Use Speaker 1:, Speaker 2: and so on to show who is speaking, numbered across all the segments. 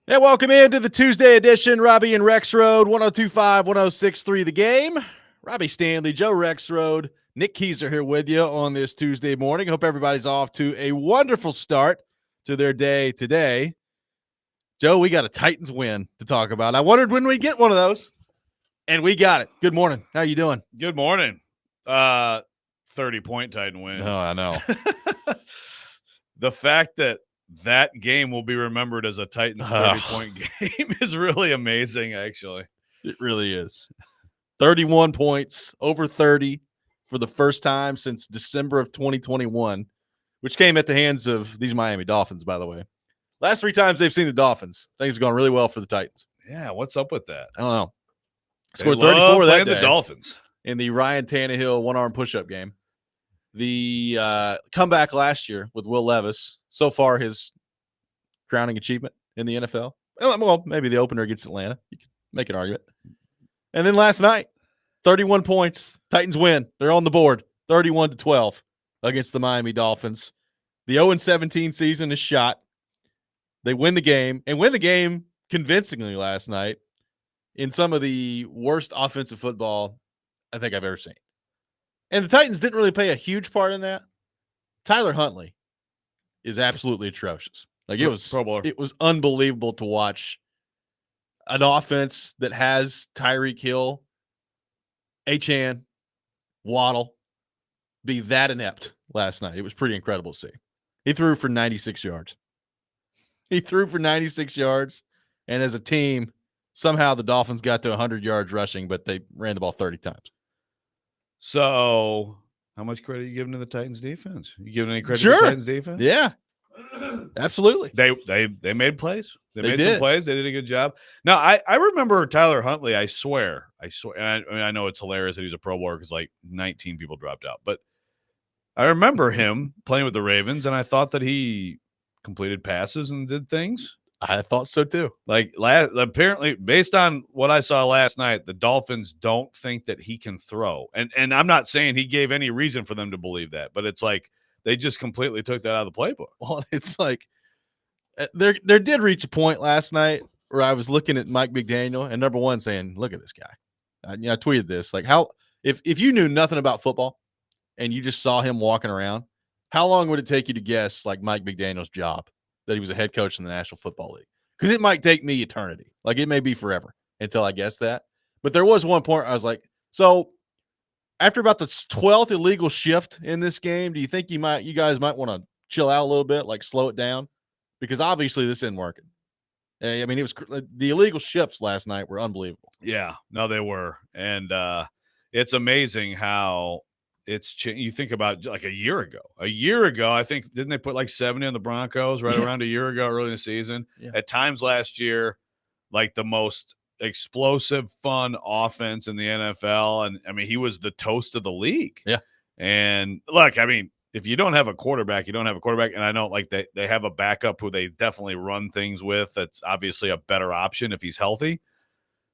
Speaker 1: And welcome into the Tuesday edition. Robby and Rexrode, 1025, 1063 The Game. Robby Stanley, Joe Rexrode, Nick Keyser here with you on this Tuesday morning. Hope everybody's off to a wonderful start to their day today. Joe, we got a Titans win to talk about. I wondered when we get one of those, and we got it. Good morning. How you doing?
Speaker 2: Good morning. 30-point Titan win.
Speaker 1: Oh, I know.
Speaker 2: The fact that game will be remembered as a Titans 30-point game is really amazing, actually.
Speaker 1: It really is. 31 points, over 30 for the first time since December of 2021, which came at the hands of these Miami Dolphins, by the way. Last 3 times they've seen the Dolphins, things have gone really well for the Titans.
Speaker 2: Yeah, what's up with that?
Speaker 1: I don't know.
Speaker 2: Scored 34 that day. The Dolphins.
Speaker 1: In the Ryan Tannehill one-arm push-up game. The comeback last year with Will Levis, so far his crowning achievement in the NFL. Well, maybe the opener against Atlanta. You can make an argument. And then last night, 31 points. Titans win. They're on the board, 31-12 against the Miami Dolphins. The 0-17 season is shot. They win the game, and win the game convincingly last night in some of the worst offensive football I think I've ever seen. And the Titans didn't really play a huge part in that. Tyler Huntley is absolutely atrocious. Like it was unbelievable to watch an offense that has Tyreek Hill, Achane, Waddle be that inept last night. It was pretty incredible to see. He threw for 96 yards. And as a team, somehow the Dolphins got to 100 yards rushing, but they ran the ball 30 times.
Speaker 2: So, how much credit are you giving to the Titans defense? You giving any credit to the Titans defense?
Speaker 1: Yeah, absolutely.
Speaker 2: They made plays. They made
Speaker 1: did.
Speaker 2: Some plays. They did a good job. Now, I remember Tyler Huntley. I swear. And I know it's hilarious that he's a Pro Bowler because like 19 people dropped out. But I remember him playing with the Ravens, and I thought that he completed passes and did things.
Speaker 1: I thought so too.
Speaker 2: Like apparently, based on what I saw last night, the Dolphins don't think that he can throw. And I'm not saying he gave any reason for them to believe that, but it's like they just completely took that out of the playbook.
Speaker 1: Well, it's like there did reach a point last night where I was looking at Mike McDaniel and number one saying, "Look at this guy." I tweeted this like, how if you knew nothing about football and you just saw him walking around, how long would it take you to guess like Mike McDaniel's job? That he was a head coach in the National Football League. Because it might take me eternity. Like it may be forever until I guess that. But there was one point I was like, so after about the 12th illegal shift in this game, do you think you guys might want to chill out a little bit, like slow it down? Because obviously this isn't working. I mean, it was the illegal shifts last night were unbelievable.
Speaker 2: Yeah, no, they were. And it's amazing how it's you think about like a year ago, I think, didn't they put like 70 on the Broncos right around a year ago, early in the season? Yeah. At times last year, like the most explosive, fun offense in the NFL. And I mean, he was the toast of the league.
Speaker 1: Yeah.
Speaker 2: And look, I mean, if you don't have a quarterback, you don't have a quarterback. And I know like they have a backup who they definitely run things with. That's obviously a better option if he's healthy.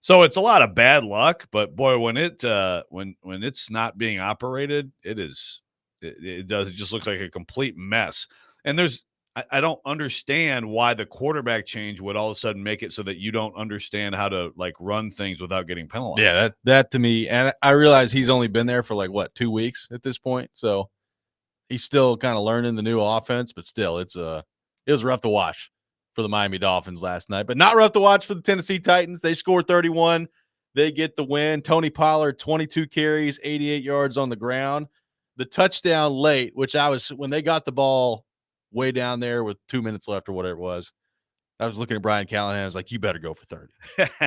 Speaker 2: So it's a lot of bad luck, but boy, when it's not being operated, it just looks like a complete mess. And I don't understand why the quarterback change would all of a sudden make it so that you don't understand how to like run things without getting penalized.
Speaker 1: Yeah, that to me, and I realize he's only been there for like 2 weeks at this point, so he's still kind of learning the new offense. But still, it was rough to watch for the Miami Dolphins last night, but not rough to watch for the Tennessee Titans. They scored 31. They get the win. Tony Pollard, 22 carries, 88 yards on the ground. The touchdown late, which when they got the ball way down there with 2 minutes left or whatever it was, I was looking at Brian Callahan. I was like, you better go for 30.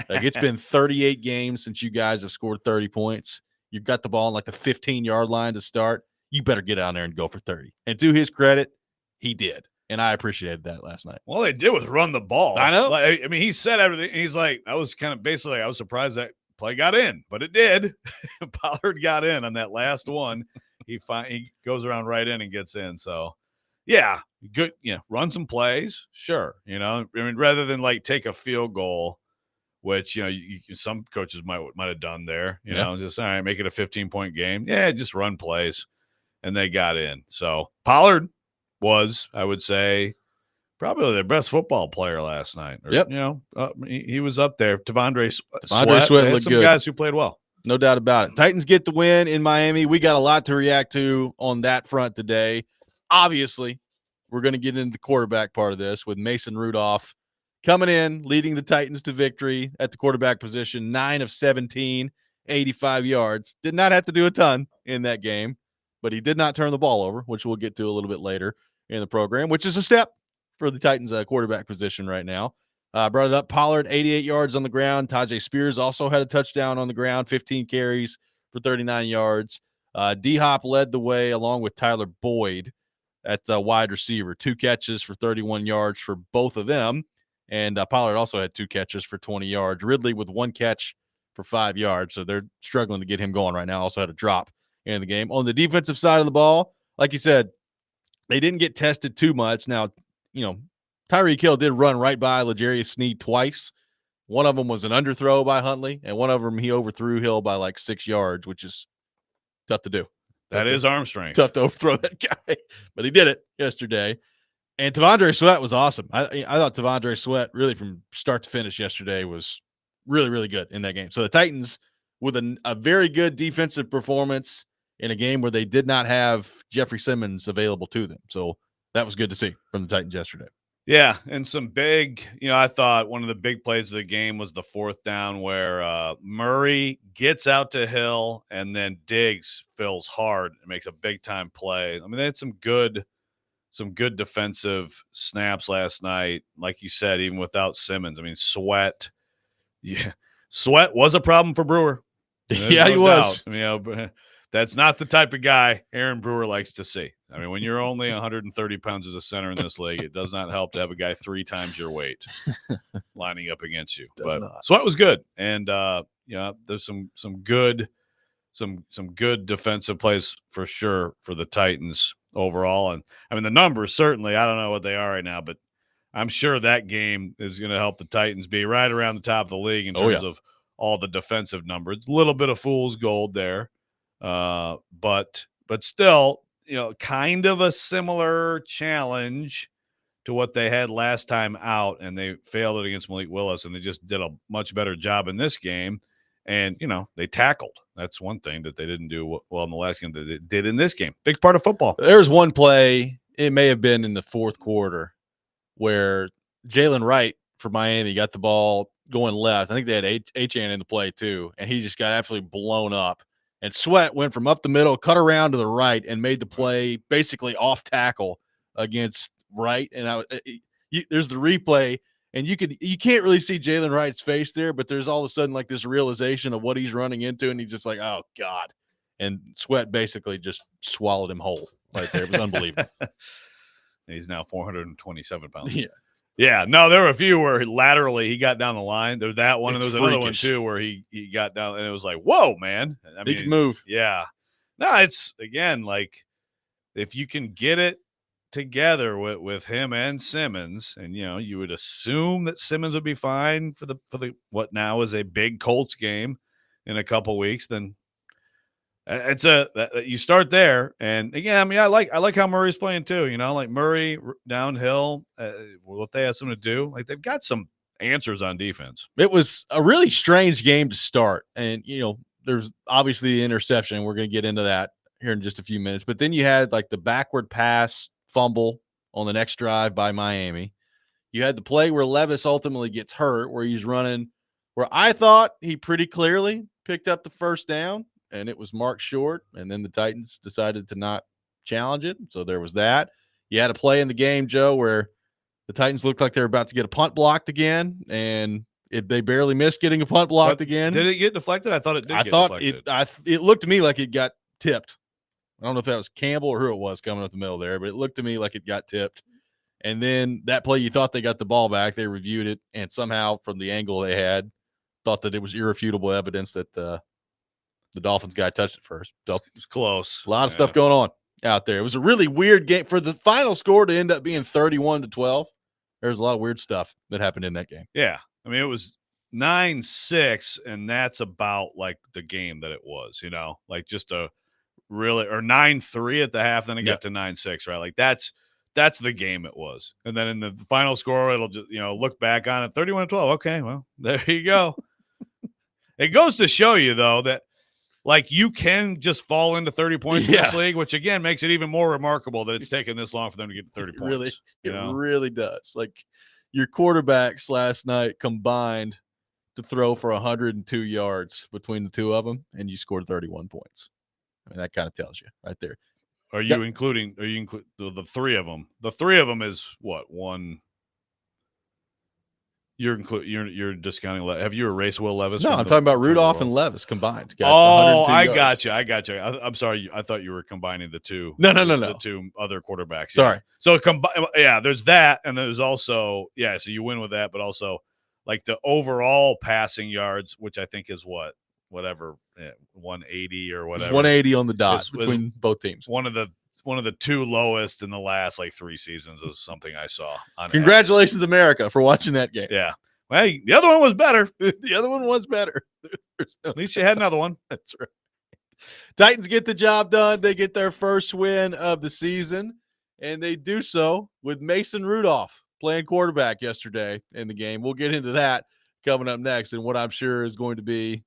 Speaker 1: Like it's been 38 games since you guys have scored 30 points. You've got the ball on like the 15-yard line to start. You better get out there and go for 30. And to his credit, he did. And I appreciated that last night.
Speaker 2: Well, they did was run the ball.
Speaker 1: I know.
Speaker 2: Like, I mean, he said everything. He's like, I was kind of basically, I was surprised that play got in, but it did. Pollard got in on that last one. He goes around right in and gets in. So, yeah, good. Run some plays, sure. I mean, rather than like take a field goal, which some coaches might have done there. Just all right, make it a 15-point game. Yeah, just run plays, and they got in. So Pollard was, I would say, probably their best football player last night. Or,
Speaker 1: Yep.
Speaker 2: He was up there. Devondre Sweat.
Speaker 1: Sweat
Speaker 2: They had
Speaker 1: looked
Speaker 2: some
Speaker 1: good.
Speaker 2: guys who played well.
Speaker 1: No doubt about it. Titans get the win in Miami. We got a lot to react to on that front today. Obviously, we're going to get into the quarterback part of this with Mason Rudolph coming in, leading the Titans to victory at the quarterback position, 9 of 17, 85 yards. Did not have to do a ton in that game, but he did not turn the ball over, which we'll get to a little bit later in the program, which is a step for the Titans quarterback position right now. Brought it up. Pollard, 88 yards on the ground. Tajay Spears also had a touchdown on the ground, 15 carries for 39 yards. D-Hop led the way along with Tyler Boyd at the wide receiver. 2 catches for 31 yards for both of them. And Pollard also had 2 catches for 20 yards. Ridley with 1 catch for 5 yards. So they're struggling to get him going right now. Also had a drop in the game. On the defensive side of the ball, like you said, they didn't get tested too much. Now, Tyreek Hill did run right by L'Jarius Sneed twice. One of them was an underthrow by Huntley, and one of them he overthrew Hill by like 6 yards, which is tough to do.
Speaker 2: That is arm strength.
Speaker 1: Tough to overthrow that guy, but he did it yesterday. And Devondre Sweat was awesome. I thought Devondre Sweat really from start to finish yesterday was really, really good in that game. So the Titans with a very good defensive performance in a game where they did not have Jeffrey Simmons available to them. So that was good to see from the Titans yesterday.
Speaker 2: Yeah, and some big, I thought one of the big plays of the game was the 4th down where Murray gets out to Hill and then Diggs fills hard and makes a big-time play. I mean, they had some good defensive snaps last night, like you said, even without Simmons. I mean, Sweat was a problem for Brewer.
Speaker 1: Yeah, he was.
Speaker 2: That's not the type of guy Aaron Brewer likes to see. I mean, when you're only 130 pounds as a center in this league, it does not help to have a guy 3 times your weight lining up against you. Sweat was good, and there's some good defensive plays for sure for the Titans overall. And I mean, the numbers certainly, I don't know what they are right now, but I'm sure that game is going to help the Titans be right around the top of the league in terms of all the defensive numbers. A little bit of fool's gold there. But still, kind of a similar challenge to what they had last time out, and they failed it against Malik Willis, and they just did a much better job in this game. And, they tackled. That's one thing that they didn't do well in the last game that they did in this game. Big part of football.
Speaker 1: There's one play, it may have been in the 4th quarter, where Jalen Wright for Miami got the ball going left. I think they had H-An in the play too, and he just got absolutely blown up. And Sweat went from up the middle, cut around to the right, and made the play basically off tackle against Wright. And there's the replay, and you can't really see Jalen Wright's face there, but there's all of a sudden like this realization of what he's running into, and he's just like, "Oh God!" And Sweat basically just swallowed him whole right there. It was unbelievable.
Speaker 2: He's now 427 pounds.
Speaker 1: Yeah.
Speaker 2: Yeah, no, there were a few where laterally he got down the line. There's that one, and there's another one
Speaker 1: freakish.
Speaker 2: too where he got down, and it was like, whoa, man. I mean,
Speaker 1: he can move.
Speaker 2: Yeah. No, it's, again, like, if you can get it together with him and Simmons, and, you would assume that Simmons would be fine for the what now is a big Colts game in a couple weeks, then you start there. And again, I mean, I like how Murray's playing too, like Murray downhill, what they have something to do. Like, they've got some answers on defense.
Speaker 1: It was a really strange game to start. And, there's obviously the interception. We're going to get into that here in just a few minutes, but then you had like the backward pass fumble on the next drive by Miami. You had the play where Levis ultimately gets hurt, where he's running, where I thought he pretty clearly picked up the 1st down, and it was marked short, and then the Titans decided to not challenge it. So there was that. You had a play in the game, Joe, where the Titans looked like they were about to get a punt blocked again, and they barely missed getting a punt blocked again.
Speaker 2: Did it get deflected? I thought it did.
Speaker 1: It looked to me like it got tipped. I don't know if that was Campbell or who it was coming up the middle there, but it looked to me like it got tipped. And then that play, you thought they got the ball back. They reviewed it, and somehow from the angle they had, thought that it was irrefutable evidence that the Dolphins guy touched it first. So
Speaker 2: it was close.
Speaker 1: A lot of stuff going on out there. It was a really weird game. For the final score to end up being 31-12, there's a lot of weird stuff that happened in that game.
Speaker 2: Yeah. I mean, it was 9-6, and that's about like the game that it was, like just a really, or 9-3 at the half, then it got to 9-6, right? Like that's That's the game it was. And then in the final score, it'll just, look back on it 31-12. Okay, well, there you go. It goes to show you, though, that like you can just fall into 30 points in this league, which again makes it even more remarkable that it's taken this long for them to get to 30 points.
Speaker 1: It really does. Like your quarterbacks last night combined to throw for 102 yards between the two of them, and you scored 31 points. I mean, that kind of tells you right there.
Speaker 2: Are you including the three of them? The three of them is what, one? You're discounting. Have you erased Will Levis?
Speaker 1: No, I'm talking about Rudolph and Levis combined.
Speaker 2: I got you. I'm sorry. I thought you were combining the two.
Speaker 1: No.
Speaker 2: The two other quarterbacks.
Speaker 1: Sorry.
Speaker 2: So there's that, and there's also So you win with that, but also like the overall passing yards, which I think is whatever 180 or whatever.
Speaker 1: It's 180 on the dot between both teams.
Speaker 2: One of the two lowest in the last like 3 seasons is something I saw.
Speaker 1: Congratulations, America, for watching that game.
Speaker 2: Yeah. Well, the other one was better.
Speaker 1: The other one was better.
Speaker 2: At least you had another one.
Speaker 1: That's right. Titans get the job done. They get their first win of the season, and they do so with Mason Rudolph playing quarterback yesterday in the game. We'll get into that coming up next, and what I'm sure is going to be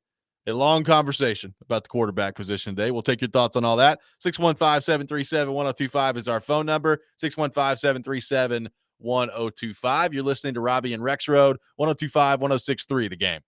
Speaker 1: a long conversation about the quarterback position today. We'll take your thoughts on all that. 615-737-1025 is our phone number. 615-737-1025. You're listening to Robby and Rexrode, 1025, 1063, The Game.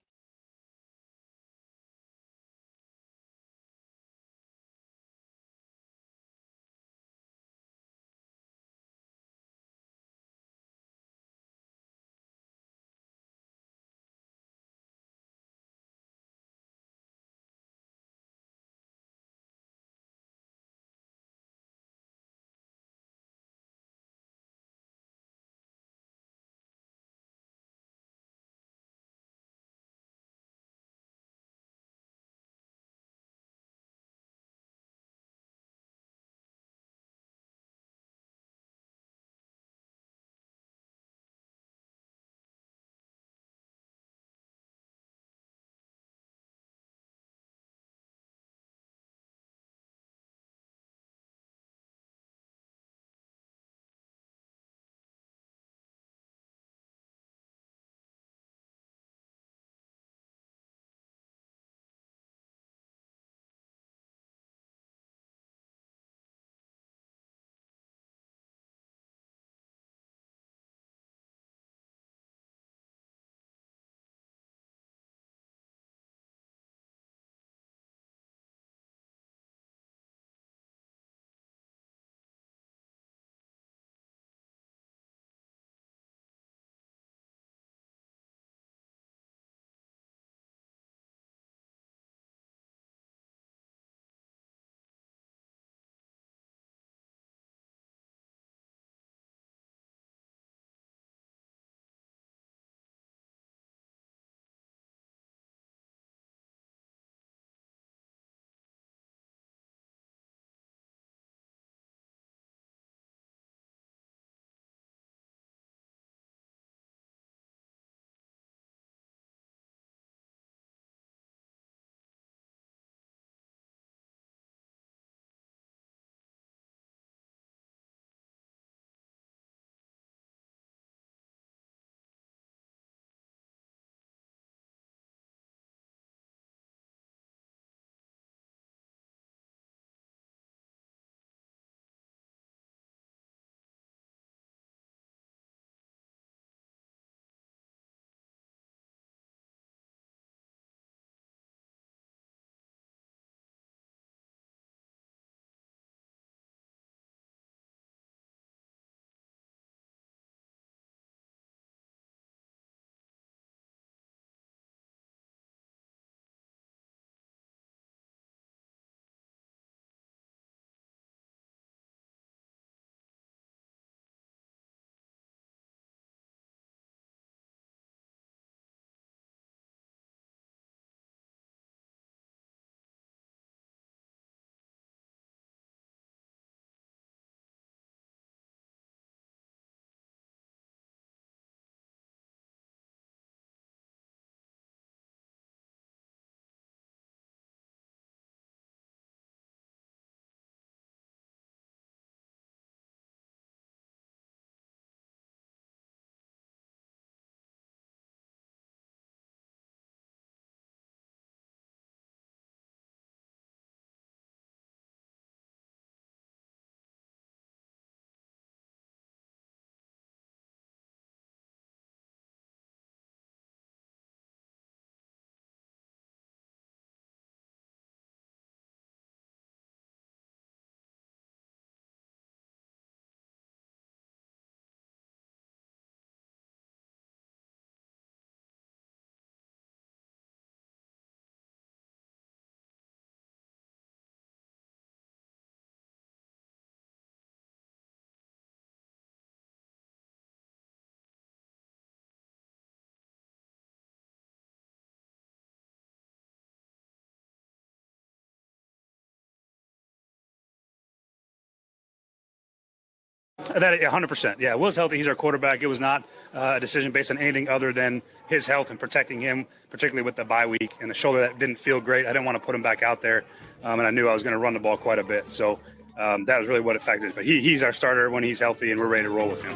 Speaker 3: That 100%. Yeah, Will's healthy. He's our quarterback. It was not a decision based on anything other than his health and protecting him, particularly with the bye week and the shoulder that didn't feel great. I didn't want to put him back out there, and I knew I was going to run the ball quite a bit. So that was really what affected it. But he's our starter when he's healthy, and we're ready to roll with him.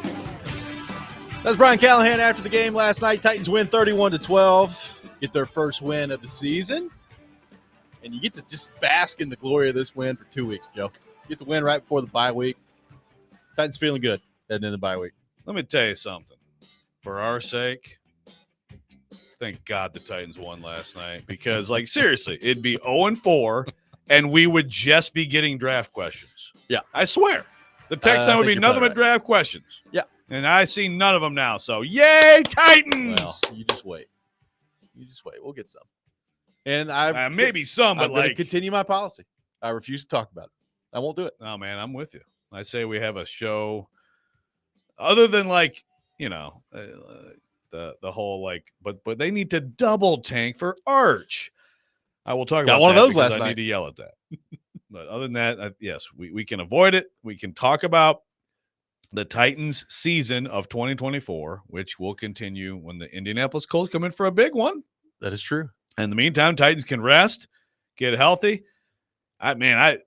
Speaker 1: That's Brian Callahan after the game last night. Titans win 31-12, get their first win of the season. And you get to just bask in the glory of this win for 2 weeks, Joe. You get the win right before the bye week. Titans feeling good heading into the bye week.
Speaker 2: Let me tell you something. For our sake, thank God the Titans won last night because, like, seriously, it'd be 0-4, and we would just be getting draft questions.
Speaker 1: Yeah.
Speaker 2: I swear. The text line would be nothing but draft questions.
Speaker 1: Yeah.
Speaker 2: And I see none of them now. So, yay, Titans!
Speaker 1: Well, you just wait. We'll get some. And I
Speaker 2: maybe some, but
Speaker 1: I'm going to continue my policy. I refuse to talk about it. I won't do it.
Speaker 2: Oh, man, I'm with you. I say we have a show other than, like, you know, the whole, like, but they need to double tank for Arch. I will talk about
Speaker 1: one of those
Speaker 2: last
Speaker 1: night.
Speaker 2: I need to yell at that. But other than that, yes, we can avoid it. We can talk about the Titans season of 2024, which will continue when the Indianapolis Colts come in for a big one.
Speaker 1: That is true.
Speaker 2: In the meantime, Titans can rest, get healthy.
Speaker 1: The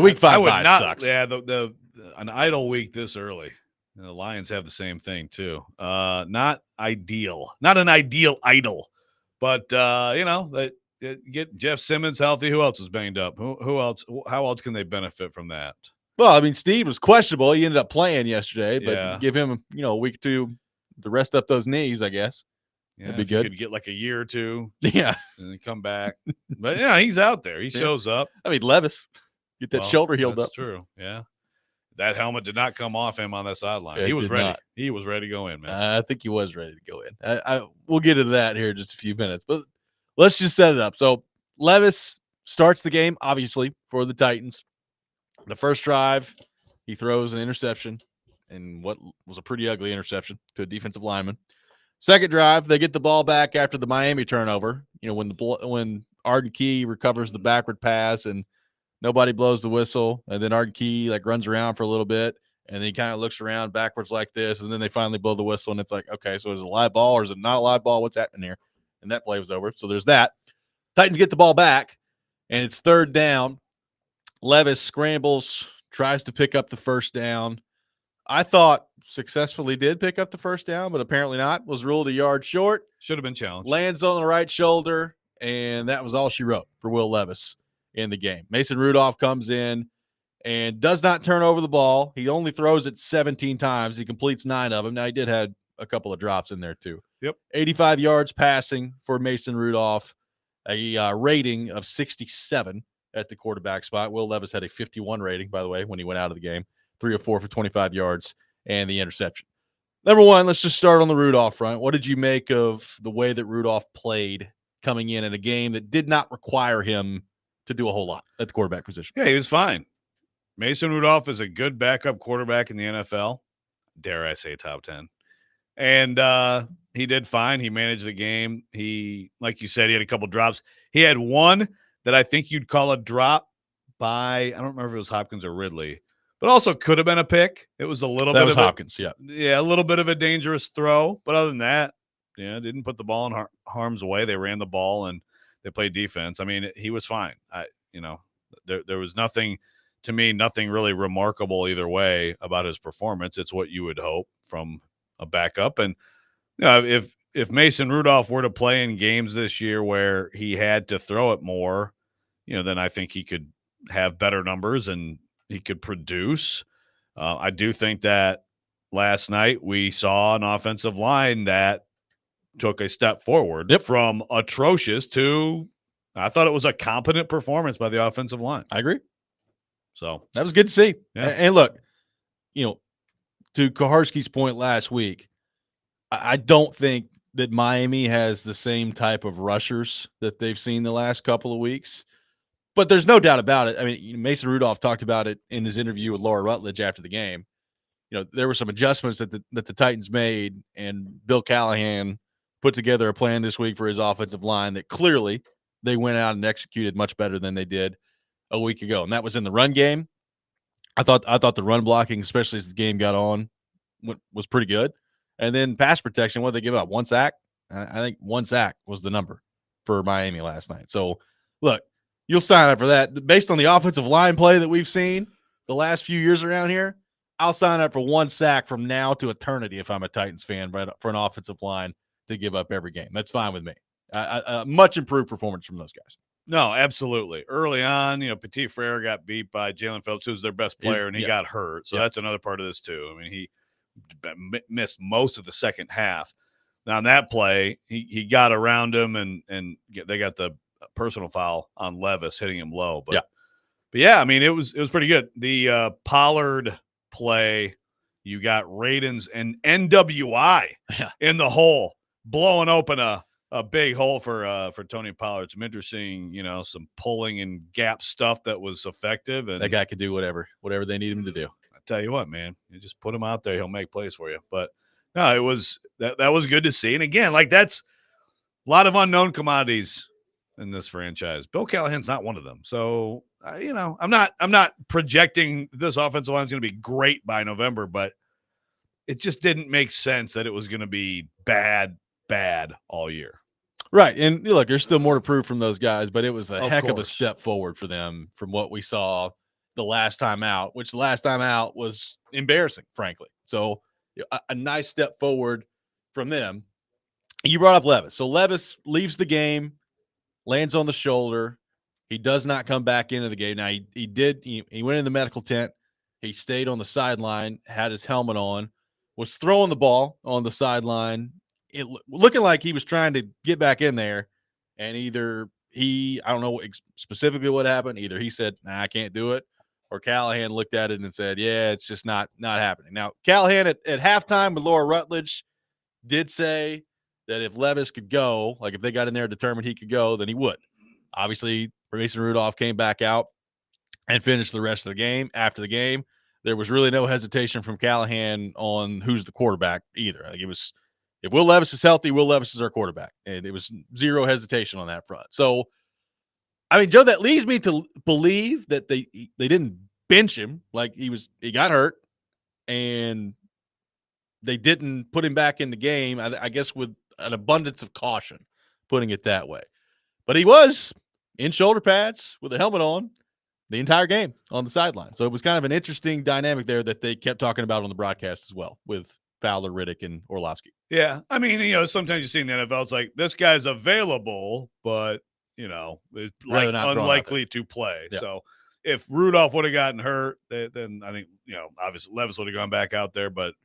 Speaker 1: week 5 bye sucks.
Speaker 2: Yeah, an idle week this early. And the Lions have the same thing too. Not ideal. Not an ideal idle. But get Jeff Simmons healthy. Who else is banged up? Who else? How else can they benefit from that?
Speaker 1: Well, I mean, Steve was questionable. He ended up playing yesterday, but
Speaker 2: Yeah.
Speaker 1: give him, a week or two to rest up those knees, I guess.
Speaker 2: Yeah,
Speaker 1: that'd be good.
Speaker 2: Could get like a year or two.
Speaker 1: Yeah.
Speaker 2: And then come back. But yeah, he's out there. He shows up.
Speaker 1: I mean, Levis, get that shoulder healed up.
Speaker 2: That's true. Yeah. That helmet did not come off him on that sideline.
Speaker 1: Yeah,
Speaker 2: he was ready.
Speaker 1: not.
Speaker 2: He was ready to go in, man.
Speaker 1: I think he was ready to go in. We'll get into that here in just a few minutes, but let's just set it up. So Levis starts the game, obviously, for the Titans. The first drive, he throws an interception, and what was a pretty ugly interception to a defensive lineman. Second drive, they get the ball back after the Miami turnover. When Arden Key recovers the backward pass and nobody blows the whistle, and then Arden Key runs around for a little bit, and then he kind of looks around backwards like this, and then they finally blow the whistle, and it's like, okay, so is it a live ball or is it not a live ball? What's happening here? And that play was over. So there's that. Titans get the ball back, and it's third down. Levis scrambles, tries to pick up the first down. I thought successfully did pick up the first down, but apparently not. Was ruled a yard short.
Speaker 2: Should have been challenged.
Speaker 1: Lands on the right shoulder, and that was all she wrote for Will Levis in the game. Mason Rudolph comes in and does not turn over the ball. He only throws it 17 times. He completes 9 of them. Now, he did have a couple of drops in there too.
Speaker 2: Yep.
Speaker 1: 85 yards passing for Mason Rudolph, a rating of 67 at the quarterback spot. Will Levis had a 51 rating, by the way, when he went out of the game. 3 of 4 for 25 yards and the interception. Number one, let's just start on the Rudolph front. What did you make of the way that Rudolph played coming in a game that did not require him to do a whole lot at the quarterback position?
Speaker 2: Yeah, he was fine. Mason Rudolph is a good backup quarterback in the NFL. Dare I say top 10. And he did fine. He managed the game. He, like you said, he had a couple drops. He had one that I think you'd call a drop by, I don't remember if it was Hopkins or Ridley, but also could have been a pick. It was a little bit of
Speaker 1: Hopkins, yeah.
Speaker 2: Yeah, a little bit of a dangerous throw. But other than that, didn't put the ball in harm's way. They ran the ball and they played defense. I mean, he was fine. There was nothing, to me, nothing really remarkable either way about his performance. It's what you would hope from a backup. And if Mason Rudolph were to play in games this year where he had to throw it more, then I think he could have better numbers and he could produce. I do think that last night we saw an offensive line that took a step forward from atrocious to, I thought it was a competent performance by the offensive line.
Speaker 1: I agree.
Speaker 2: So
Speaker 1: that was good to see.
Speaker 2: Yeah.
Speaker 1: And look, to Koharski's point last week, I don't think that Miami has the same type of rushers that they've seen the last couple of weeks. But there's no doubt about it. I mean, Mason Rudolph talked about it in his interview with Laura Rutledge after the game. There were some adjustments that the Titans made, and Bill Callahan put together a plan this week for his offensive line that clearly they went out and executed much better than they did a week ago. And that was in the run game. I thought the run blocking, especially as the game got on, was pretty good. And then pass protection, what did they give up? 1 sack? I think 1 sack was the number for Miami last night. So, look, you'll sign up for that. Based on the offensive line play that we've seen the last few years around here, I'll sign up for 1 sack from now to eternity if I'm a Titans fan, but for an offensive line to give up every game. That's fine with me. Much improved performance from those guys.
Speaker 2: No, absolutely. Early on, Petit Frere got beat by Jalen Phillips, who was their best player, and he got hurt. So that's another part of this too. I mean, he missed most of the second half. Now, on that play, he got around him, and they got the personal foul on Levis, hitting him low. But yeah, I mean, it was pretty good. The Pollard play, you got Radens and NWI in the hole, blowing open a big hole for Tony Pollard. Some interesting, some pulling and gap stuff that was effective. And
Speaker 1: that guy could do whatever they need him to do.
Speaker 2: I tell you what, man, you just put him out there, he'll make plays for you. But no, it was that was good to see. And again, like that's a lot of unknown commodities in this franchise. Bill Callahan's not one of them. So I'm not projecting this offensive line is going to be great by November, but it just didn't make sense that it was going to be bad all year.
Speaker 1: Right. And look, there's still more to prove from those guys, but it was a heck of a
Speaker 2: course.
Speaker 1: step forward for them from what we saw the last time out, which the last time out was embarrassing, frankly. So a nice step forward from them. You brought up Levis. So Levis leaves the game, lands on the shoulder. He does not come back into the game. Now, he went in the medical tent. He stayed on the sideline, had his helmet on, was throwing the ball on the sideline, looking like he was trying to get back in there, and either I don't know specifically what happened. Either he said, "Nah, I can't do it," or Callahan looked at it and said, "Yeah, it's just not happening." Now, Callahan at halftime with Laura Rutledge did say that if Levis could go, like if they got in there determined he could go, then he would. Obviously, Mason Rudolph came back out and finished the rest of the game. After the game, there was really no hesitation from Callahan on who's the quarterback either. I think it was, if Will Levis is healthy, Will Levis is our quarterback. And it was zero hesitation on that front. So, I mean, Joe, that leads me to believe that they didn't bench him. Like he got hurt and they didn't put him back in the game, I guess with an abundance of caution, putting it that way. But he was in shoulder pads with a helmet on the entire game on the sideline. So it was kind of an interesting dynamic there that they kept talking about on the broadcast as well with Fowler, Riddick, and Orlovsky.
Speaker 2: Yeah. I mean, sometimes you see in the NFL, it's like this guy's available, but, it's like unlikely to play. Yeah. So if Rudolph would have gotten hurt, then I think, obviously Levis would have gone back out there. But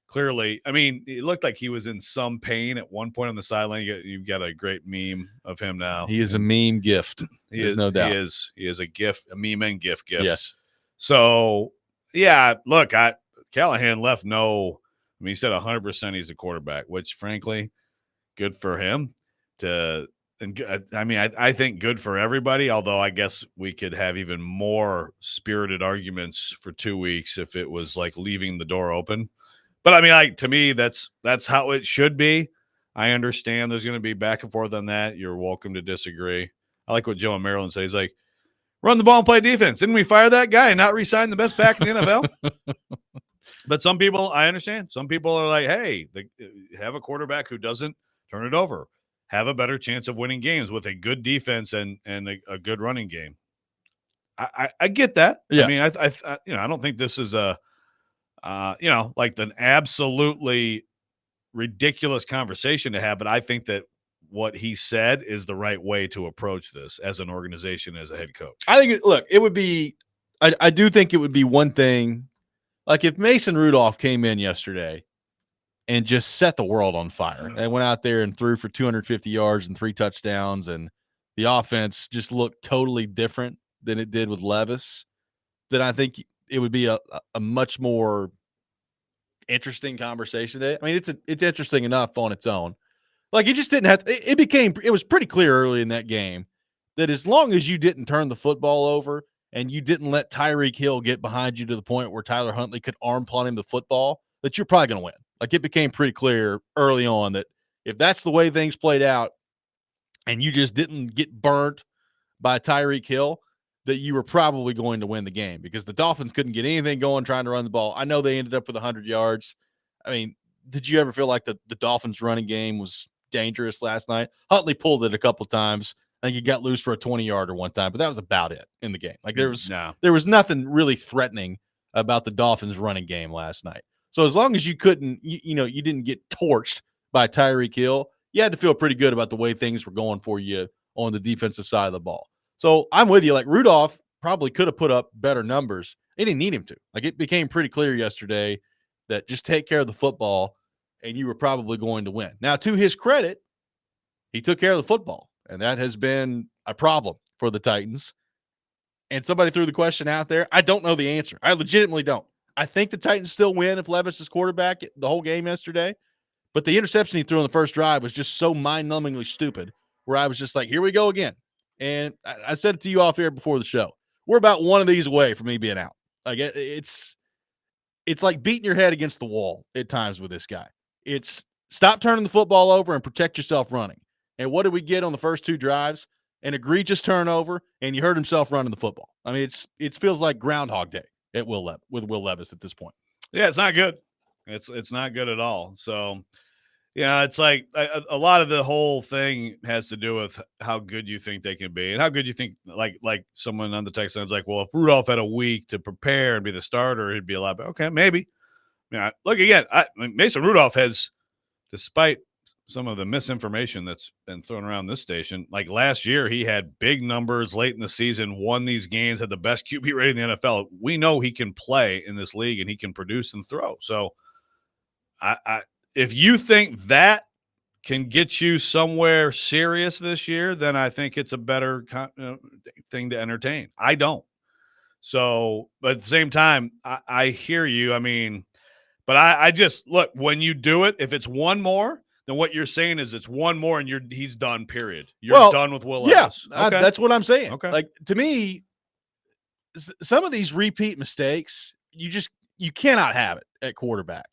Speaker 2: clearly, I mean, it looked like he was in some pain at one point on the sideline. You've got a great meme of him now.
Speaker 1: He is a meme gift. There's no doubt.
Speaker 2: He is a gift, a meme and gift.
Speaker 1: Yes.
Speaker 2: So, yeah, look, Callahan left he said 100% he's a quarterback, which, frankly, good for him. I think good for everybody, although I guess we could have even more spirited arguments for 2 weeks if it was like leaving the door open. But I mean, to me, that's how it should be. I understand there's going to be back and forth on that. You're welcome to disagree. I like what Joe and Maryland say. He's like, run the ball and play defense. Didn't we fire that guy and not re-sign the best back in the NFL? But some people, I understand. Some people are like, hey, have a quarterback who doesn't turn it over. Have a better chance of winning games with a good defense and a good running game. I get that.
Speaker 1: Yeah.
Speaker 2: I mean, I don't think this is like an absolutely ridiculous conversation to have, but I think that what he said is the right way to approach this as an organization, as a head coach.
Speaker 1: I think, it would be, I do think it would be one thing, like if Mason Rudolph came in yesterday and just set the world on fire and went out there and threw for 250 yards and 3 touchdowns, and the offense just looked totally different than it did with Levis, then I think it would be a much more interesting conversation today. I mean, it's interesting enough on its own. Like, it just didn't have to, it was pretty clear early in that game that as long as you didn't turn the football over and you didn't let Tyreek Hill get behind you to the point where Tyler Huntley could arm punt him the football, that you're probably going to win. Like, it became pretty clear early on that if that's the way things played out and you just didn't get burnt by Tyreek Hill, that you were probably going to win the game because the Dolphins couldn't get anything going trying to run the ball. I know they ended up with 100 yards. I mean, did you ever feel like the Dolphins running game was dangerous last night? Huntley pulled it a couple times. I think he got loose for a 20-yarder one time, but that was about it in the game. Like there was nothing really threatening about the Dolphins running game last night. So as long as you couldn't, you didn't get torched by Tyreek Hill, you had to feel pretty good about the way things were going for you on the defensive side of the ball. So I'm with you. Like Rudolph probably could have put up better numbers. They didn't need him to. Like it became pretty clear yesterday that just take care of the football and you were probably going to win. Now, to his credit, he took care of the football, and that has been a problem for the Titans. And somebody threw the question out there. I don't know the answer. I legitimately don't. I think the Titans still win if Levis is quarterback the whole game yesterday. But the interception he threw on the first drive was just so mind-numbingly stupid where I was just like, here we go again. And I said it to you off air before the show. We're about one of these away from me being out. Like it's like beating your head against the wall at times with this guy. It's stop turning the football over and protect yourself running. And what did we get on the first two drives? An egregious turnover, and you hurt himself running the football. I mean, it feels like Groundhog Day at with Will Levis at this point.
Speaker 2: Yeah, it's not good. It's not good at all. So, yeah, it's like a lot of the whole thing has to do with how good you think they can be and how good you think, like someone on the text line is like, well, if Rudolph had a week to prepare and be the starter, he'd be a lot better. Okay, maybe. Yeah, look again. Mason Rudolph has, despite some of the misinformation that's been thrown around this station, like last year, he had big numbers late in the season, won these games, had the best QB rating in the NFL. We know he can play in this league and he can produce and throw. So, if you think that can get you somewhere serious this year, then I think it's a better thing to entertain. I don't. So, but at the same time, I hear you. I mean, but I just look, when you do it, if it's one more, then what you're saying is it's one more and he's done, period. You're done with Will Levis.
Speaker 1: Yeah, okay. That's what I'm saying.
Speaker 2: Okay.
Speaker 1: Like to me, some of these repeat mistakes, you cannot have it at quarterback.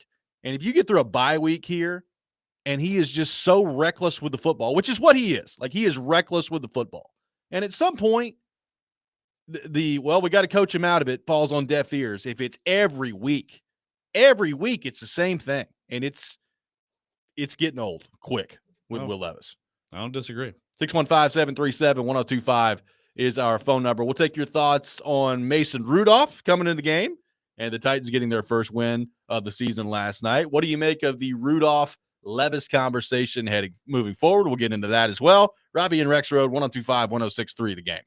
Speaker 1: And if you get through a bye week here and he is just so reckless with the football, which is what he is. Like he is reckless with the football. And at some point, we got to coach him out of it falls on deaf ears. If it's every week, it's the same thing. And it's getting old quick with Will Levis.
Speaker 2: I don't disagree.
Speaker 1: 615-737-1025 is our phone number. We'll take your thoughts on Mason Rudolph coming in the game and the Titans getting their first win of the season last night. What do you make of the Rudolph-Levis conversation moving forward? We'll get into that as well. Robby and Rexrode, 102.5, 106.3 The Game.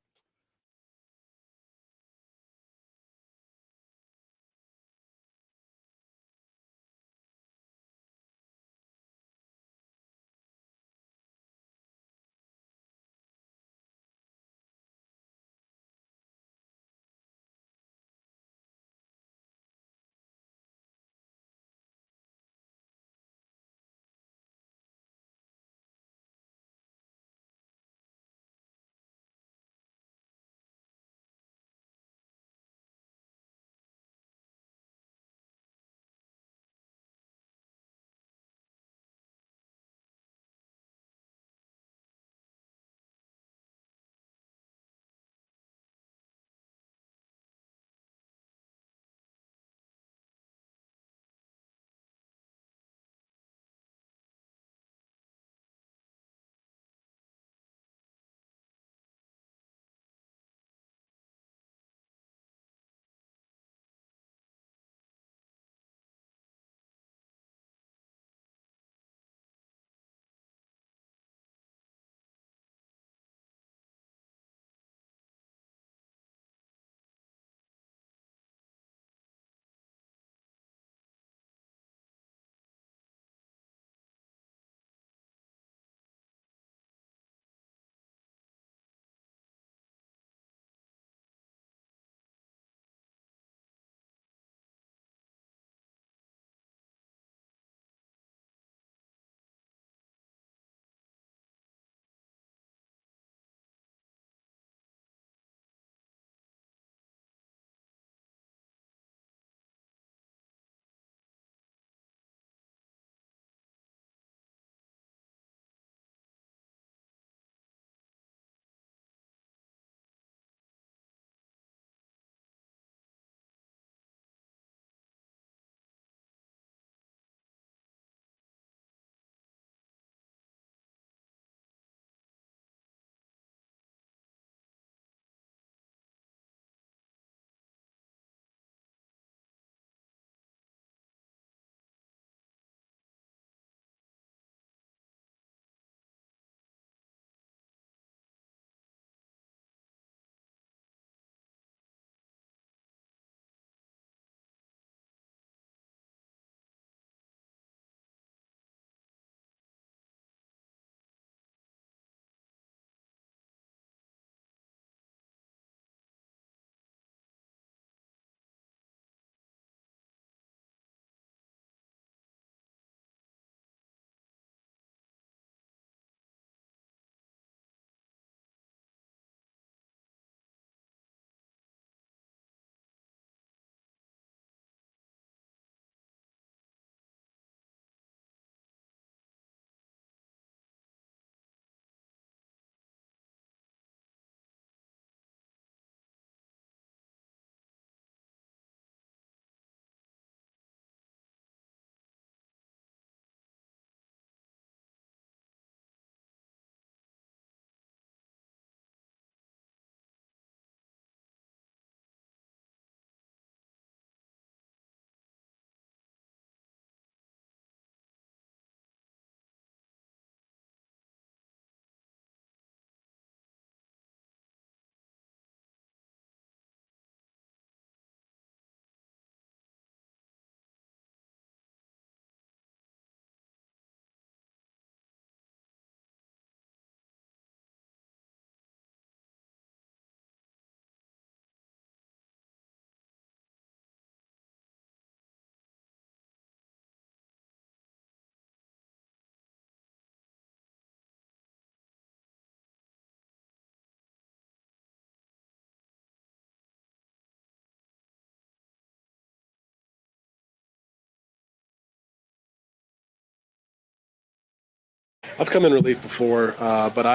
Speaker 4: I've come in relief before, but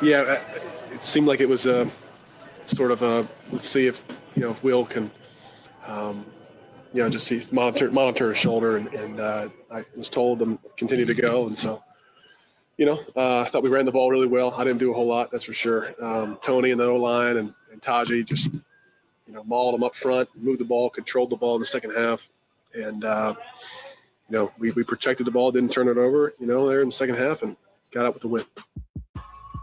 Speaker 4: yeah, it seemed like it was a sort of a let's see if if Will can, just see monitor his shoulder, and I was told to continue to go, and so I thought we ran the ball really well. I didn't do a whole lot, that's for sure. Tony and the O-line and Taji just mauled them up front, moved the ball, controlled the ball in the second half, and we protected the ball, didn't turn it over, there in the second half, and got out with the win.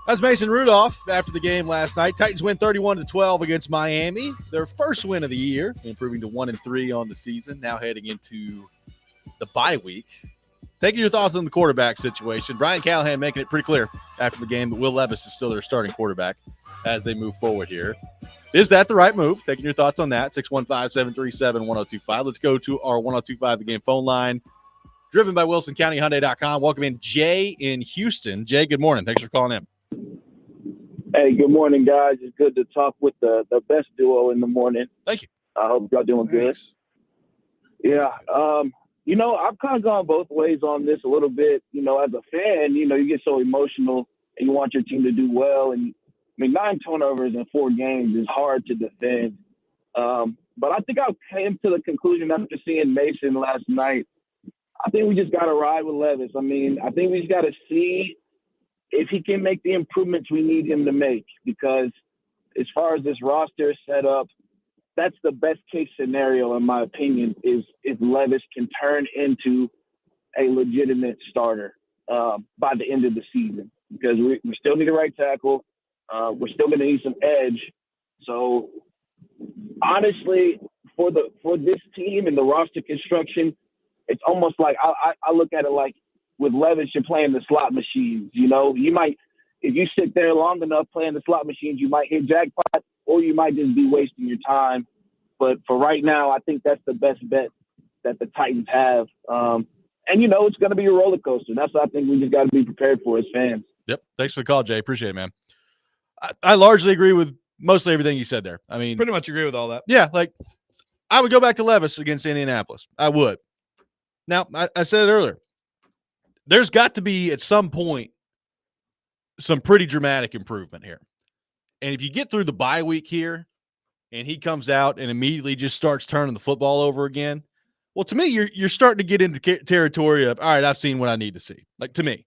Speaker 1: That's Mason Rudolph after the game last night. Titans win 31-12 against Miami, their first win of the year, improving to 1-3 on the season, now heading into the bye week. Taking your thoughts on the quarterback situation. Brian Callahan making it pretty clear after the game that Will Levis is still their starting quarterback as they move forward here. Is that the right move? Taking your thoughts on that. 615-737-1025. Let's go to our 1025 The Game phone line, driven by WilsonCountyHyundai.com. Welcome in Jay in Houston. Jay, good morning. Thanks for calling in.
Speaker 5: Hey, good morning, guys. It's good to talk with the best duo in the morning.
Speaker 1: Thank you.
Speaker 5: I hope y'all doing good. Yeah. I've kind of gone both ways on this a little bit. As a fan, you get so emotional and you want your team to do well. And 9 turnovers in 4 games is hard to defend. But I think I came to the conclusion after seeing Mason last night. I think we just got to ride with Levis. I think we just got to see if he can make the improvements we need him to make, because as far as this roster is set up, that's the best case scenario, in my opinion, is if Levis can turn into a legitimate starter by the end of the season, because we still need a right tackle. We're still going to need some edge. So honestly, for this team and the roster construction, it's almost like I look at it like with Levis, you're playing the slot machines. You might, if you sit there long enough playing the slot machines, you might hit jackpot, or you might just be wasting your time. But for right now, I think that's the best bet that the Titans have. It's going to be a roller coaster. That's what I think we just got to be prepared for as fans.
Speaker 1: Yep. Thanks for the call, Jay. Appreciate it, man. I largely agree with mostly everything you said there.
Speaker 2: Pretty much agree with all that.
Speaker 1: Yeah, I would go back to Levis against Indianapolis. I would. Now, I said it earlier. There's got to be, at some point, some pretty dramatic improvement here. And if you get through the bye week here and he comes out and immediately just starts turning the football over again, well, to me, you're starting to get into territory of, all right, I've seen what I need to see. To me,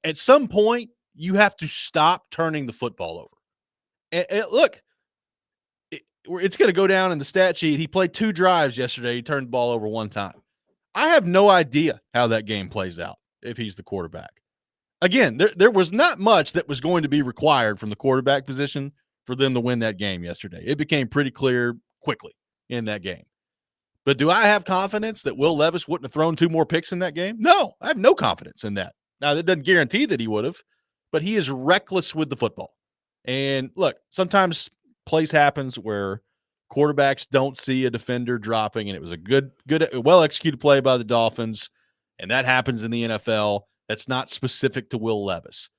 Speaker 1: at some point, you have to stop turning the football over. And look, it's going to go down in the stat sheet. He played 2 drives yesterday. He turned the ball over 1 time. I have no idea how that game plays out if he's the quarterback. Again, there was not much that was going to be required from the quarterback position for them to win that game yesterday. It became pretty clear quickly in that game. But do I have confidence that Will Levis wouldn't have thrown 2 more picks in that game? No, I have no confidence in that. Now, that doesn't guarantee that he would have, but he is reckless with the football. And look, sometimes plays happens where quarterbacks don't see a defender dropping, and it was a good, well-executed play by the Dolphins, and that happens in the NFL. That's not specific to Will Levis.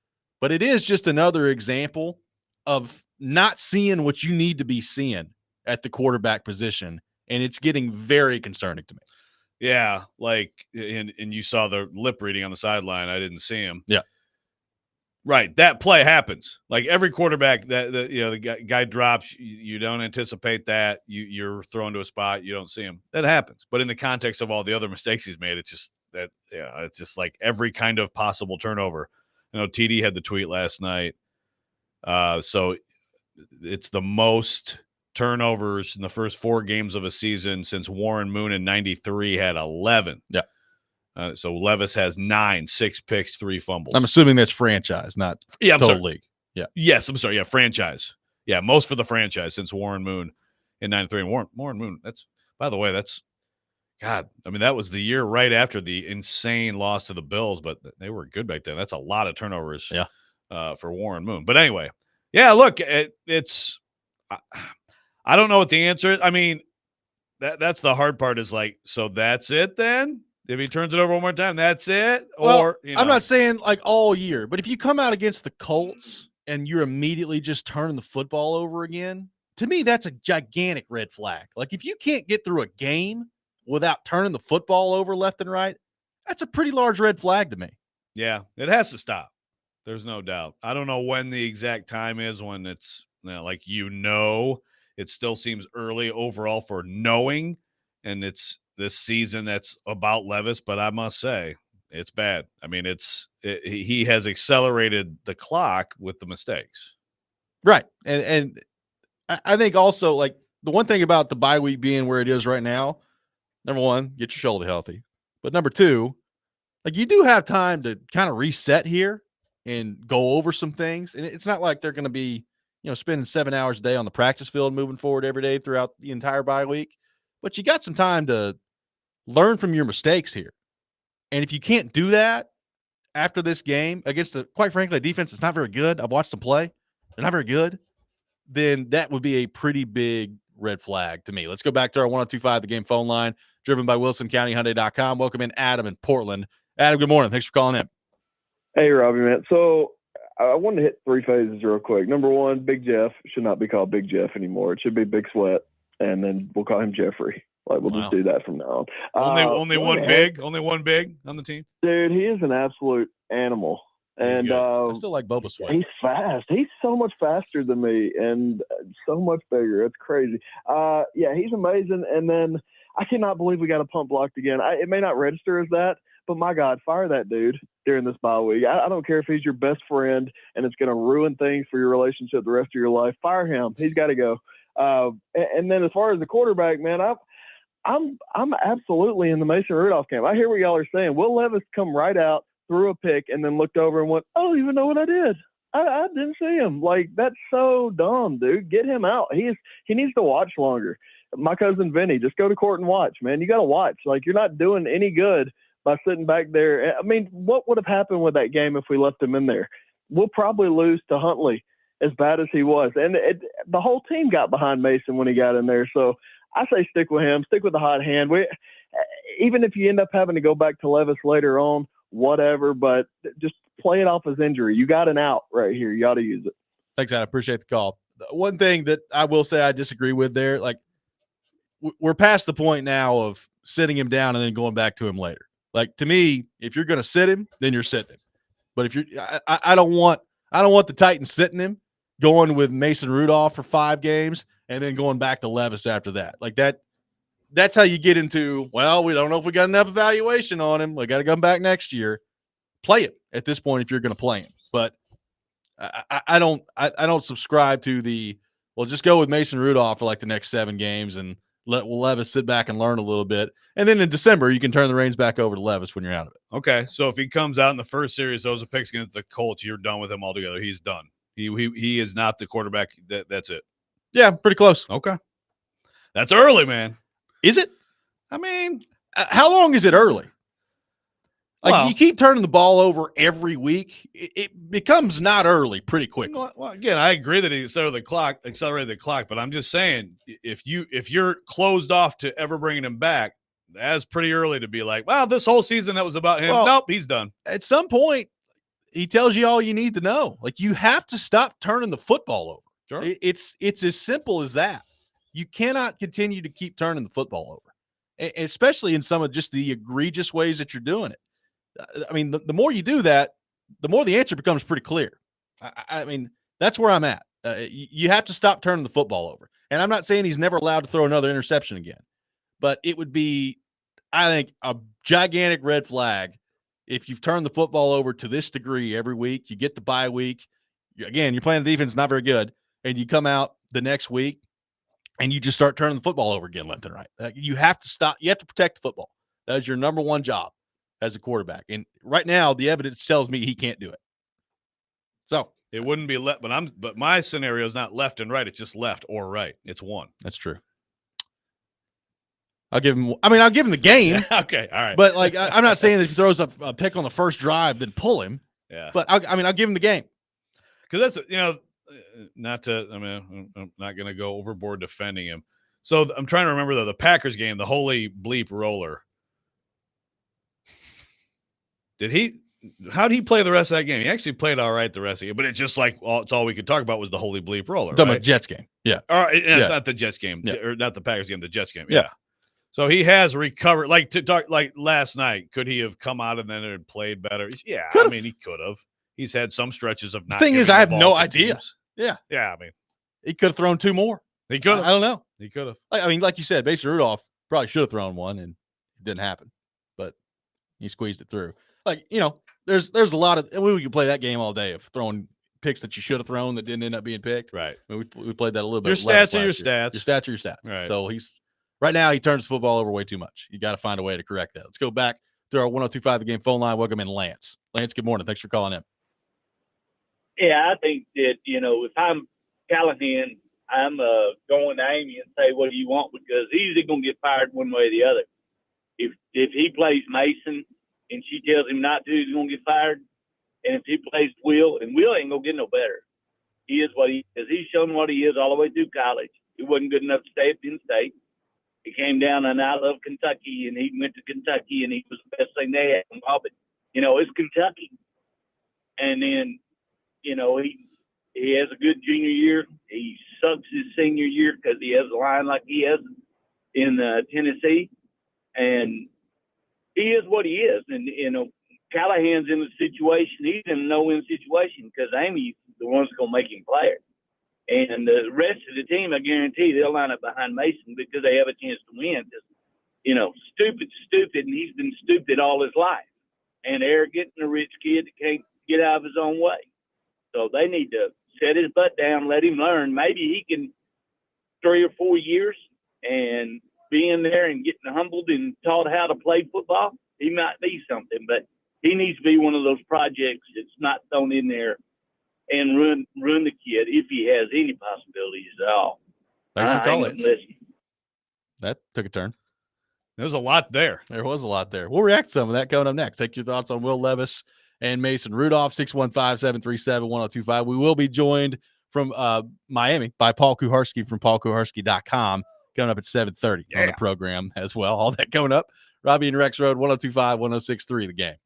Speaker 1: But it is just another example of not seeing what you need to be seeing at the quarterback position, and it's getting very concerning to me.
Speaker 2: Yeah, and you saw the lip reading on the sideline. I didn't see him.
Speaker 1: Yeah.
Speaker 2: Right, that play happens. Every quarterback the guy drops, you don't anticipate that. You're thrown to a spot, you don't see him. That happens. But in the context of all the other mistakes he's made, it's just like every kind of possible turnover. TD had the tweet last night. So it's the most turnovers in the first 4 games of a season since Warren Moon in 93 had 11.
Speaker 1: Yeah.
Speaker 2: So Levis has 9, 6 picks, 3 fumbles.
Speaker 1: I'm assuming that's franchise, not total league. Yeah.
Speaker 2: Yes, I'm sorry. Yeah, franchise. Yeah, most for the franchise since Warren Moon in 93. And Warren Moon, by the way, that was the year right after the insane loss to the Bills, but they were good back then. That's a lot of turnovers for Warren Moon. But anyway, yeah, look, it's I don't know what the answer is. That's the hard part is so that's it then? If he turns it over one more time, that's it?
Speaker 1: I'm not saying all year, but if you come out against the Colts and you're immediately just turning the football over again, to me, that's a gigantic red flag. If you can't get through a game without turning the football over left and right, that's a pretty large red flag to me.
Speaker 2: Yeah, it has to stop. There's no doubt. I don't know when the exact time is when it's like it still seems early overall for knowing, and it's this season that's about Levis, but I must say it's bad. I mean, he has accelerated the clock with the mistakes.
Speaker 1: Right. And I think also, like, the one thing about the bye week being where it is right now, number one, get your shoulder healthy. But number two, like, you do have time to kind of reset here and go over some things. And it's not like they're going to be, spending 7 hours a day on the practice field moving forward every day throughout the entire bye week. But you got some time to learn from your mistakes here. And if you can't do that after this game against quite frankly, a defense that's not very good, I've watched them play, they're not very good, then that would be a pretty big red flag to me. Let's go back to our 1025 The Game phone line, driven by WilsonCountyHyundai.com. Welcome in Adam in Portland. Adam, good morning. Thanks for calling in.
Speaker 6: Hey, Robby, man. So I wanted to hit three phases real quick. Number one, Big Jeff should not be called Big Jeff anymore. It should be Big Sweat, and then we'll call him Jeffrey. Like, we'll just do that from now on.
Speaker 2: Only one big on the team.
Speaker 6: Dude, he is an absolute animal. And
Speaker 1: I still like Boba Sweat.
Speaker 6: He's fast. He's so much faster than me and so much bigger. It's crazy. Yeah, he's amazing. And then I cannot believe we got a punt blocked again. It may not register as that, but my God, fire that dude during this bye week. I don't care if he's your best friend and it's going to ruin things for your relationship the rest of your life. Fire him. He's got to go. And then as far as the quarterback, man, I'm absolutely in the Mason Rudolph camp. I hear what y'all are saying. Will Levis come right out, threw a pick, and then looked over and went, I don't even know what I did. I didn't see him. Like, that's so dumb, dude. Get him out. He needs to watch longer. My cousin Vinny, just go to court and watch, man. You got to watch. Like, you're not doing any good by sitting back there. I mean, what would have happened with that game if we left him in there? We'll probably lose to Huntley as bad as he was. And the whole team got behind Mason when he got in there. So I say stick with him. Stick with the hot hand. Even if you end up having to go back to Levis later on, whatever, but just play it off as injury. You got an out right here. You ought to use it.
Speaker 1: Thanks, Adam. I appreciate the call. The one thing that I will say I disagree with there, like, we're past the point now of sitting him down and then going back to him later. Like, to me, if you're going to sit him, then you're sitting him. But if I don't want the Titans sitting him, going with Mason Rudolph for 5 games and then going back to Levis after that. Like, that's how you get into, well, we don't know if we got enough evaluation on him. We got to come back next year. Play it at this point if you're going to play him. But I don't subscribe to just go with Mason Rudolph for like the next 7 games and let Levis sit back and learn a little bit. And then in December, you can turn the reins back over to Levis when you're out of it.
Speaker 2: Okay, so if he comes out in the first series, those are picks against the Colts, you're done with him altogether. He's done. He is not the quarterback. That's it.
Speaker 1: Yeah, pretty close.
Speaker 2: Okay. That's early, man.
Speaker 1: Is it?
Speaker 2: I mean,
Speaker 1: how long is it early? Like, you keep turning the ball over every week, it becomes not early pretty quickly.
Speaker 2: Well, again, I agree that he accelerated the clock, but I'm just saying, if you're closed off to ever bringing him back, that's pretty early to be like, well, this whole season that was about him.
Speaker 1: Well,
Speaker 2: nope, he's done.
Speaker 1: At some point, he tells you all you need to know. Like, you have to stop turning the football over.
Speaker 2: Sure.
Speaker 1: It's as simple as that. You cannot continue to keep turning the football over, especially in some of just the egregious ways that you're doing it. I mean, the more you do that, the more the answer becomes pretty clear. I mean, that's where I'm at. You have to stop turning the football over. And I'm not saying he's never allowed to throw another interception again, but it would be, I think, a gigantic red flag if you've turned the football over to this degree every week. You get the bye week. Again, you're playing the defense not very good, and you come out the next week and you just start turning the football over again left and right. You have to stop. You have to protect the football. That is your number one job as a quarterback. And right now, the evidence tells me he can't do it. So
Speaker 2: it wouldn't be left, but my scenario is not left and right. It's just left or right. It's one.
Speaker 1: That's true. I'll give him the game.
Speaker 2: Okay. All right.
Speaker 1: But like, I'm not saying that if he throws a pick on the first drive, then pull him.
Speaker 2: Yeah.
Speaker 1: But I'll give him the game.
Speaker 2: Because that's, I'm not going to go overboard defending him. So I'm trying to remember the Packers game, the holy bleep roller. How did he play the rest of that game? He actually played all right the rest of it, but it's just like, it's all we could talk about was the holy bleep roller.
Speaker 1: Talking about Jets game. Yeah.
Speaker 2: All right.
Speaker 1: Yeah.
Speaker 2: Not the Jets game,
Speaker 1: yeah.
Speaker 2: Or not the Packers game, the Jets game.
Speaker 1: Yeah.
Speaker 2: So he has recovered. Like to talk like last night, could he have come out and then had played better? Yeah,
Speaker 1: Could've.
Speaker 2: I mean he could have. He's had some stretches of not.
Speaker 1: Thing is,
Speaker 2: giving
Speaker 1: I
Speaker 2: the
Speaker 1: have
Speaker 2: ball
Speaker 1: no
Speaker 2: to
Speaker 1: idea.
Speaker 2: teams.
Speaker 1: Yeah,
Speaker 2: Yeah, I mean
Speaker 1: he could have thrown 2 more.
Speaker 2: he could have.
Speaker 1: I don't know.
Speaker 2: He could have.
Speaker 1: I mean, like you said, Mason Rudolph probably should have thrown one, and it didn't happen. But he squeezed it through. Like, there's a lot of we could play that game all day of throwing picks that you should have thrown that didn't end up being picked.
Speaker 2: Right.
Speaker 1: I mean, we played that a little bit.
Speaker 2: Your
Speaker 1: with Levis
Speaker 2: stats are your
Speaker 1: last year.
Speaker 2: stats.
Speaker 1: Your stats are your stats.
Speaker 2: Right.
Speaker 1: So right now he turns the football over way too much. You got to find a way to correct that. Let's go back to our 1025 The Game phone line. Welcome in Lance. Lance, good morning. Thanks for calling in.
Speaker 7: Yeah, I think that, if I'm Callahan, I'm going to Amy and say, what do you want? Because he's either going to get fired one way or the other. If he plays Mason and she tells him not to, he's going to get fired. And if he plays Will, and Will ain't going to get no better. He is what he is. He's shown what he is all the way through college. He wasn't good enough to stay at Penn State. He came down and I love Kentucky, and he went to Kentucky, and he was the best thing they had in Robby. It's Kentucky. And then, he has a good junior year. He sucks his senior year because he has a line like he has in Tennessee. And he is what he is. And, Callahan's in a situation. He's in a no-win situation because Amy's the one's going to make him play it. And the rest of the team, I guarantee they'll line up behind Mason because they have a chance to win. Stupid, and he's been stupid all his life. And arrogant and a rich kid that can't get out of his own way. So they need to set his butt down, let him learn. Maybe he can 3 or 4 years and be in there and getting humbled and taught how to play football. He might be something, but he needs to be one of those projects that's not thrown in there and ruin the kid if he has any possibilities at all.
Speaker 1: Thanks for calling.
Speaker 7: Listen.
Speaker 1: That took a turn.
Speaker 2: There's a lot there.
Speaker 1: There was a lot there. We'll react to some of that coming up next. Take your thoughts on Will Levis and Mason Rudolph, 615-737-1025. We will be joined from Miami by Paul Kuharski from paulkuharski.com coming up at 7:30 on the program as well. All that coming up. Robby and Rexrode, 1025, 1063, The Game.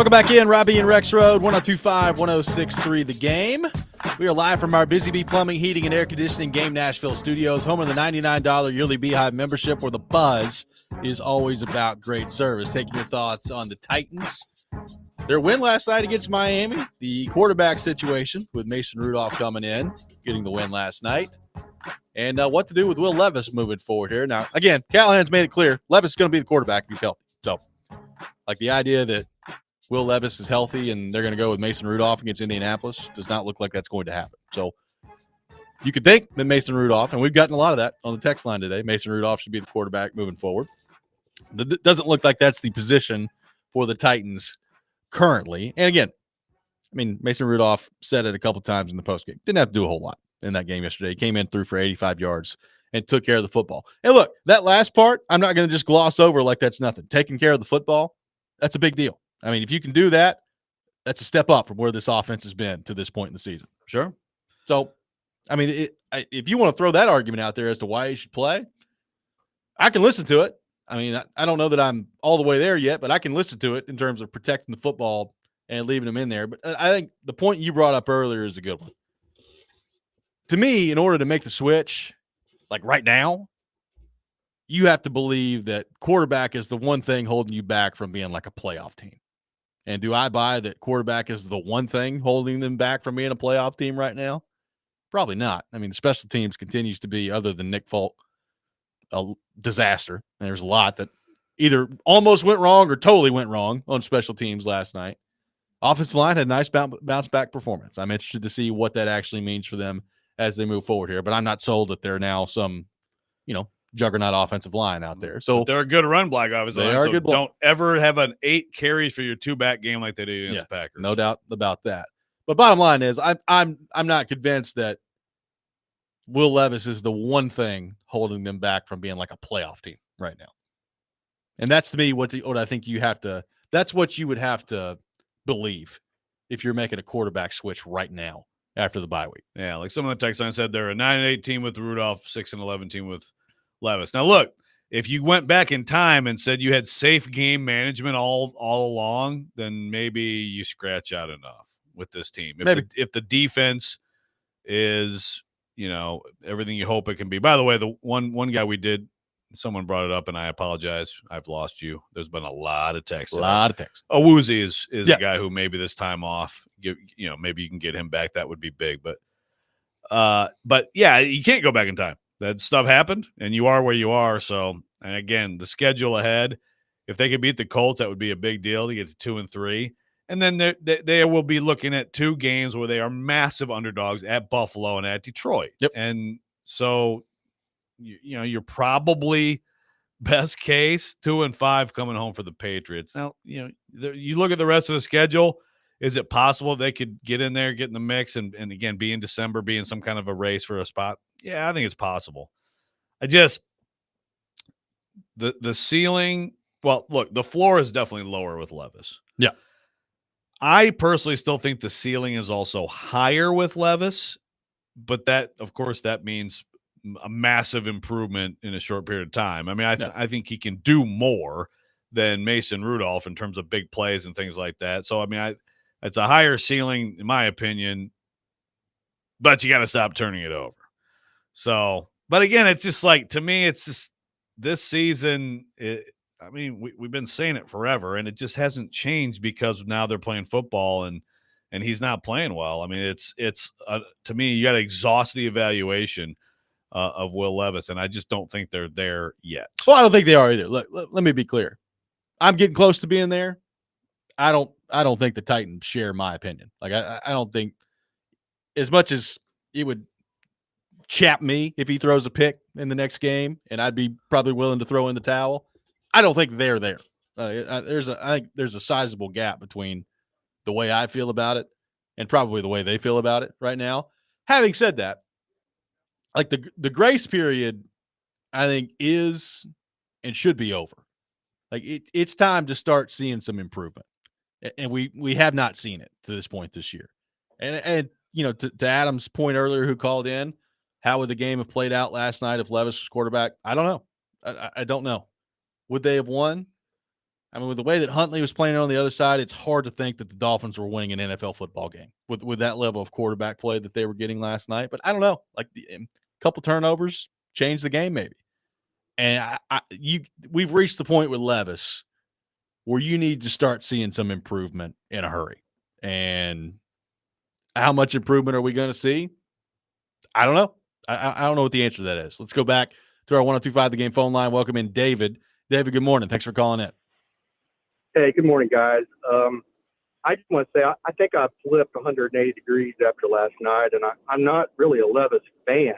Speaker 1: Welcome back in, Robby and Rexrode, 102.5, 106.3 The Game. We are live from our Busy Bee Plumbing, Heating, and Air Conditioning Game Nashville studios, home of the $99 yearly Beehive membership, where the buzz is always about great service. Taking your thoughts on the Titans, their win last night against Miami, the quarterback situation with Mason Rudolph coming in, getting the win last night, and what to do with Will Levis moving forward here. Now, again, Callahan's made it clear Levis is going to be the quarterback if he's healthy. So, like, the idea that Will Levis is healthy and they're going to go with Mason Rudolph against Indianapolis does not look like that's going to happen. So you could think that Mason Rudolph, and we've gotten a lot of that on the text line today, Mason Rudolph should be the quarterback moving forward. It doesn't look like that's the position for the Titans currently. And again, I mean, Mason Rudolph said it a couple times in the postgame. Didn't have to do a whole lot in that game yesterday. He came in, threw for 85 yards, and took care of the football. And look, that last part, I'm not going to just gloss over like that's nothing. Taking care of the football, that's a big deal. I mean, if you can do that, that's a step up from where this offense has been to this point in the season.
Speaker 2: Sure.
Speaker 1: So, I mean, if you want to throw that argument out there as to why he should play, I can listen to it. I mean, I don't know that I'm all the way there yet, but I can listen to it in terms of protecting the football and leaving him in there. But I think the point you brought up earlier is a good one. To me, in order to make the switch, like right now, you have to believe that quarterback is the one thing holding you back from being like a playoff team. And do I buy that quarterback is the one thing holding them back from being a playoff team right now? Probably not. I mean, the special teams continues to be, other than Nick Folk, a disaster. And there's a lot that either almost went wrong or totally went wrong on special teams last night. Offensive line had a nice bounce back performance. I'm interested to see what that actually means for them as they move forward here. But I'm not sold that they're now some, juggernaut offensive line out there. So
Speaker 2: but they're a good run block, obviously.
Speaker 1: They are a good block.
Speaker 2: Don't ever have an 8 carries for your 2-back game like they did against the Packers.
Speaker 1: No doubt about that. But bottom line is, I'm not convinced that Will Levis is the one thing holding them back from being like a playoff team right now. And that's, to me, what I think you have to. That's what you would have to believe if you're making a quarterback switch right now after the bye week.
Speaker 2: Yeah, like some of the text line said, they're a 9-8 team with Rudolph, 6-11 team with Levis. Now, look, if you went back in time and said you had safe game management all along, then maybe you scratch out enough with this team. If the defense is, everything you hope it can be. By the way, the one guy someone brought it up, and I apologize. I've lost you. There's been a lot of texts. Owuzie is a guy who maybe this time off, maybe you can get him back. That would be big. But yeah, you can't go back in time. That stuff happened, and you are where you are. So, and again, the schedule ahead, if they could beat the Colts, that would be a big deal to get to 2-3. And then they will be looking at 2 games where they are massive underdogs at Buffalo and at Detroit.
Speaker 1: Yep.
Speaker 2: And so, you're probably best case 2-5 coming home for the Patriots. Now, you look at the rest of the schedule. Is it possible they could get in there, get in the mix, and again, be in December, be in some kind of a race for a spot? Yeah, I think it's possible. The ceiling, well, look, the floor is definitely lower with Levis.
Speaker 1: Yeah.
Speaker 2: I personally still think the ceiling is also higher with Levis, but that, of course, that means a massive improvement in a short period of time. I mean, I think he can do more than Mason Rudolph in terms of big plays and things like that. So, I mean, it's a higher ceiling, in my opinion, but you got to stop turning it over. So, but again, it's just like, to me, it's just this season. We've been saying it forever, and it just hasn't changed because now they're playing football and he's not playing well. I mean, it's to me, you got to exhaust the evaluation of Will Levis, and I just don't think they're there yet.
Speaker 1: Well, I don't think they are either. Look, let me be clear. I'm getting close to being there. I don't think the Titans share my opinion. Like, I don't think, as much as it would chap me if he throws a pick in the next game, and I'd be probably willing to throw in the towel, I don't think they're there. I think there's a sizable gap between the way I feel about it and probably the way they feel about it right now. Having said that, like, the grace period, I think, is and should be over. Like, it's time to start seeing some improvement, and we have not seen it to this point this year. And to Adam's point earlier, who called in, how would the game have played out last night if Levis was quarterback? I don't know. I don't know. Would they have won? I mean, with the way that Huntley was playing on the other side, it's hard to think that the Dolphins were winning an NFL football game with that level of quarterback play that they were getting last night. But I don't know, like a couple turnovers changed the game maybe. And we've reached the point with Levis where you need to start seeing some improvement in a hurry. And how much improvement are we going to see? I don't know. I don't know what the answer to that is. Let's go back to our 102.5 The Game phone line. Welcome in David. David, good morning. Thanks for calling in.
Speaker 8: Hey, good morning, guys. I just want to say I think I flipped 180 degrees after last night, and I'm not really a Levis fan,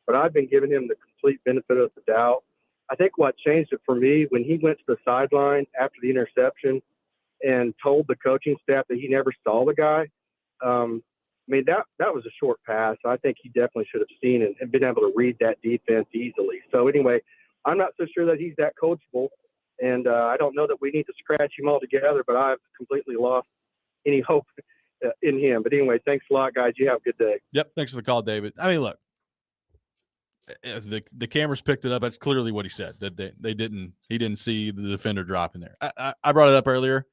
Speaker 8: but I've been giving him the complete benefit of the doubt. I think what changed it for me when he went to the sideline after the interception and told the coaching staff that he never saw the guy. I mean, that was a short pass. I think he definitely should have seen it and been able to read that defense easily. So anyway, I'm not so sure that he's that coachable. And I don't know that we need to scratch him altogether, but I've completely lost any hope in him. But anyway, thanks a lot, guys. You have a good day.
Speaker 1: Yep. Thanks for the call, David. I mean, look, the cameras picked it up. That's clearly what he said, that he didn't see the defender drop in there. I brought it up earlier.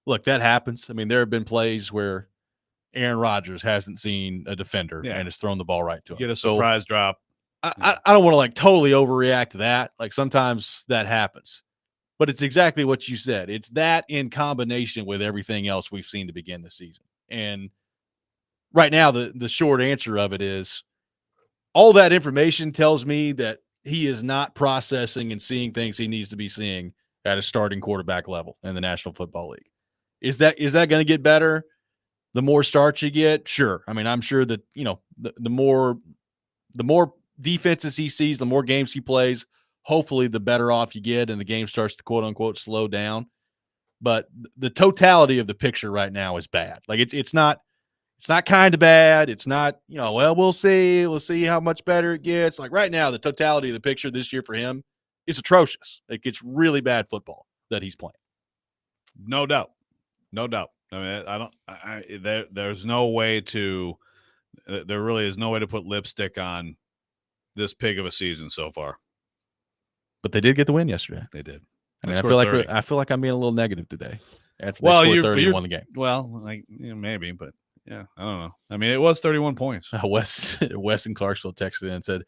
Speaker 1: Look, that happens. I mean, there have been plays where Aaron Rodgers hasn't seen a defender and has thrown the ball right to him.
Speaker 2: Get a surprise drop.
Speaker 1: I don't want to like totally overreact to that. Like sometimes that happens. But it's exactly what you said. It's that in combination with everything else we've seen to begin the season. And right now, the short answer of it is all that information tells me that he is not processing and seeing things he needs to be seeing at a starting quarterback level in the National Football League. Is that going to get better the more starts you get? Sure. I mean, I'm sure that, the more defenses he sees, the more games he plays, hopefully the better off you get and the game starts to quote unquote slow down. But the totality of the picture right now is bad. Like it's not kind of bad. It's not, well, we'll see how much better it gets. Like right now, the totality of the picture this year for him is atrocious. Like it's really bad football that he's playing.
Speaker 2: No doubt. I mean, there's no way there really is no way to put lipstick on this pig of a season so far.
Speaker 1: But they did get the win yesterday.
Speaker 2: They did.
Speaker 1: I mean, I feel like I'm being a little negative today. After they scored 30 and won the game.
Speaker 2: Well, like maybe, but yeah, I don't know. I mean, it was 31 points.
Speaker 1: Wes in Clarksville texted in and said,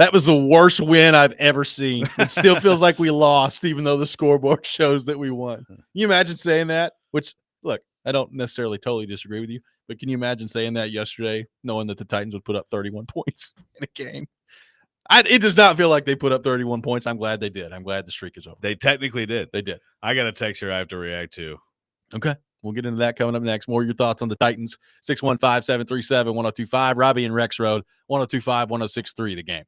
Speaker 1: "That was the worst win I've ever seen. It still feels like we lost, even though the scoreboard shows that we won." Can you imagine saying that? Which, look, I don't necessarily totally disagree with you, but can you imagine saying that yesterday, knowing that the Titans would put up 31 points in a game? It does not feel like they put up 31 points. I'm glad they did. I'm glad the streak is over.
Speaker 2: They technically did.
Speaker 1: They did.
Speaker 2: I got a text here I have to react to.
Speaker 1: Okay. We'll get into that coming up next. More of your thoughts on the Titans. 615-737-1025. Robby and Rexrode. 1025-1063 The Game.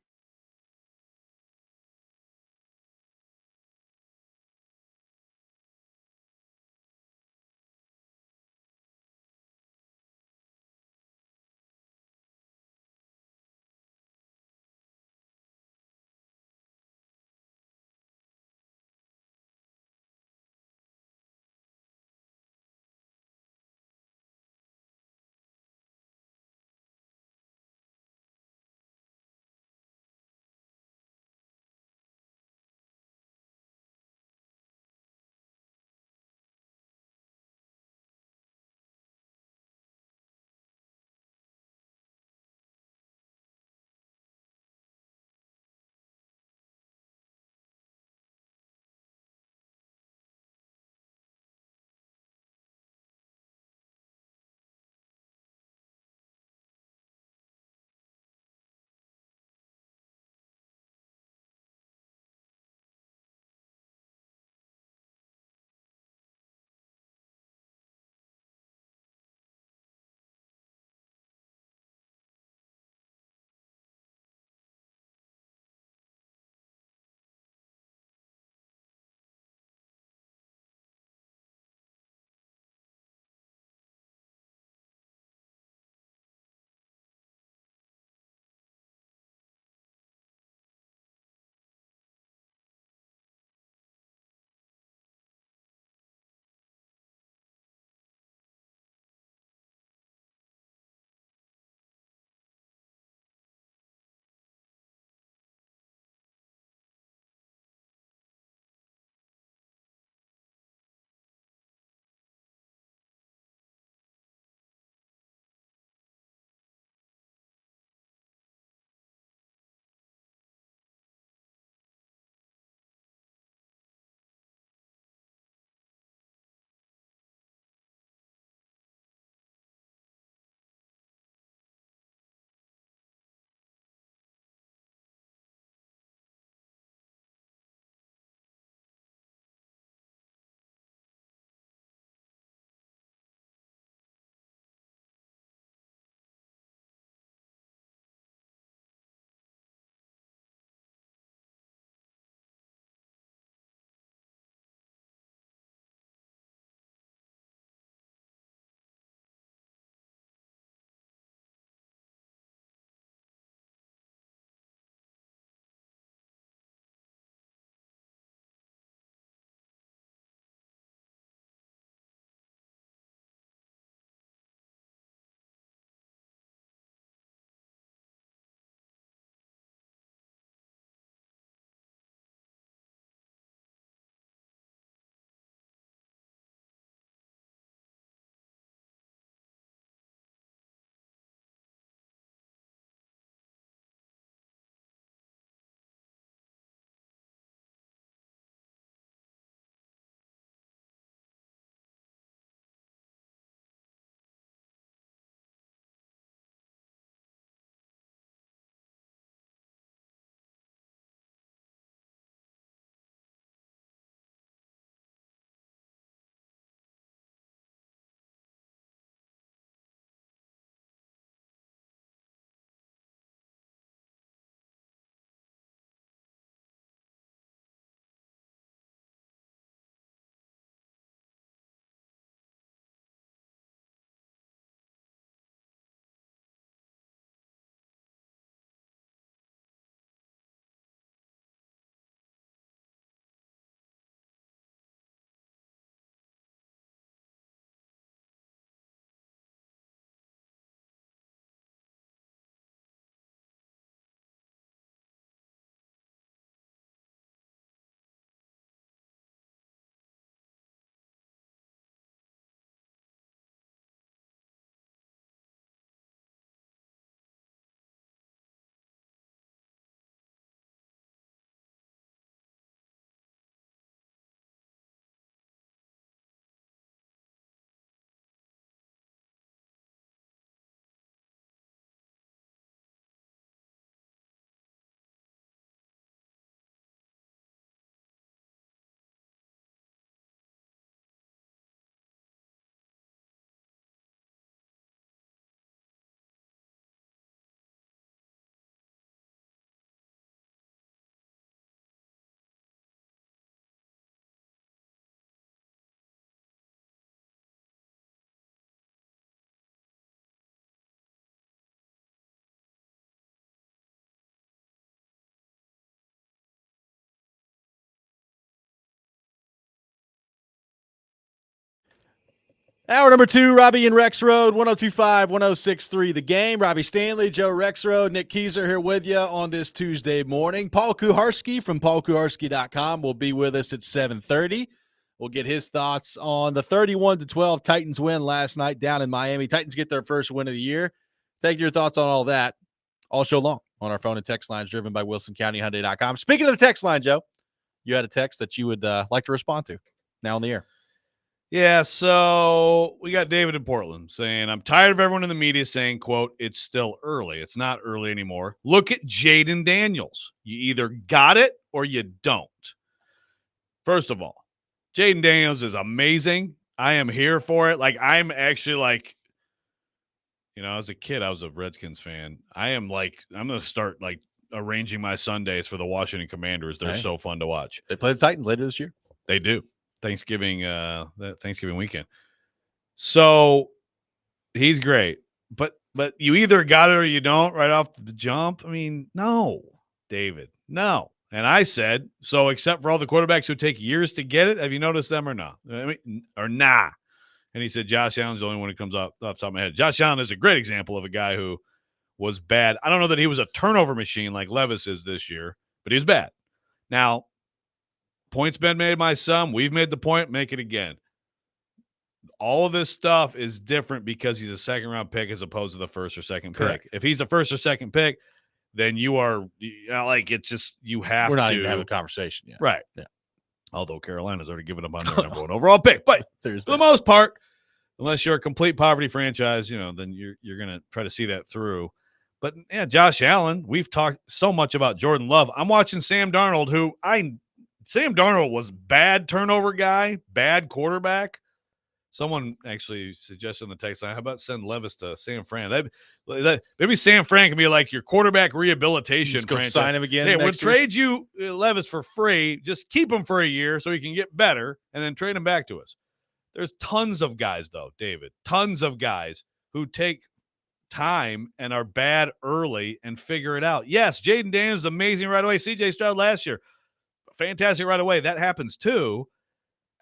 Speaker 1: Hour number 2, Robby and Rexrode, 102.5, 106.3 The Game. Robby Stanley, Joe Rexrode, Nick Keyser here with you on this Tuesday morning. Paul Kuharski from paulkuharski.com will be with us at 7:30. We'll get his thoughts on the 31-12 Titans win last night down in Miami. Titans get their first win of the year. Take your thoughts on all that all show long on our phone and text lines driven by WilsonCountyHyundai.com. Speaking of the text line, Joe, you had a text that you would like to respond to now on the air.
Speaker 2: Yeah, so we got David in Portland saying, I'm tired of everyone in the media saying, quote, it's still early. It's not early anymore. Look at Jaden Daniels. You either got it or you don't. First of all, Jaden Daniels is amazing. I am here for it. Like, I'm actually like, you know, as a kid, I was a Redskins fan. I'm going to start like arranging my Sundays for the Washington Commanders. They're so fun to watch.
Speaker 1: They play the Titans later this year.
Speaker 2: They do. Thanksgiving weekend. So he's great. But you either got it or you don't right off the jump. I mean, no, David, no. And I said, so except for all the quarterbacks who take years to get it, have you noticed them or not? I mean, or nah. And he said, Josh Allen's the only one who comes off the top of my head. Josh Allen is a great example of a guy who was bad. I don't know that he was a turnover machine like Levis is this year, but he's bad. Now, point's been made by some. We've made the point. Make it again. All of this stuff is different because he's a second-round pick as opposed to the first or second
Speaker 1: Correct.
Speaker 2: pick. If he's a first or second pick, then you are like it's just you have to.
Speaker 1: We're not even having a conversation yet.
Speaker 2: Right.
Speaker 1: Yeah.
Speaker 2: Although Carolina's already given up on their number one overall pick. But for
Speaker 1: There's
Speaker 2: the most part, unless you're a complete poverty franchise, you know, then you're going to try to see that through. But, yeah, Josh Allen, we've talked so much about Jordan Love. I'm watching Sam Darnold, Sam Darnold was bad turnover guy, bad quarterback. Someone actually suggested in the text line, how about send Levis to San Fran? That maybe San Fran can be like your quarterback rehabilitation.
Speaker 1: Just go
Speaker 2: franchise.
Speaker 1: sign him again.
Speaker 2: Hey, we'll
Speaker 1: next year.
Speaker 2: trade you Levis for free. Just keep him for a year so he can get better and then trade him back to us. There's tons of guys, though, David, tons of guys who take time and are bad early and figure it out. Yes, Jaden Daniels is amazing right away. CJ Stroud last year, fantastic right away. That happens too.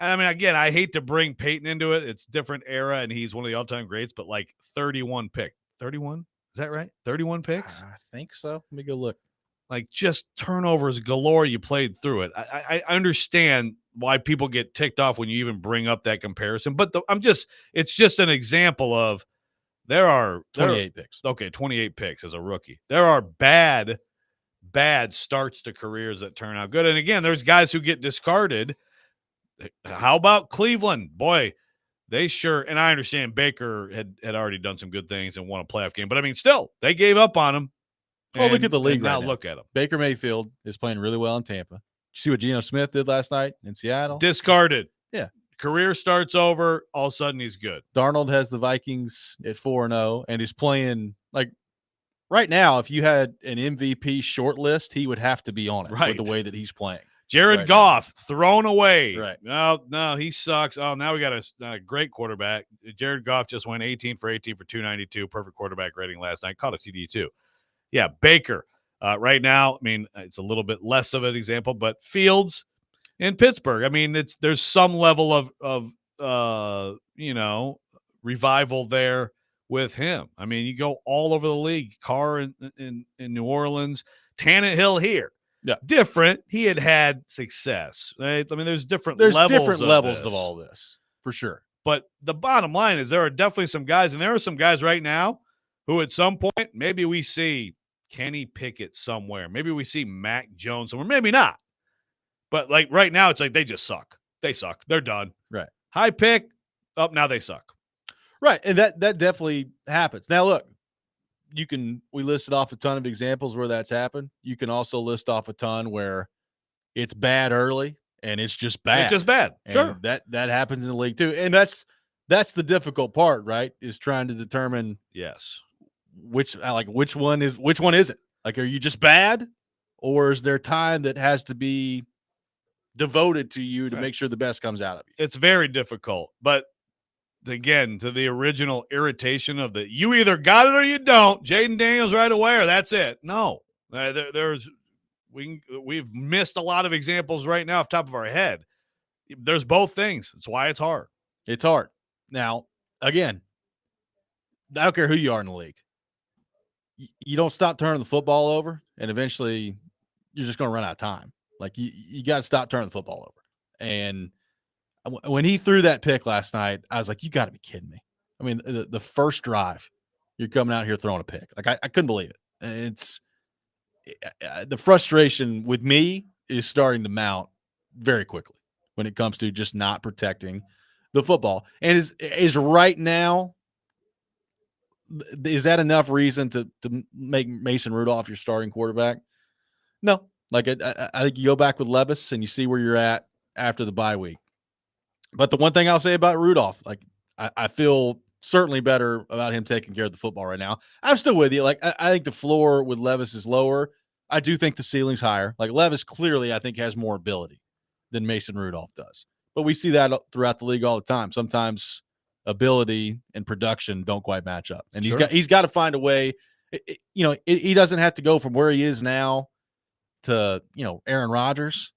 Speaker 2: And I mean, again, I hate to bring Peyton into it. It's a different era, and he's one of the all-time greats, but like 31 pick. 31? Is that right? 31 picks?
Speaker 1: I think so. Let me go look.
Speaker 2: Like just turnovers galore. You played through it. I understand why people get ticked off when you even bring up that comparison, but it's just an example of there are
Speaker 1: 28 picks.
Speaker 2: Okay, 28 picks as a rookie. There are bad starts to careers that turn out good. And again, there's guys who get discarded. How about Cleveland? Boy, they sure, and I understand Baker had already done some good things and won a playoff game, but I mean, still, they gave up on him.
Speaker 1: Well, look at the league
Speaker 2: now.
Speaker 1: right now.
Speaker 2: Look at him.
Speaker 1: Baker Mayfield is playing really well in Tampa. Did you see what Geno Smith did last night in Seattle?
Speaker 2: Discarded.
Speaker 1: Yeah.
Speaker 2: Career starts over. All of a sudden, he's good.
Speaker 1: Darnold has the Vikings at 4-0 and he's playing like right now. If you had an MVP short list, he would have to be on it
Speaker 2: Right.
Speaker 1: with the way that he's playing.
Speaker 2: Jared
Speaker 1: Right
Speaker 2: Goff thrown away.
Speaker 1: Right.
Speaker 2: No, he sucks. Oh, now we got a great quarterback. Jared Goff just went 18 for 292. Perfect quarterback rating last night. Caught a TD too. Yeah, Baker. Right now, I mean, it's a little bit less of an example, but Fields in Pittsburgh. I mean, there's some level of revival there with him. I mean, you go all over the league. Carr in New Orleans, Tannehill here.
Speaker 1: Yeah,
Speaker 2: different. He had success. Right? I mean, there's different levels
Speaker 1: of all this for sure.
Speaker 2: But the bottom line is there are definitely some guys, and there are some guys right now who at some point maybe we see Kenny Pickett somewhere. Maybe we see Mac Jones somewhere. Maybe not. But like right now, it's like they just suck. They suck. They're done.
Speaker 1: Right.
Speaker 2: High pick. Up now they suck.
Speaker 1: Right. And that definitely happens. Now look, we listed off a ton of examples where that's happened. You can also list off a ton where it's bad early and it's just bad.
Speaker 2: It's just bad.
Speaker 1: And
Speaker 2: sure.
Speaker 1: That happens in the league too. And that's the difficult part, right? Is trying to determine
Speaker 2: yes.
Speaker 1: which one is it? Like, are you just bad, or is there time that has to be devoted to you to make sure the best comes out of you?
Speaker 2: It's very difficult. But again, to the original irritation of you either got it or you don't. Jaden Daniels right away, or that's it. No, we've missed a lot of examples right now off the top of our head. There's both things. That's why it's hard.
Speaker 1: It's hard. Now, again, I don't care who you are in the league. You don't stop turning the football over, and eventually you're just going to run out of time. Like, you got to stop turning the football over. And when he threw that pick last night, I was like, you got to be kidding me. I mean, the first drive, you're coming out here throwing a pick. Like, I couldn't believe it. It's the frustration with me is starting to mount very quickly when it comes to just not protecting the football. And is right now, is that enough reason to make Mason Rudolph your starting quarterback? No. Like, I think you go back with Levis and you see where you're at after the bye week. But the one thing I'll say about Rudolph, like, I feel certainly better about him taking care of the football right now. I'm still with you. Like, I think the floor with Levis is lower. I do think the ceiling's higher. Like, Levis clearly, I think, has more ability than Mason Rudolph does. But we see that throughout the league all the time. Sometimes ability and production don't quite match up. And he's got to find a way. He doesn't have to go from where he is now to, Aaron Rodgers.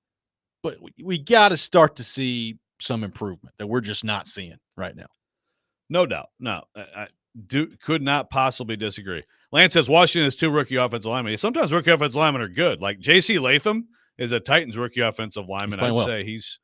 Speaker 1: But we got to start to see some improvement that we're just not seeing right now.
Speaker 2: No doubt. No, I could not possibly disagree. Lance says Washington has 2 rookie offensive linemen. Sometimes rookie offensive linemen are good. Like J.C. Latham is a Titans rookie offensive lineman. I'd say he's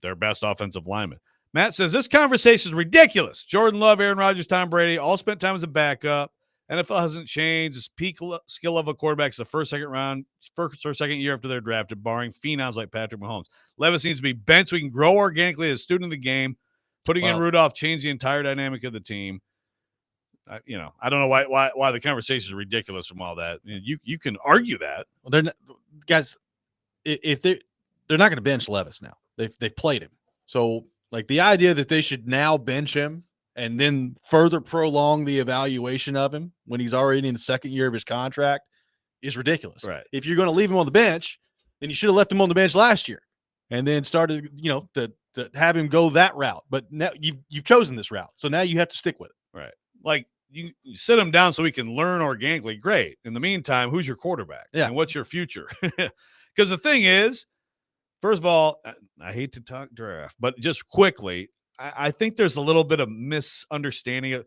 Speaker 2: their best offensive lineman. Matt says this conversation is ridiculous. Jordan Love, Aaron Rodgers, Tom Brady all spent time as a backup. NFL hasn't changed. His peak skill level quarterbacks the first or second year after they're drafted, barring phenoms like Patrick Mahomes. Levis needs to be benched so he can grow organically as a student of the game. Putting in Rudolph changed the entire dynamic of the team. I don't know why the conversation is ridiculous from all that. You can argue that.
Speaker 1: Well, they're not, guys. If they're not going to bench Levis now, they've played him. So, like, the idea that they should now bench him and then further prolong the evaluation of him when he's already in the second year of his contract is ridiculous.
Speaker 2: Right.
Speaker 1: If you're going to leave him on the bench, then you should have left him on the bench last year and then started, to have him go that route. But now you've chosen this route, so now you have to stick with it.
Speaker 2: Right. Like, you sit him down so he can learn organically. Great. In the meantime, who's your quarterback?
Speaker 1: Yeah.
Speaker 2: And what's your future? Because the thing is, first of all, I hate to talk draft, but just quickly, I think there's a little bit of misunderstanding.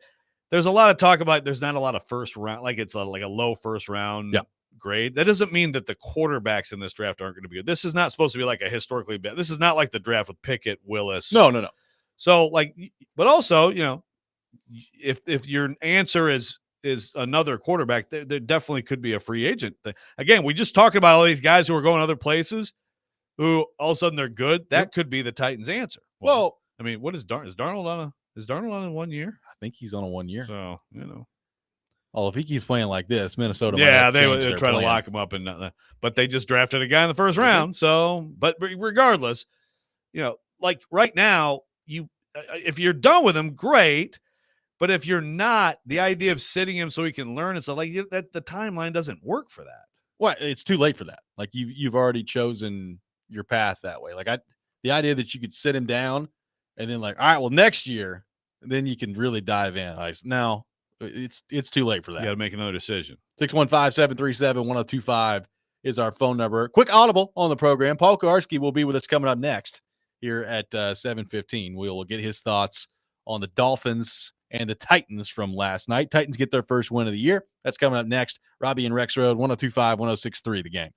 Speaker 2: There's a lot of talk about there's not a lot of first round, like it's like a low first round grade. That doesn't mean that the quarterbacks in this draft aren't going to be good. This is not supposed to be like a historically bad. This is not like the draft with Pickett, Willis.
Speaker 1: No.
Speaker 2: So, but also, if your answer is another quarterback, there definitely could be a free agent. Again, we just talked about all these guys who are going other places who all of a sudden they're good. That could be the Titans' answer.
Speaker 1: Well,
Speaker 2: I mean, what is Darnold on a 1 year?
Speaker 1: I think he's on a 1 year.
Speaker 2: So,
Speaker 1: if he keeps playing like this, Minnesota might
Speaker 2: yeah,
Speaker 1: have to
Speaker 2: they
Speaker 1: change
Speaker 2: would
Speaker 1: their
Speaker 2: try
Speaker 1: plan.
Speaker 2: to lock him up, but they just drafted a guy in the first round. So, but regardless, like right now, if you're done with him, great. But if you're not, the idea of sitting him so he can learn and stuff like that, the timeline doesn't work for that.
Speaker 1: Well, it's too late for that. Like, you've already chosen your path that way. Like, the idea that you could sit him down and then, like, all right, well, next year, then you can really dive in. Like, no, it's too late for that.
Speaker 2: You got to make another decision.
Speaker 1: 615-737-1025 is our phone number. Quick audible on the program. Paul Kowarski will be with us coming up next here at 7:15. We'll get his thoughts on the Dolphins and the Titans from last night. Titans get their first win of the year. That's coming up next. Robby and Rexrode, 102.5, 106.3, The Game.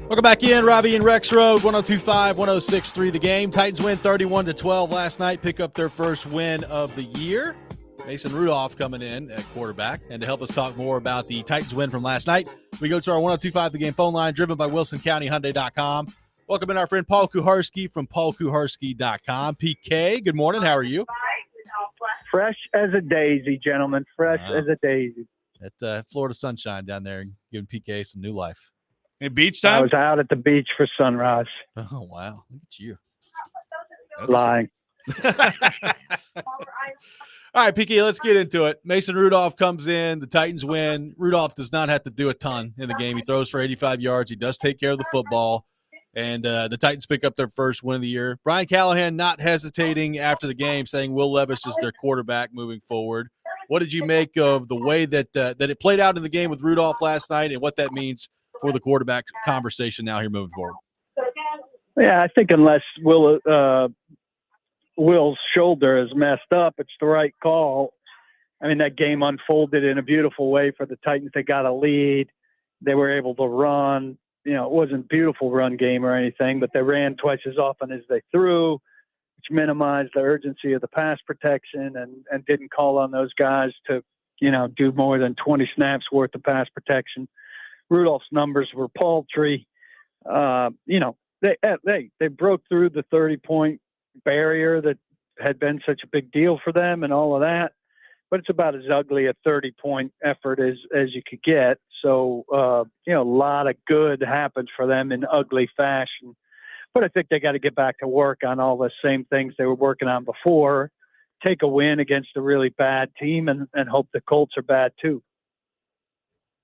Speaker 1: Welcome back in, Robby and Rexrode, 102.5, 106.3 The Game. Titans win 31-12 last night, pick up their first win of the year. Mason Rudolph coming in at quarterback. And to help us talk more about the Titans win from last night, we go to our 102.5 The Game phone line, driven by WilsonCountyHyundai.com. Welcome in our friend Paul Kuharsky from PaulKuharsky.com. PK, good morning. How are you?
Speaker 9: Fresh as a daisy, gentlemen. Fresh as a daisy.
Speaker 1: At Florida sunshine down there, giving PK some new life.
Speaker 2: Hey, beach
Speaker 9: I
Speaker 2: time?
Speaker 9: was out at the beach for sunrise.
Speaker 1: Oh, wow. Look at you.
Speaker 9: Lying.
Speaker 1: All right, PK, let's get into it. Mason Rudolph comes in. The Titans win. Rudolph does not have to do a ton in the game. He throws for 85 yards. He does take care of the football. And the Titans pick up their first win of the year. Brian Callahan not hesitating after the game, saying Will Levis is their quarterback moving forward. What did you make of the way that it played out in the game with Rudolph last night and what that means for the quarterback conversation now here moving forward?
Speaker 9: Yeah, I think unless Will's shoulder is messed up, it's the right call. I mean, that game unfolded in a beautiful way for the Titans. They got a lead. They were able to run. You know, it wasn't a beautiful run game or anything, but they ran twice as often as they threw, which minimized the urgency of the pass protection and didn't call on those guys to, do more than 20 snaps worth of pass protection. Rudolph's numbers were paltry. They broke through the 30-point barrier that had been such a big deal for them and all of that. But it's about as ugly a 30-point effort as you could get. So, a lot of good happened for them in ugly fashion. But I think they got to get back to work on all the same things they were working on before, take a win against a really bad team, and hope the Colts are bad too.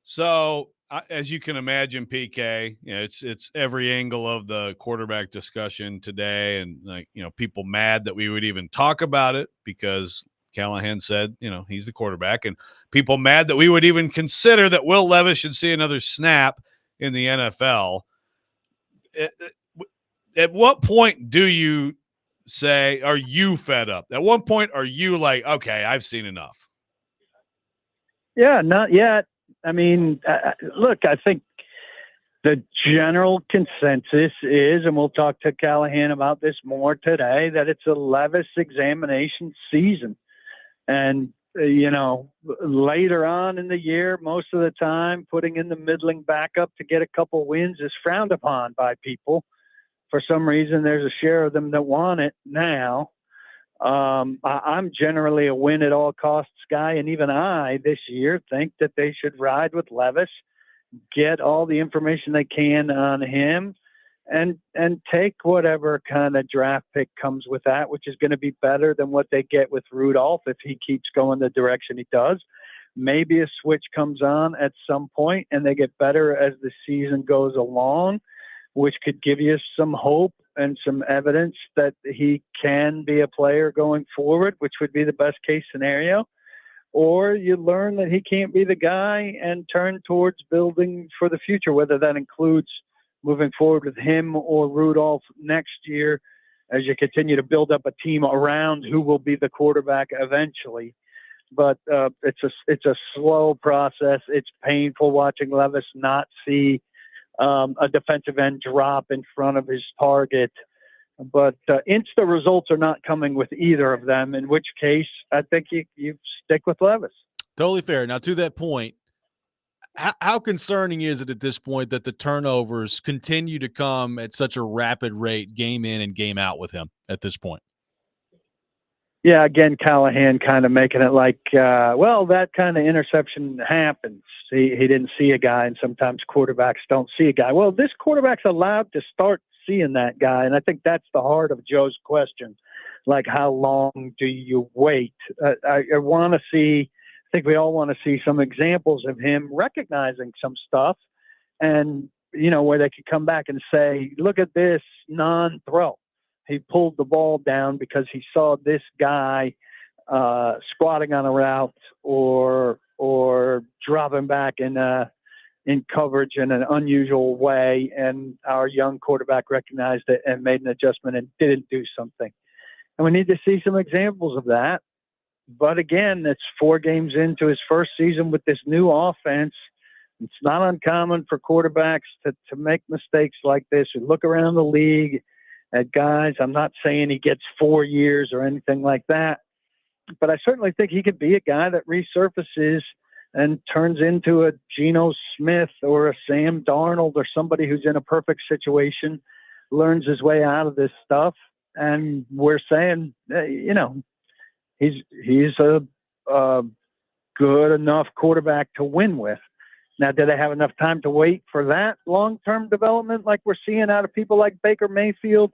Speaker 2: So, as you can imagine, PK, it's every angle of the quarterback discussion today, and people mad that we would even talk about it because Callahan said, he's the quarterback, and people mad that we would even consider that Will Levis should see another snap in the NFL. At what point do you say, are you fed up? At what point are you like, okay, I've seen enough?
Speaker 9: Yeah, not yet. I mean, look, I think the general consensus is, and we'll talk to Callahan about this more today, that it's a Levis examination season. And, later on in the year, most of the time, putting in the middling backup to get a couple wins is frowned upon by people. For some reason, there's a share of them that want it now. I'm generally a win at all costs guy, and even I this year think that they should ride with Levis, get all the information they can on him, and take whatever kind of draft pick comes with that, which is going to be better than what they get with Rudolph if he keeps going the direction he does. Maybe a switch comes on at some point and they get better as the season goes along, which could give you some hope and some evidence that he can be a player going forward, which would be the best case scenario. Or you learn that he can't be the guy and turn towards building for the future, whether that includes moving forward with him or Rudolph next year as you continue to build up a team around who will be the quarterback eventually. But it's a slow process. It's painful watching Levis not see a defensive end drop in front of his target. But instant results are not coming with either of them, in which case I think you stick with Levis.
Speaker 1: Totally fair. Now, to that point, how concerning is it at this point that the turnovers continue to come at such a rapid rate, game in and game out with him at this point?
Speaker 9: Yeah, again, Callahan kind of making it like, that kind of interception happens. He didn't see a guy, and sometimes quarterbacks don't see a guy. Well, this quarterback's allowed to start seeing that guy, and I think that's the heart of Joe's question. Like, how long do you wait? I want to see – I think we all want to see some examples of him recognizing some stuff and, where they could come back and say, look at this non-throw. He pulled the ball down because he saw this guy squatting on a route or dropping back in coverage in an unusual way, and our young quarterback recognized it and made an adjustment and didn't do something. And we need to see some examples of that. But again, it's 4 games into his first season with this new offense. It's not uncommon for quarterbacks to make mistakes like this. We look around the league at guys. I'm not saying he gets 4 years or anything like that, but I certainly think he could be a guy that resurfaces and turns into a Geno Smith or a Sam Darnold or somebody who's in a perfect situation, learns his way out of this stuff. And we're saying, he's a good enough quarterback to win with. Now, do they have enough time to wait for that long-term development like we're seeing out of people like Baker Mayfield?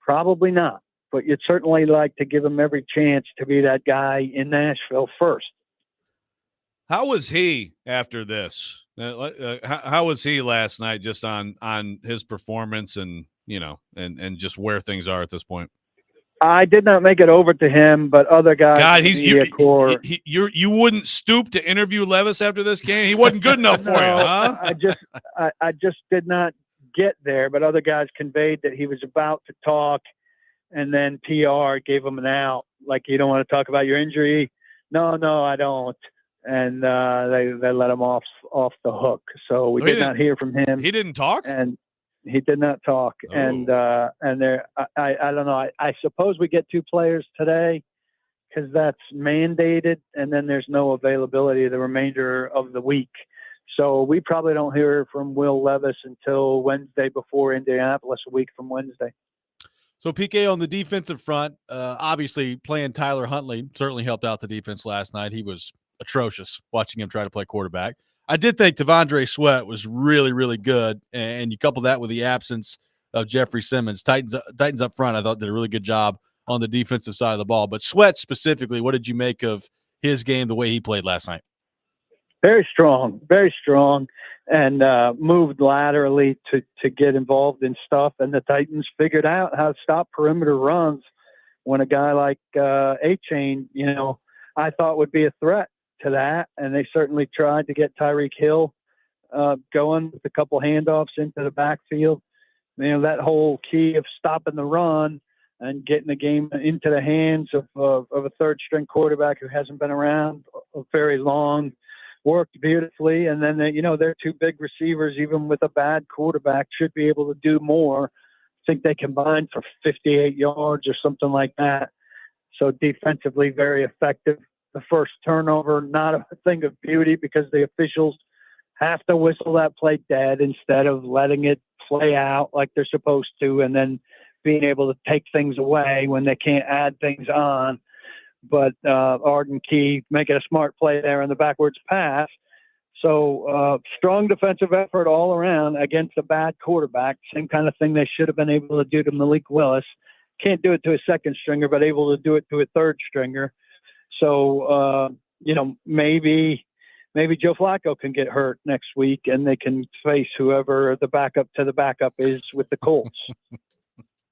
Speaker 9: Probably not. But you'd certainly like to give him every chance to be that guy in Nashville first.
Speaker 2: How was he after this? How was he last night just on his performance and just where things are at this point?
Speaker 9: I did not make it over to him, but other guys.
Speaker 2: God, you wouldn't stoop to interview Levis after this game. He wasn't good enough for you, huh?
Speaker 9: I just did not get there, but other guys conveyed that he was about to talk, and then PR gave him an out. Like, you don't want to talk about your injury? No, I don't. And they let him off the hook. So we did not hear from him.
Speaker 2: He didn't talk?
Speaker 9: And he did not talk.
Speaker 2: Oh.
Speaker 9: And there, I don't know. I suppose we get 2 players today because that's mandated, and then there's no availability the remainder of the week. So we probably don't hear from Will Levis until Wednesday before Indianapolis, a week from Wednesday.
Speaker 1: So PK on the defensive front, obviously playing Tyler Huntley certainly helped out the defense last night. He was atrocious watching him try to play quarterback. I did think Devondre Sweat was really, really good, and you couple that with the absence of Jeffrey Simmons. Titans up front, I thought, did a really good job on the defensive side of the ball. But Sweat specifically, what did you make of his game, the way he played last night?
Speaker 9: Very strong, and moved laterally to get involved in stuff. And the Titans figured out how to stop perimeter runs when a guy like A-Chain, I thought would be a threat to that. And they certainly tried to get Tyreek Hill going with a couple handoffs into the backfield. That whole key of stopping the run and getting the game into the hands of a third-string quarterback who hasn't been around very long worked beautifully. And then, their 2 big receivers, even with a bad quarterback, should be able to do more. I think they combined for 58 yards or something like that. So defensively, very effective. The first turnover, not a thing of beauty because the officials have to whistle that play dead instead of letting it play out like they're supposed to, and then being able to take things away when they can't add things on. But Arden Key making a smart play there on the backwards pass. So strong defensive effort all around against a bad quarterback. Same kind of thing they should have been able to do to Malik Willis. Can't do it to a second stringer, but able to do it to a third stringer. So, maybe Joe Flacco can get hurt next week and they can face whoever the backup to the backup is with the Colts.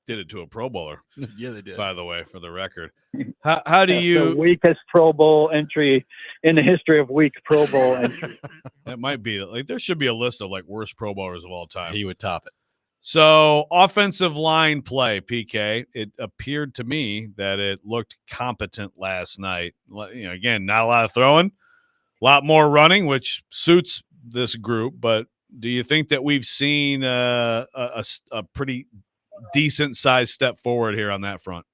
Speaker 2: Did it to a Pro Bowler.
Speaker 1: Yeah, they did.
Speaker 2: By the way, for the record. How do you...
Speaker 9: The weakest Pro Bowl entry in the history of weak Pro Bowl entry.
Speaker 2: That might be. There should be a list of worst Pro Bowlers of all time.
Speaker 1: He would top it.
Speaker 2: So offensive line play, PK, it appeared to me that it looked competent last night. Again, not a lot of throwing, a lot more running, which suits this group. But do you think that we've seen a pretty decent sized step forward here on that front?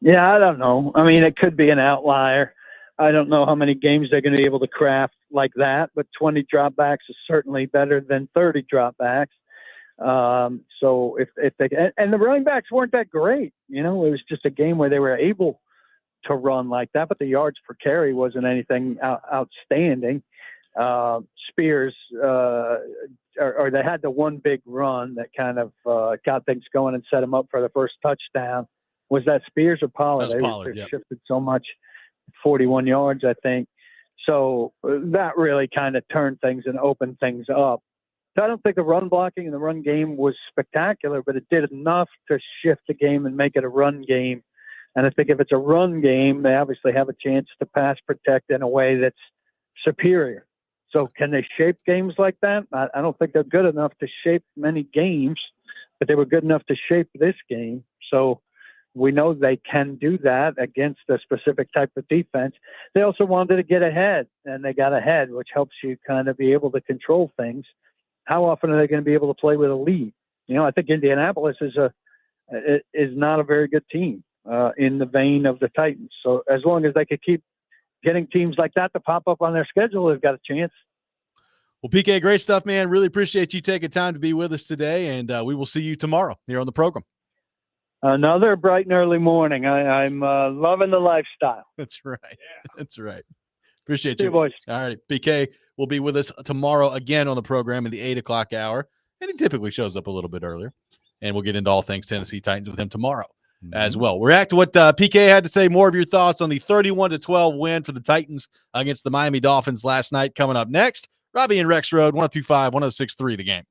Speaker 9: Yeah, I don't know. I mean, it could be an outlier. I don't know how many games they're going to be able to craft like that, but 20 dropbacks is certainly better than 30 dropbacks. So if they, and the running backs weren't that great, it was just a game where they were able to run like that, but the yards per carry wasn't anything outstanding. Spears, or they had the one big run that kind of got things going and set them up for the first touchdown. Was that Spears or Pollard?
Speaker 1: That was Pollard,
Speaker 9: they
Speaker 1: yep.
Speaker 9: shifted so much, 41 yards, I think. So that really kind of turned things and opened things up. So I don't think the run blocking and the run game was spectacular, but it did enough to shift the game and make it a run game. And I think if it's a run game, they obviously have a chance to pass protect in a way that's superior. So can they shape games like that? I don't think they're good enough to shape many games, but they were good enough to shape this game. So we know they can do that against a specific type of defense. They also wanted to get ahead, and they got ahead, which helps you kind of be able to control things. How often are they going to be able to play with a lead? I think Indianapolis is not a very good team in the vein of the Titans. So as long as they could keep getting teams like that to pop up on their schedule, they've got a chance.
Speaker 1: Well, PK, great stuff, man. Really appreciate you taking time to be with us today, and we will see you tomorrow here on the program.
Speaker 9: Another bright and early morning. I'm loving the lifestyle.
Speaker 1: That's right. Yeah. That's right. Appreciate
Speaker 9: See
Speaker 1: you,
Speaker 9: boys.
Speaker 1: All right. PK will be with us tomorrow again on the program in the 8 o'clock hour, and he typically shows up a little bit earlier, and we'll get into all things Tennessee Titans with him tomorrow as well. We'll react to what PK had to say, more of your thoughts on the 31-12 win for the Titans against the Miami Dolphins last night coming up next. Robby and Rexrode, 102.5, 106.3 The Game.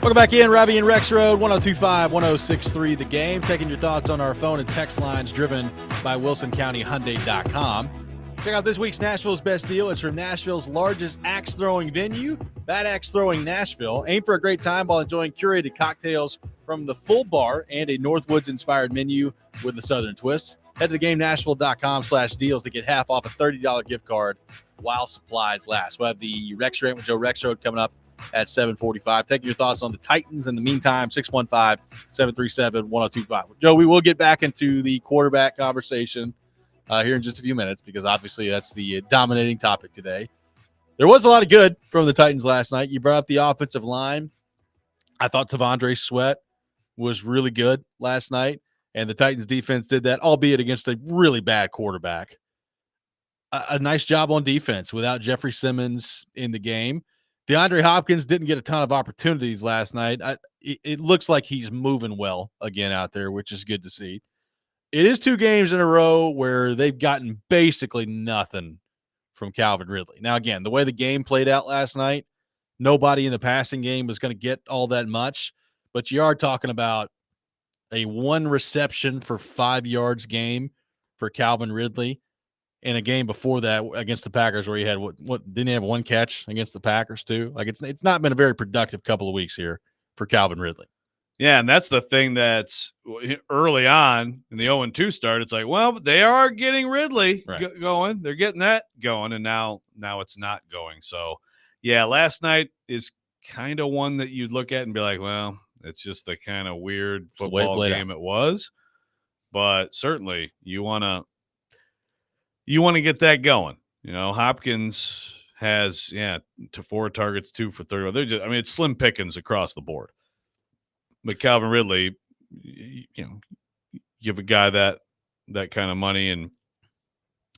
Speaker 1: Welcome back in, Robby and Rexrode, 102.5, 106.3 The Game. Taking your thoughts on our phone and text lines driven by WilsonCountyHyundai.com. Check out this week's Nashville's Best Deal. It's from Nashville's largest axe throwing venue, Bad Axe Throwing Nashville. Aim for a great time while enjoying curated cocktails, from the full bar and a Northwoods-inspired menu with the Southern twist. Head to theGameNashville.com/deals to get half off a $30 gift card while supplies last. We'll have the Rexrode with Joe Rexrode coming up at 7:45. Taking your thoughts on the Titans in the meantime, 615-737-1025. Joe, we will get back into the quarterback conversation here in just a few minutes because obviously that's the dominating topic today. There was a lot of good from the Titans last night. You brought up the offensive line. I thought T'Vondre Sweat was really good last night, and the Titans defense did that, albeit against a really bad quarterback. A nice job on defense without Jeffrey Simmons in the game. DeAndre Hopkins didn't get a ton of opportunities last night. It looks like he's moving well again out there, which is good to see. It is 2 games in a row where they've gotten basically nothing from Calvin Ridley. Now, again, the way the game played out last night, nobody in the passing game was going to get all that much, but you are talking about a 1 reception for 5 yards game for Calvin Ridley in a game before that against the Packers where he had what didn't he have 1 catch against the Packers too? Like it's not been a very productive couple of weeks here for Calvin Ridley.
Speaker 2: Yeah, and that's the thing that's early on in the 0-2 start. It's like, well, they are getting Ridley going. They're getting that going, and now it's not going. So, yeah, last night is kind of one that you'd look at and be like, well, it's just the kind of weird football game it was. But certainly you want to get that going. You know, Hopkins has, to 4 targets, 2 for 30. They're just, it's slim pickings across the board. But Calvin Ridley, give a guy that kind of money and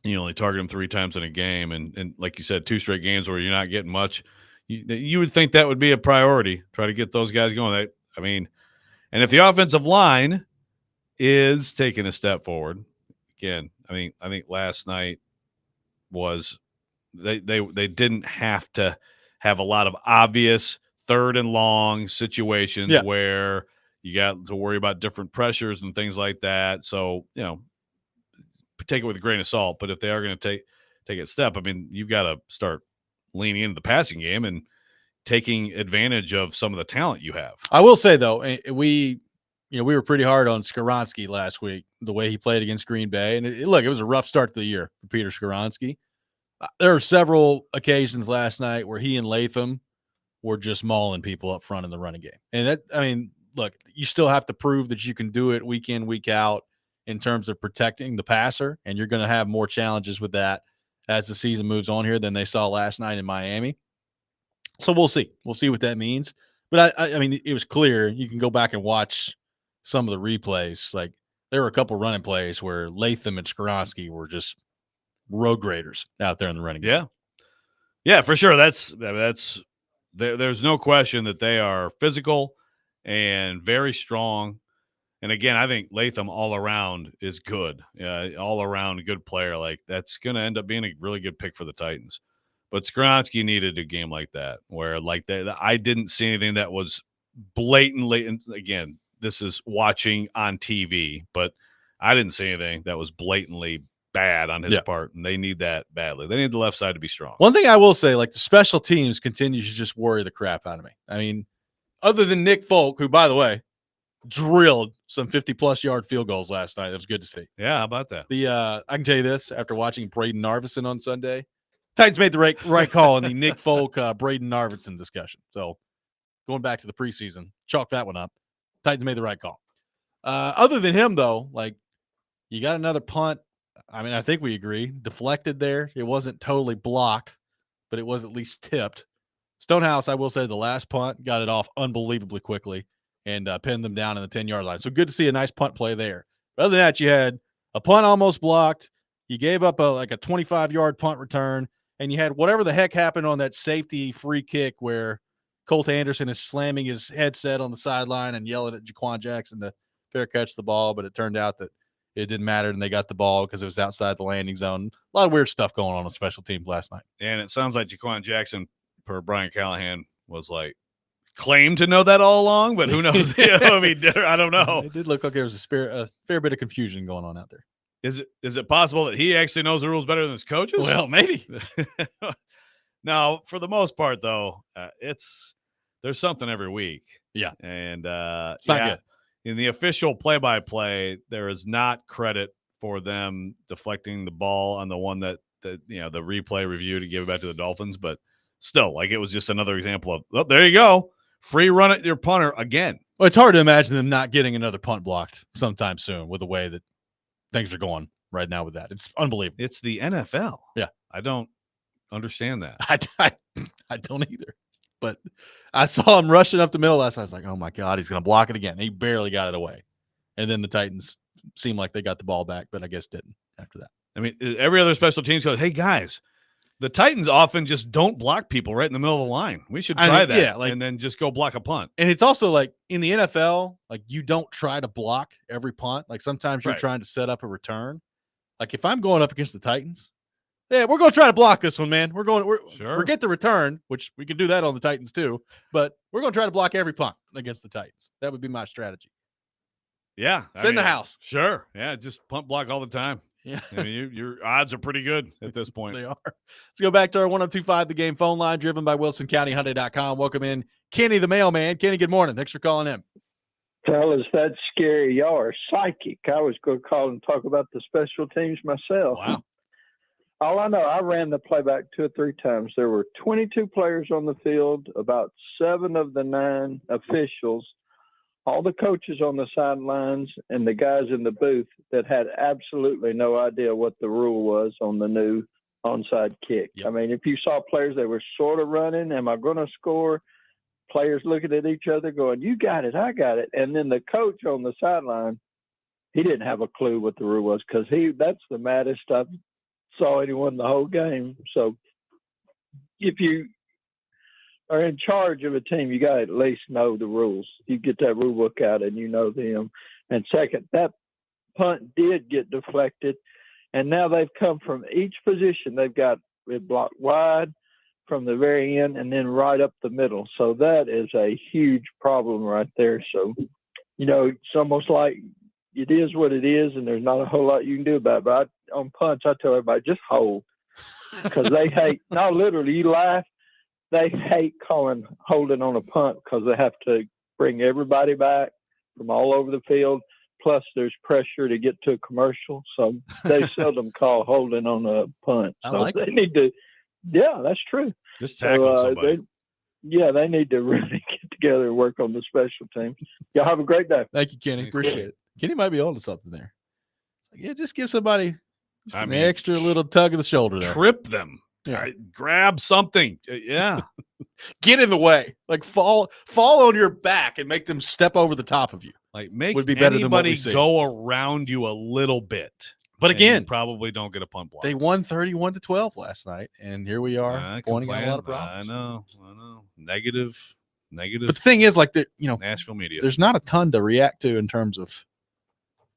Speaker 2: you only target him 3 times in a game. And like you said, 2 straight games where you're not getting much. You would think that would be a priority, try to get those guys going. And if the offensive line is taking a step forward, again, I think last night was they didn't have to have a lot of obvious 3rd and long situations where you got to worry about different pressures and things like that. So, take it with a grain of salt. But if they are going to take a step, you've got to start leaning into the passing game and taking advantage of some of the talent you have.
Speaker 1: I will say, though, we were pretty hard on Skoronski last week, the way he played against Green Bay. And it was a rough start to the year for Peter Skoronski. There were several occasions last night where he and Latham were just mauling people up front in the running game. And look, you still have to prove that you can do it week in, week out in terms of protecting the passer. And you're going to have more challenges with that as the season moves on here than they saw last night in Miami. So we'll see. We'll see what that means. But it was clear. You can go back and watch some of the replays. Like there were a couple running plays where Latham and Skoronski were just road graders out there in the running game.
Speaker 2: Yeah, for sure. There's no question that they are physical and very strong. And again, I think Latham all around is good. All around a good player. Like that's going to end up being a really good pick for the Titans. But Skoronski needed a game like that where I didn't see anything that was blatantly, and again, this is watching on TV, but I didn't see anything that was blatantly bad on his part, and they need that badly. They need the left side to be strong.
Speaker 1: One thing I will say, the special teams continues to just worry the crap out of me. Other than Nick Folk, who, by the way, drilled some 50-plus yard field goals last night. It was good to see.
Speaker 2: Yeah, how about that?
Speaker 1: I can tell you this, after watching Braden Narvison on Sunday, Titans made the right call in the Nick Folk, Braden Narvison discussion. So going back to the preseason, chalk that one up. Titans made the right call. Other than him, though, you got another punt. I think we agree. Deflected there. It wasn't totally blocked, but it was at least tipped. Stonehouse, I will say, the last punt got it off unbelievably quickly and pinned them down in the 10-yard line. So good to see a nice punt play there. But other than that, you had a punt almost blocked. You gave up a 25-yard punt return, and you had whatever the heck happened on that safety free kick where Colt Anderson is slamming his headset on the sideline and yelling at Jaquan Jackson to fair catch the ball, but it turned out that it didn't matter, and they got the ball because it was outside the landing zone. A lot of weird stuff going on special teams last night.
Speaker 2: And it sounds like Jaquan Jackson, per Brian Callahan, was claimed to know that all along, but who knows? I don't know.
Speaker 1: It did look like there was a fair bit of confusion going on out there.
Speaker 2: Is it possible that he actually knows the rules better than his coaches?
Speaker 1: Well, maybe.
Speaker 2: No, for the most part, though, there's something every week.
Speaker 1: Yeah.
Speaker 2: And
Speaker 1: It's not good.
Speaker 2: In the official play-by-play, there is not credit for them deflecting the ball on the one that the replay review to give it back to the Dolphins. But still, like, it was just another example of, oh, there you go. Free run at your punter again.
Speaker 1: Well, it's hard to imagine them not getting another punt blocked sometime soon with the way that things are going right now with that. It's unbelievable.
Speaker 2: It's the NFL.
Speaker 1: Yeah.
Speaker 2: I don't understand that.
Speaker 1: I don't either. But I saw him rushing up the middle last night. I was like, oh, my God, he's going to block it again. He barely got it away. And then the Titans seemed like they got the ball back, but I guess didn't after that.
Speaker 2: I mean, every other special teams goes, hey, guys, the Titans often just don't block people right in the middle of the line. We should try that.
Speaker 1: Yeah,
Speaker 2: and then just go block a punt.
Speaker 1: And it's also like in the NFL, like you don't try to block every punt. Like sometimes you're trying to set up a return. Like if I'm going up against the Titans, yeah, we're going to try to block this one, man. Forget the return, which we can do that on the Titans too, but we're going to try to block every punt against the Titans. That would be my strategy.
Speaker 2: Yeah.
Speaker 1: It's in the house.
Speaker 2: Sure. Yeah. Just punt block all the time.
Speaker 1: Yeah.
Speaker 2: I mean, your odds are pretty good at this point.
Speaker 1: They are. Let's go back to our 1025 The Game phone line, driven by WilsonCountyHyundai.com. Welcome in Kenny, the mailman. Kenny, good morning. Thanks for calling in.
Speaker 10: Fellas, that's scary. Y'all are psychic. I was going to call and talk about the special teams myself.
Speaker 1: Wow.
Speaker 10: All I know, I ran the playback 2 or 3 times. There were 22 players on the field, about 7 of the 9 officials, all the coaches on the sidelines, and the guys in the booth that had absolutely no idea what the rule was on the new onside kick.
Speaker 1: Yep.
Speaker 10: I mean, if you saw players that were sort of running, am I going to score? Players looking at each other going, you got it, I got it. And then the coach on the sideline, he didn't have a clue what the rule was because that's the maddest I've saw anyone the whole game. So if you are in charge of a team, you got to at least know the rules. You get that rule book out and you know them. And second, that punt did get deflected. And now they've come from each position. They've got it blocked wide from the very end and then right up the middle. So that is a huge problem right there. So, it's almost like it is what it is, and there's not a whole lot you can do about it. But on punts, I tell everybody, just hold. Because they hate, no, literally, you laugh. They hate holding on a punt because they have to bring everybody back from all over the field. Plus, there's pressure to get to a commercial. So they seldom call holding on a punt. So they need to, yeah, that's true.
Speaker 2: Just tackle somebody.
Speaker 10: They need to really get together and work on the special teams. Y'all have a great day.
Speaker 1: Thank you, Kenny. Appreciate it. Kenny might be on to something there. Just give somebody an extra little tug of the shoulder there.
Speaker 2: Trip them. Yeah. Grab something. Yeah.
Speaker 1: Get in the way. Like fall on your back and make them step over the top of you.
Speaker 2: Like make
Speaker 1: would be better
Speaker 2: anybody
Speaker 1: than
Speaker 2: go around you a little bit.
Speaker 1: But again,
Speaker 2: you probably don't get a punt block.
Speaker 1: They won 31-12 last night, and here we are pointing out a lot of problems.
Speaker 2: I know. Negative.
Speaker 1: But the thing is, like
Speaker 2: Nashville media.
Speaker 1: There's not a ton to react to in terms of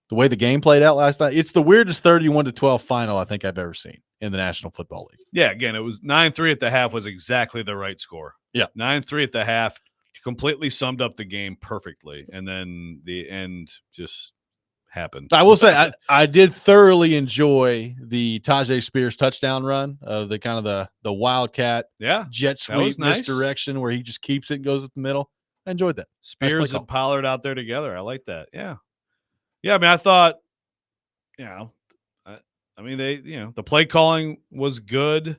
Speaker 1: the way the game played out last night. It's the weirdest 31-12 final I think I've ever seen in the National Football League.
Speaker 2: Yeah, again, it was 9-3 at the half was exactly the right score.
Speaker 1: Yeah.
Speaker 2: 9-3 at the half completely summed up the game perfectly. And then the end just happened.
Speaker 1: I will say I did thoroughly enjoy the Tajay Spears touchdown run of the kind of the wildcat jet sweep misdirection where he just keeps it and goes at the middle. I enjoyed that.
Speaker 2: Spears and Pollard out there together. I like that. Yeah. Yeah, I mean, I thought, the play calling was good.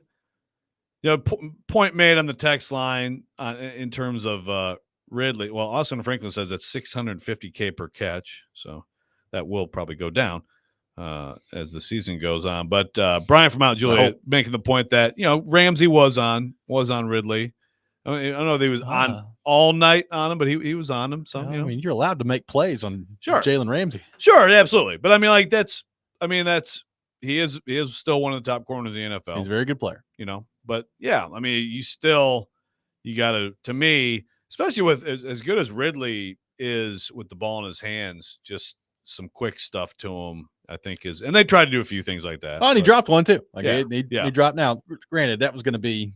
Speaker 2: Point made on the text line in terms of Ridley. Well, Austin Franklin says that's $650K per catch, so that will probably go down as the season goes on. But Brian from Mount Juliet making the point that Ramsey was on Ridley. I mean, I don't know if he was on all night on him, but he was on him. So
Speaker 1: I mean, you're allowed to make plays on Jalen Ramsey.
Speaker 2: Sure, absolutely. But I mean, like he is still one of the top corners in the NFL.
Speaker 1: He's a very good player,
Speaker 2: But yeah, I mean, you got to me, especially with as good as Ridley is with the ball in his hands, just some quick stuff to him, I think and they tried to do a few things like that.
Speaker 1: Oh, and he dropped one too. Like
Speaker 2: he
Speaker 1: dropped. Now, granted, that was going to be,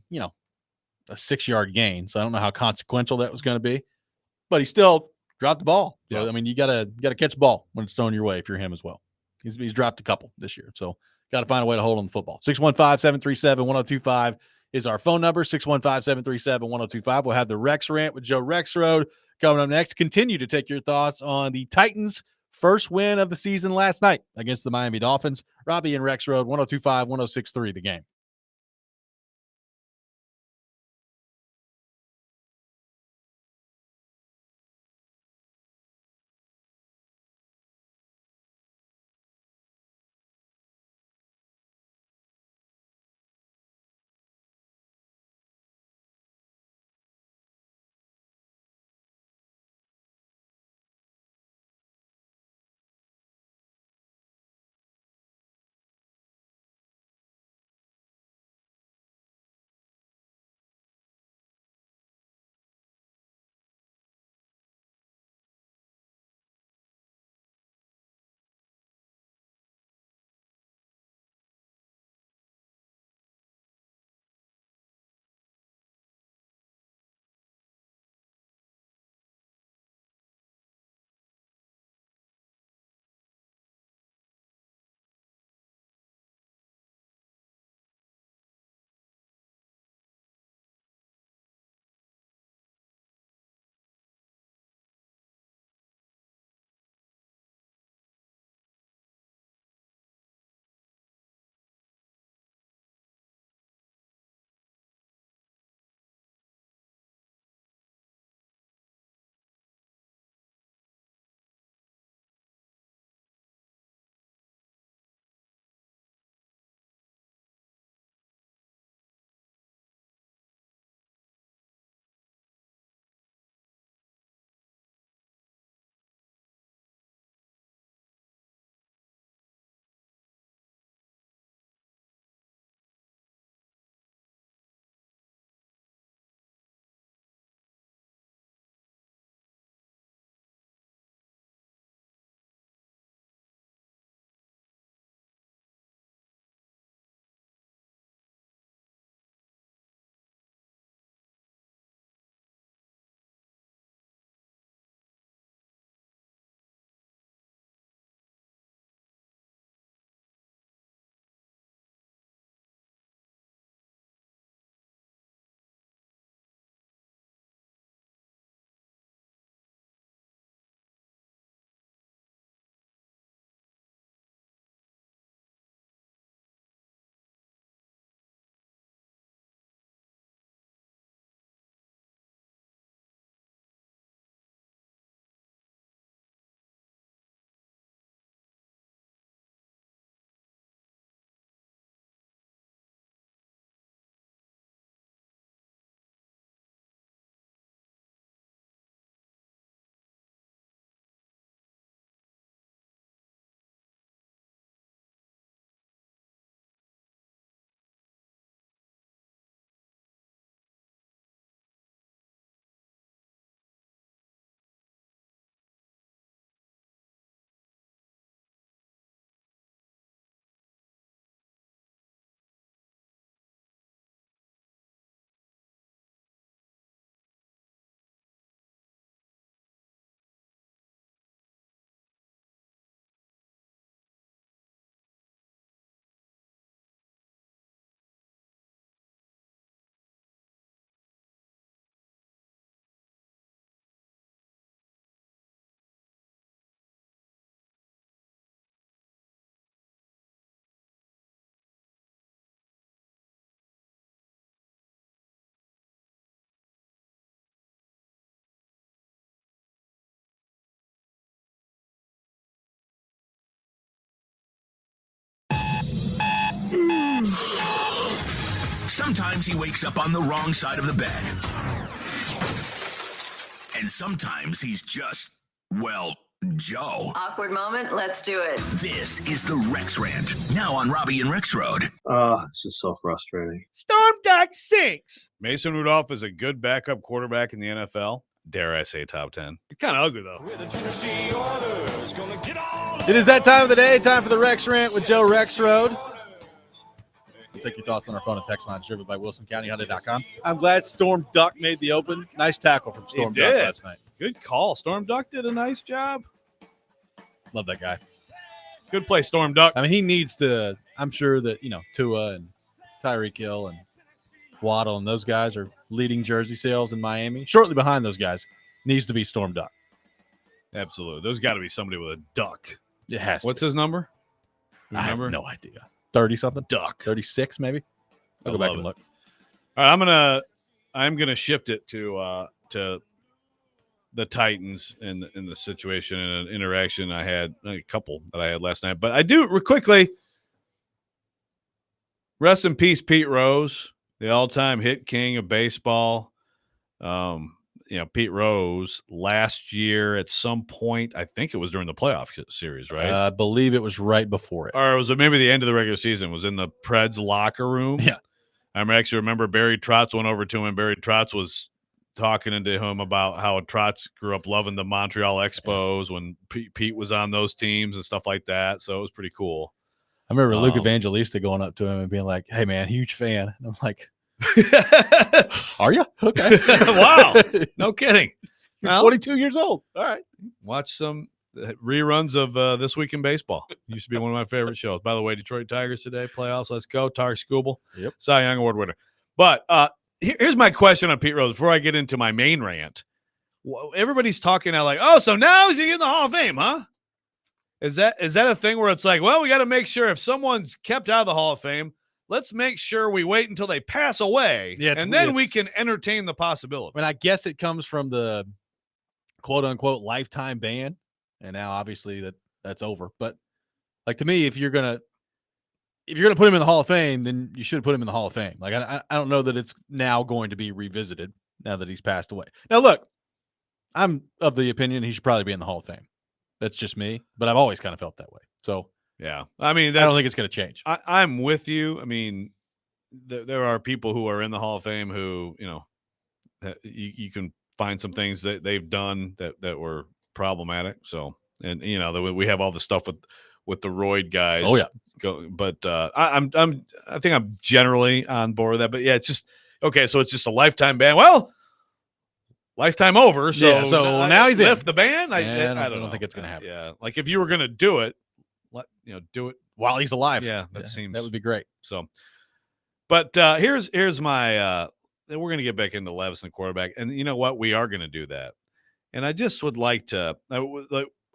Speaker 1: a 6-yard gain. So I don't know how consequential that was going to be, but he still dropped the ball. So,
Speaker 2: yeah.
Speaker 1: I mean, you gotta catch the ball when it's thrown your way if you're him as well. He's dropped a couple this year. So got to find a way to hold on the football. 615-737-1025 is our phone number, 615-737-1025. We'll have the Rex Rant with Joe Rexrode coming up next. Continue to take your thoughts on the Titans' first win of the season last night against the Miami Dolphins. Robby and Rexrode, 102.5, 106.3 The Game.
Speaker 11: Sometimes he wakes up on the wrong side of the bed. And sometimes he's just, well, Joe.
Speaker 12: Awkward moment, let's do it.
Speaker 11: This is the Rex Rant, now on Robby and Rexrode.
Speaker 13: This is so frustrating.
Speaker 2: Storm Duck 6. Mason Rudolph is a good backup quarterback in the NFL. Dare I say top 10.
Speaker 14: It's kind of ugly, though.
Speaker 1: It is that time of the day, time for the Rex Rant with Joe Rexrode. We'll take your thoughts on our phone and text line, driven by WilsonCountyHyundai.com. I'm glad Storm Duck made the open. Nice tackle from Storm Duck last night.
Speaker 2: Good call. Storm Duck did a nice job.
Speaker 1: Love that guy.
Speaker 2: Good play, Storm Duck.
Speaker 1: I mean, he needs to, I'm sure that, Tua and Tyreek Hill and Waddle, and those guys are leading jersey sales in Miami. Shortly behind those guys needs to be Storm Duck.
Speaker 2: Absolutely. There's got to be somebody with a duck.
Speaker 1: It has to
Speaker 2: What's
Speaker 1: be.
Speaker 2: his number?
Speaker 1: I have no idea. 30-something?
Speaker 2: Duck.
Speaker 1: 36 maybe? I'll go back and look.
Speaker 2: All right, I'm gonna shift it to the Titans in the situation and an interaction I had, a couple that I had last night. But I do quickly rest in peace, Pete Rose, the all-time hit king of baseball. Pete Rose last year at some point, I think it was during the playoff series, right?
Speaker 1: I believe it was right before it.
Speaker 2: Or was it maybe the end of the regular season? Was in the Preds locker room.
Speaker 1: Yeah.
Speaker 2: I remember Barry Trotz went over to him, and Barry Trotz was talking to him about how Trotz grew up loving the Montreal Expos when Pete was on those teams and stuff like that. So it was pretty cool.
Speaker 1: I remember Luke Evangelista going up to him and being like, "Hey, man, huge fan." And I'm like, "Are you? Okay."
Speaker 2: Wow. No kidding.
Speaker 1: You're 22 years old. All right.
Speaker 2: Watch some reruns of This Week in Baseball. Used to be one of my favorite shows. By the way, Detroit Tigers today, playoffs. Let's go. Tarek Skubal.
Speaker 1: Yep.
Speaker 2: Cy Young Award winner. But here's my question on Pete Rose before I get into my main rant. Everybody's talking now like, oh, so now he's in the Hall of Fame, huh? Is that a thing where it's like, well, we got to make sure if someone's kept out of the Hall of Fame, let's make sure we wait until they pass away, and then we can entertain the possibility.
Speaker 1: I mean, I guess it comes from the quote-unquote lifetime ban, and now obviously that's over. But like to me, if you're gonna put him in the Hall of Fame, then you should put him in the Hall of Fame. Like I don't know that it's now going to be revisited now that he's passed away. Now look, I'm of the opinion he should probably be in the Hall of Fame. That's just me, but I've always kind of felt that way. So
Speaker 2: yeah, I mean,
Speaker 1: I don't think it's going to change.
Speaker 2: I'm with you. I mean, there are people who are in the Hall of Fame who, you can find some things that they've done that were problematic. So, and we have all the stuff with the roid guys.
Speaker 1: Oh yeah.
Speaker 2: But I think I'm generally on board with that. But yeah, it's just okay. So it's just a lifetime ban. Well, lifetime over. So,
Speaker 1: yeah, so now he's
Speaker 2: lift
Speaker 1: in
Speaker 2: the ban.
Speaker 1: I
Speaker 2: don't know.
Speaker 1: think it's going to happen.
Speaker 2: Yeah, like if you were going to do it, do it
Speaker 1: while he's alive.
Speaker 2: Yeah, that would
Speaker 1: be great.
Speaker 2: So, but here's my. We're going to get back into Levis and quarterback, and you know what? We are going to do that. And I just would like to.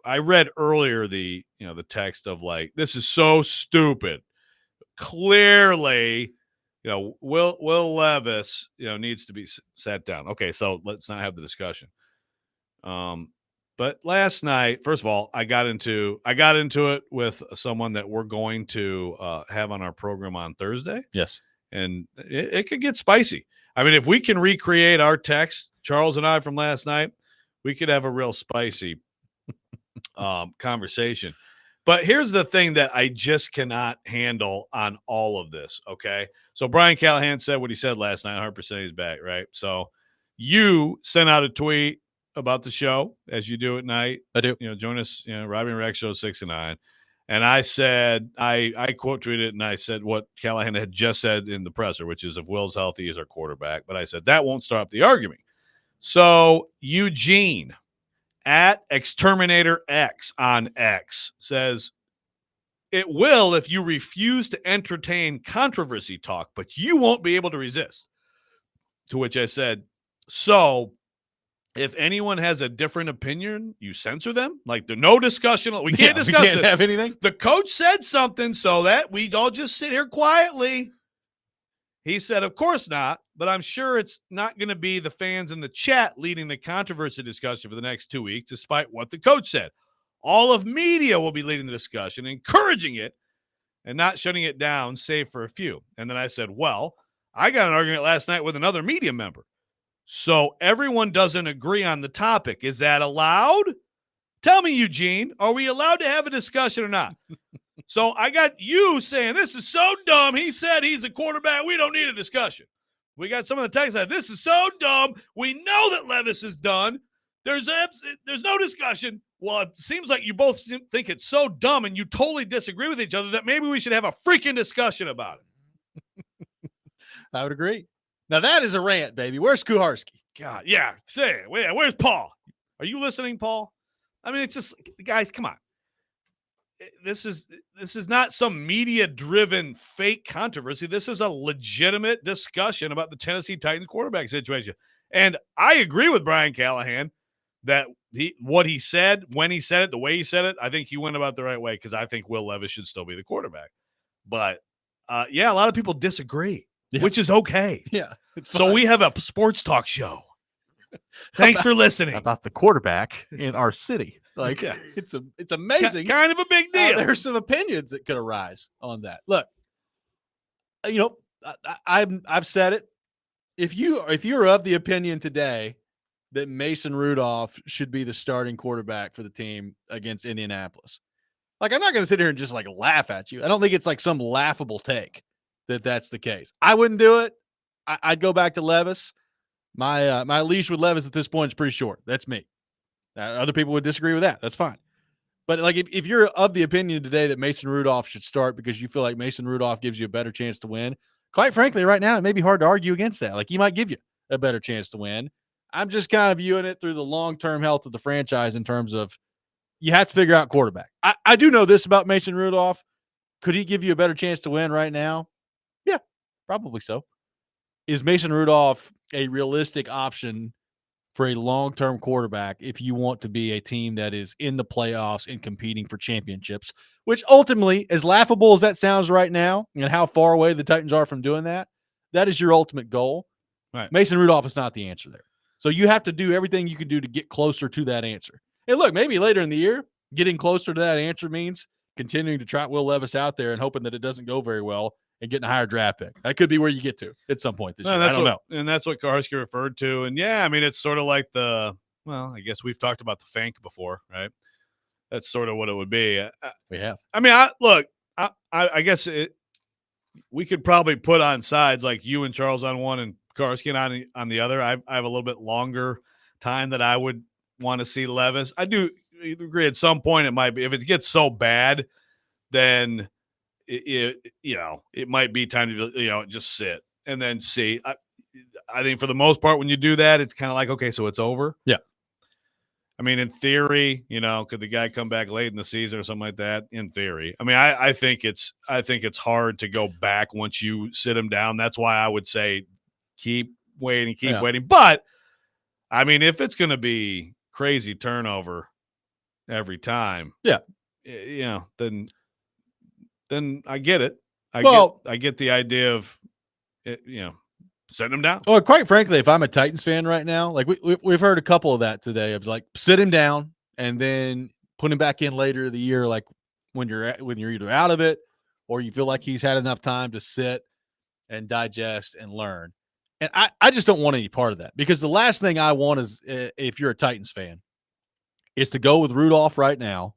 Speaker 2: I read earlier the text of like, this is so stupid. Clearly, Will Levis needs to be sat down. Okay, so let's not have the discussion. But last night, first of all, I got into it with someone that we're going to have on our program on Thursday.
Speaker 1: Yes, and
Speaker 2: it could get spicy. I mean, if we can recreate our text, Charles and I from last night, we could have a real spicy conversation. But here's the thing that I just cannot handle on all of this, okay? So Brian Callahan said what he said last night, 100% he's back, right? So you sent out a tweet about the show, as you do at night.
Speaker 1: I do.
Speaker 2: Join us, Robby and Rex Show 6 to 9. And I said, I quote tweeted it, and I said what Callahan had just said in the presser, which is if Will's healthy, he's our quarterback. But I said that won't stop the argument. So Eugene at Exterminator X on X says, it will if you refuse to entertain controversy talk, but you won't be able to resist. To which I said, so if anyone has a different opinion, you censor them? Like, there's no discussion. We can't discuss it.
Speaker 1: We can't have anything?
Speaker 2: The coach said something so that we all just sit here quietly. He said, of course not, but I'm sure it's not going to be the fans in the chat leading the controversy discussion for the next 2 weeks, despite what the coach said. All of media will be leading the discussion, encouraging it, and not shutting it down, save for a few. And then I said, well, I got an argument last night with another media member. So everyone doesn't agree on the topic. Is that allowed? Tell me, Eugene, are we allowed to have a discussion or not? So I got you saying, this is so dumb. He said he's a quarterback. We don't need a discussion. We got some of the text that this is so dumb. We know that Levis is done. There's no discussion. Well, it seems like you both think it's so dumb and you totally disagree with each other that maybe we should have a freaking discussion about it.
Speaker 1: I would agree. Now that is a rant, baby. Where's Kuharski?
Speaker 2: God, yeah. Say it. Where's Paul? Are you listening, Paul? I mean, it's just, guys, come on. this is not some media-driven fake controversy. This is a legitimate discussion about the Tennessee Titans quarterback situation. And I agree with Brian Callahan that what he said, when he said it, the way he said it, I think he went about the right way because I think Will Levis should still be the quarterback. But, a lot of people disagree, which is okay.
Speaker 1: Yeah, it's fine.
Speaker 2: So we have a sports talk show. Thanks for listening.
Speaker 14: About the quarterback in our city.
Speaker 1: Like, it's amazing.
Speaker 2: Kind of a big deal.
Speaker 1: There's some opinions that could arise on that. Look, I've said it. If you're of the opinion today that Mason Rudolph should be the starting quarterback for the team against Indianapolis, like, I'm not going to sit here and just like laugh at you. I don't think it's like some laughable take that that's the case. I wouldn't do it. I'd go back to Levis. My leash with Levis at this point is pretty short. That's me. Other people would disagree with that. That's fine. But like, if you're of the opinion today that Mason Rudolph should start because you feel like Mason Rudolph gives you a better chance to win, quite frankly, right now, it may be hard to argue against that. Like, he might give you a better chance to win. I'm just kind of viewing it through the long-term health of the franchise in terms of you have to figure out quarterback. I do know this about Mason Rudolph. Could he give you a better chance to win right now? Yeah, probably so. Is Mason Rudolph a realistic option for a long-term quarterback if you want to be a team that is in the playoffs and competing for championships, which ultimately, as laughable as that sounds right now and how far away the Titans are from doing that, that is your ultimate goal.
Speaker 2: Right.
Speaker 1: Mason Rudolph is not the answer there. So you have to do everything you can do to get closer to that answer. And look, maybe later in the year, getting closer to that answer means continuing to trot Will Levis out there and hoping that it doesn't go very well and getting a higher draft pick. That could be where you get to at some point this year. I don't know.
Speaker 2: And that's what Karski referred to. And yeah, I mean, it's sort of like I guess we've talked about the Fank before, right? That's sort of what it would be.
Speaker 1: We have.
Speaker 2: I mean, I guess we could probably put on sides like you and Charles on one and Karski on the other. I have a little bit longer time that I would want to see Levis. I do agree at some point it might be, if it gets so bad, then it might be time to just sit and then see. I think for the most part, when you do that, it's kind of like, okay, so it's over.
Speaker 1: Yeah.
Speaker 2: I mean, in theory, could the guy come back late in the season or something like that? In theory, I mean, I think it's hard to go back once you sit him down. That's why I would say keep waiting. But I mean, if it's going to be crazy turnover every time, then I get it. I get the idea of setting him down.
Speaker 1: Well, quite frankly, if I'm a Titans fan right now, like we've heard a couple of that today of like sit him down and then put him back in later in the year, like when you're either out of it or you feel like he's had enough time to sit and digest and learn. And I just don't want any part of that, because the last thing I want is, if you're a Titans fan, is to go with Rudolph right now,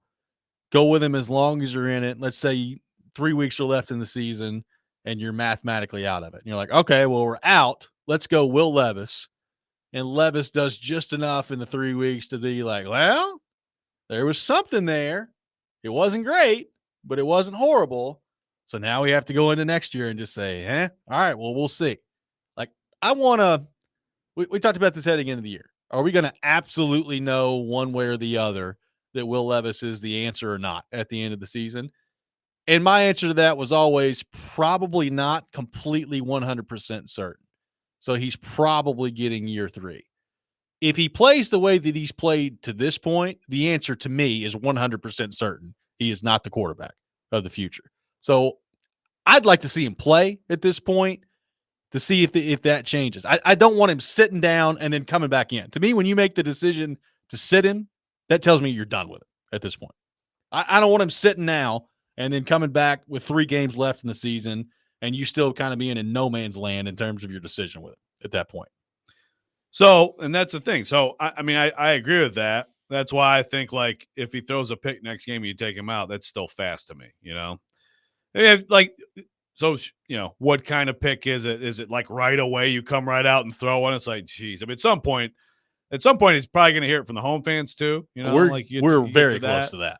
Speaker 1: go with him as long as you're in it. Let's say 3 weeks are left in the season and you're mathematically out of it. And you're like, okay, well, we're out. Let's go Will Levis. And Levis does just enough in the 3 weeks to be like, well, there was something there. It wasn't great, but it wasn't horrible. So now we have to go into next year and just say, all right, well, we'll see. Like, I want to, we talked about this heading into the year. Are we going to absolutely know one way or the other that Will Levis is the answer or not at the end of the season? And my answer to that was always probably not completely 100% certain. So he's probably getting year 3. If he plays the way that he's played to this point, the answer to me is 100% certain he is not the quarterback of the future. So I'd like to see him play at this point to see if that changes. I don't want him sitting down and then coming back in. To me, when you make the decision to sit him, that tells me you're done with it at this point. I don't want him sitting now and then coming back with 3 games left in the season and you still kind of being in no man's land in terms of your decision with it at that point.
Speaker 2: So, and that's the thing. So, I mean, I agree with that. That's why I think, like, if he throws a pick next game and you take him out, that's still fast to me, So, what kind of pick is it? Is it like right away you come right out and throw one? It's like, geez. I mean, at some point, he's probably going to hear it from the home fans too.
Speaker 1: We're very close to that.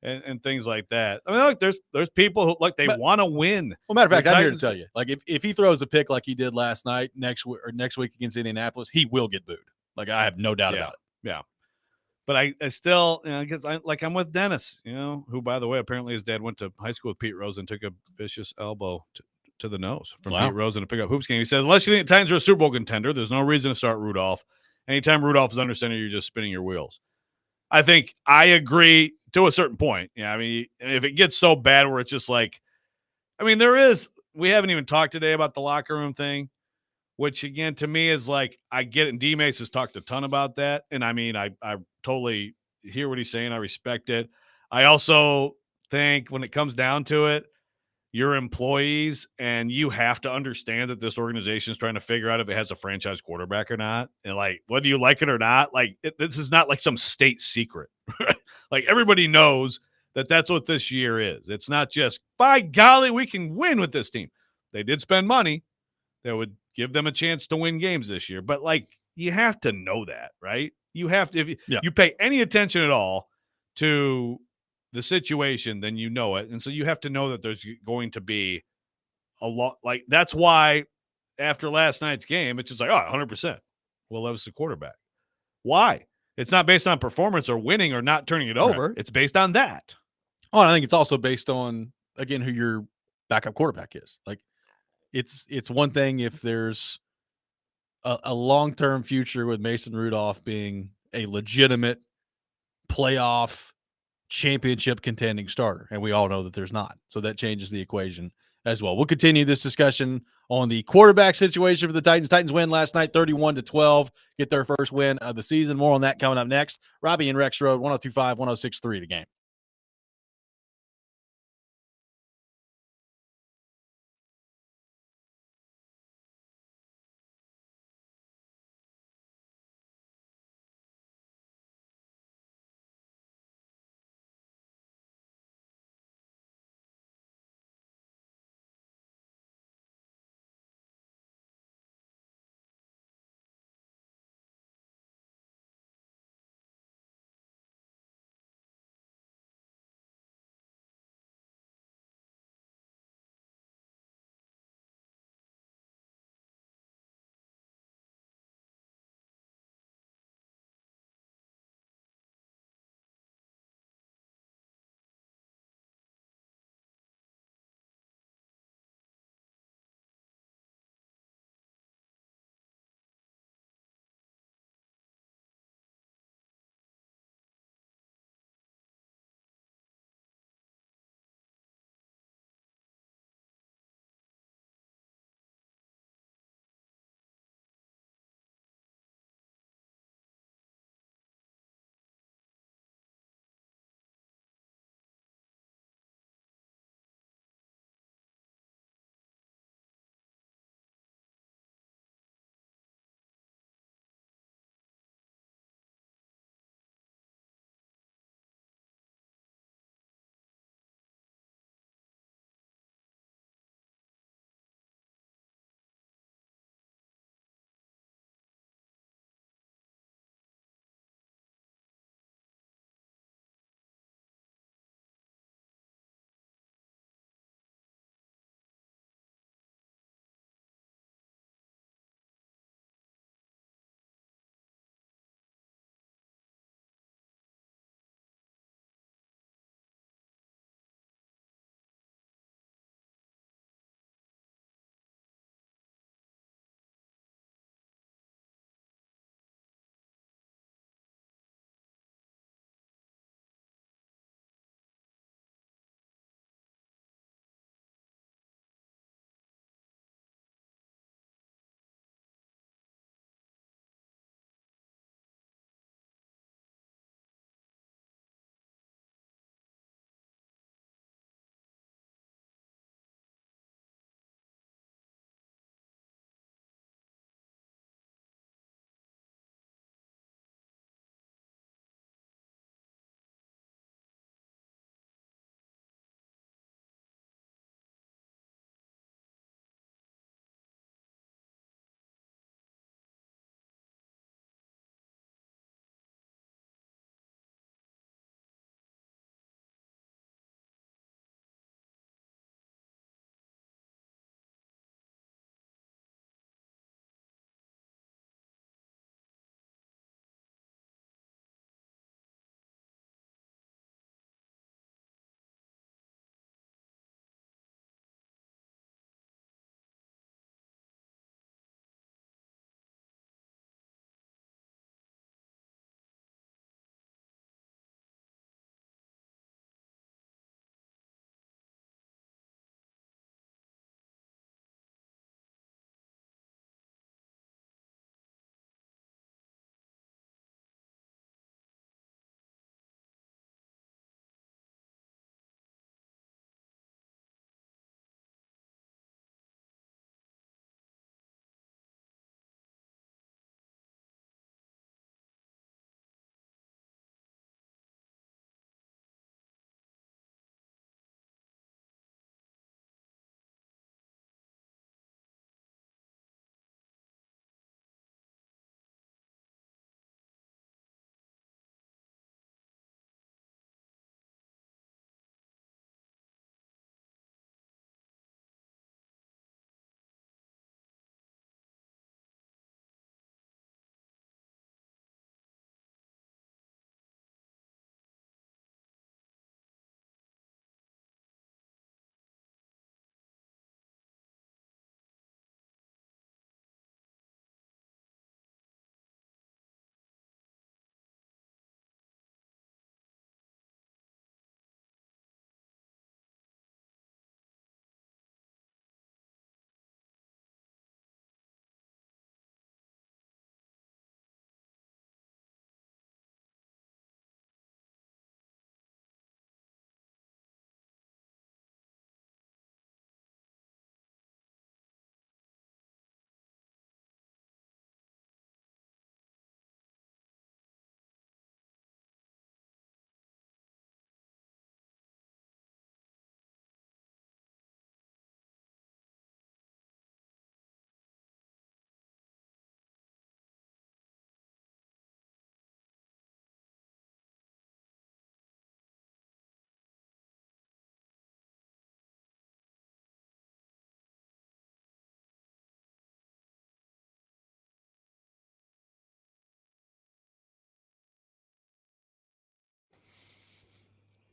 Speaker 2: And things like that. I mean, look, there's people who they want to win.
Speaker 1: Well, matter of fact, I'm here to tell you, like if he throws a pick like he did last night, next week against Indianapolis, he will get booed. Like, I have no doubt about it.
Speaker 2: Yeah. But I still, because I'm with Dennis, who, by the way, apparently his dad went to high school with Pete Rose and took a vicious elbow to the nose from Pete Rose in a pickup hoops game. He said, unless you think the Titans are a Super Bowl contender, there's no reason to start Rudolph. Anytime Rudolph is under center, you're just spinning your wheels. I think I agree to a certain point. Yeah, I mean, if it gets so bad where it's just like, I mean, we haven't even talked today about the locker room thing, which again, to me is like, I get it. And D-Mace has talked a ton about that. And I mean, I totally hear what he's saying. I respect it. I also think when it comes down to it, your employees, and you have to understand that this organization is trying to figure out if it has a franchise quarterback or not. And like, whether you like it or not, like this is not like some state secret. Like everybody knows that that's what this year is. It's not just, by golly, we can win with this team. They did spend money that would give them a chance to win games this year. But like, you have to know that, right? You have to, if you pay any attention at all to the situation, then you know it. And so you have to know that there's going to be a lot. Like, that's why after last night's game, it's just like, 100%. Will Levis the quarterback. Why? It's not based on performance or winning or not turning it over. Right. It's based on that.
Speaker 1: Oh, and I think it's also based on, again, who your backup quarterback is. Like, it's one thing if there's a long-term future with Mason Rudolph being a legitimate playoff championship contending starter, and we all know that there's not. So that changes the equation as well. We'll continue this discussion on the quarterback situation for the Titans. Titans win last night 31-12, get their first win of the season. More on that coming up next. Robby and Rexrode, 102.5, 106.3 The Game.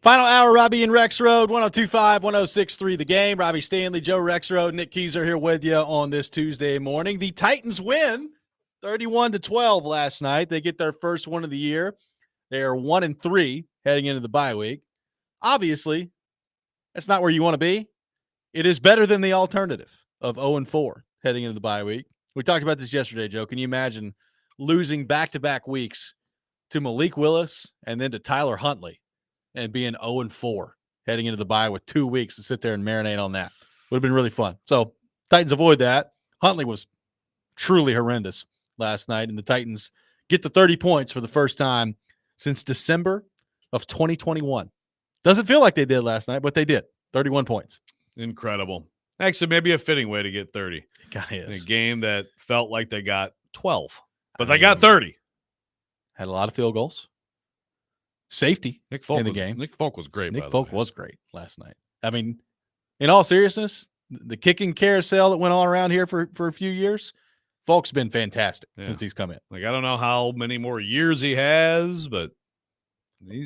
Speaker 1: Final hour, Robby and Rexrode, 102.5, 106.3 The Game. Robby Stanley, Joe Rexrode, Nick Keys are here with you on this Tuesday morning. The Titans win 31-12 last night. They get their first one of the year. They are 1-3 heading into the bye week. Obviously, that's not where you want to be. It is better than the alternative of 0-4 heading into the bye week. We talked about this yesterday, Joe. Can you imagine losing back-to-back weeks to Malik Willis and then to Tyler Huntley and being 0-4 heading into the bye with 2 weeks to sit there and marinate on that? Would have been really fun. So Titans avoid that. Huntley was truly horrendous last night, and the Titans get to 30 points for the first time since December of 2021. Doesn't feel like they did last night, but they did. 31 points.
Speaker 2: Incredible. Actually, maybe a fitting way to get 30.
Speaker 1: It kind of
Speaker 2: In
Speaker 1: is.
Speaker 2: a game that felt like they got 12, but they got 30.
Speaker 1: Had a lot of field goals. Safety
Speaker 2: Nick Folk
Speaker 1: in the
Speaker 2: was,
Speaker 1: game.
Speaker 2: Nick Folk was great.
Speaker 1: Nick
Speaker 2: by the
Speaker 1: Folk
Speaker 2: way.
Speaker 1: was great last night. I mean, in all seriousness, the kicking carousel that went on around here for a few years, Folk's been fantastic since he's come in.
Speaker 2: Like, I don't know how many more years he has, but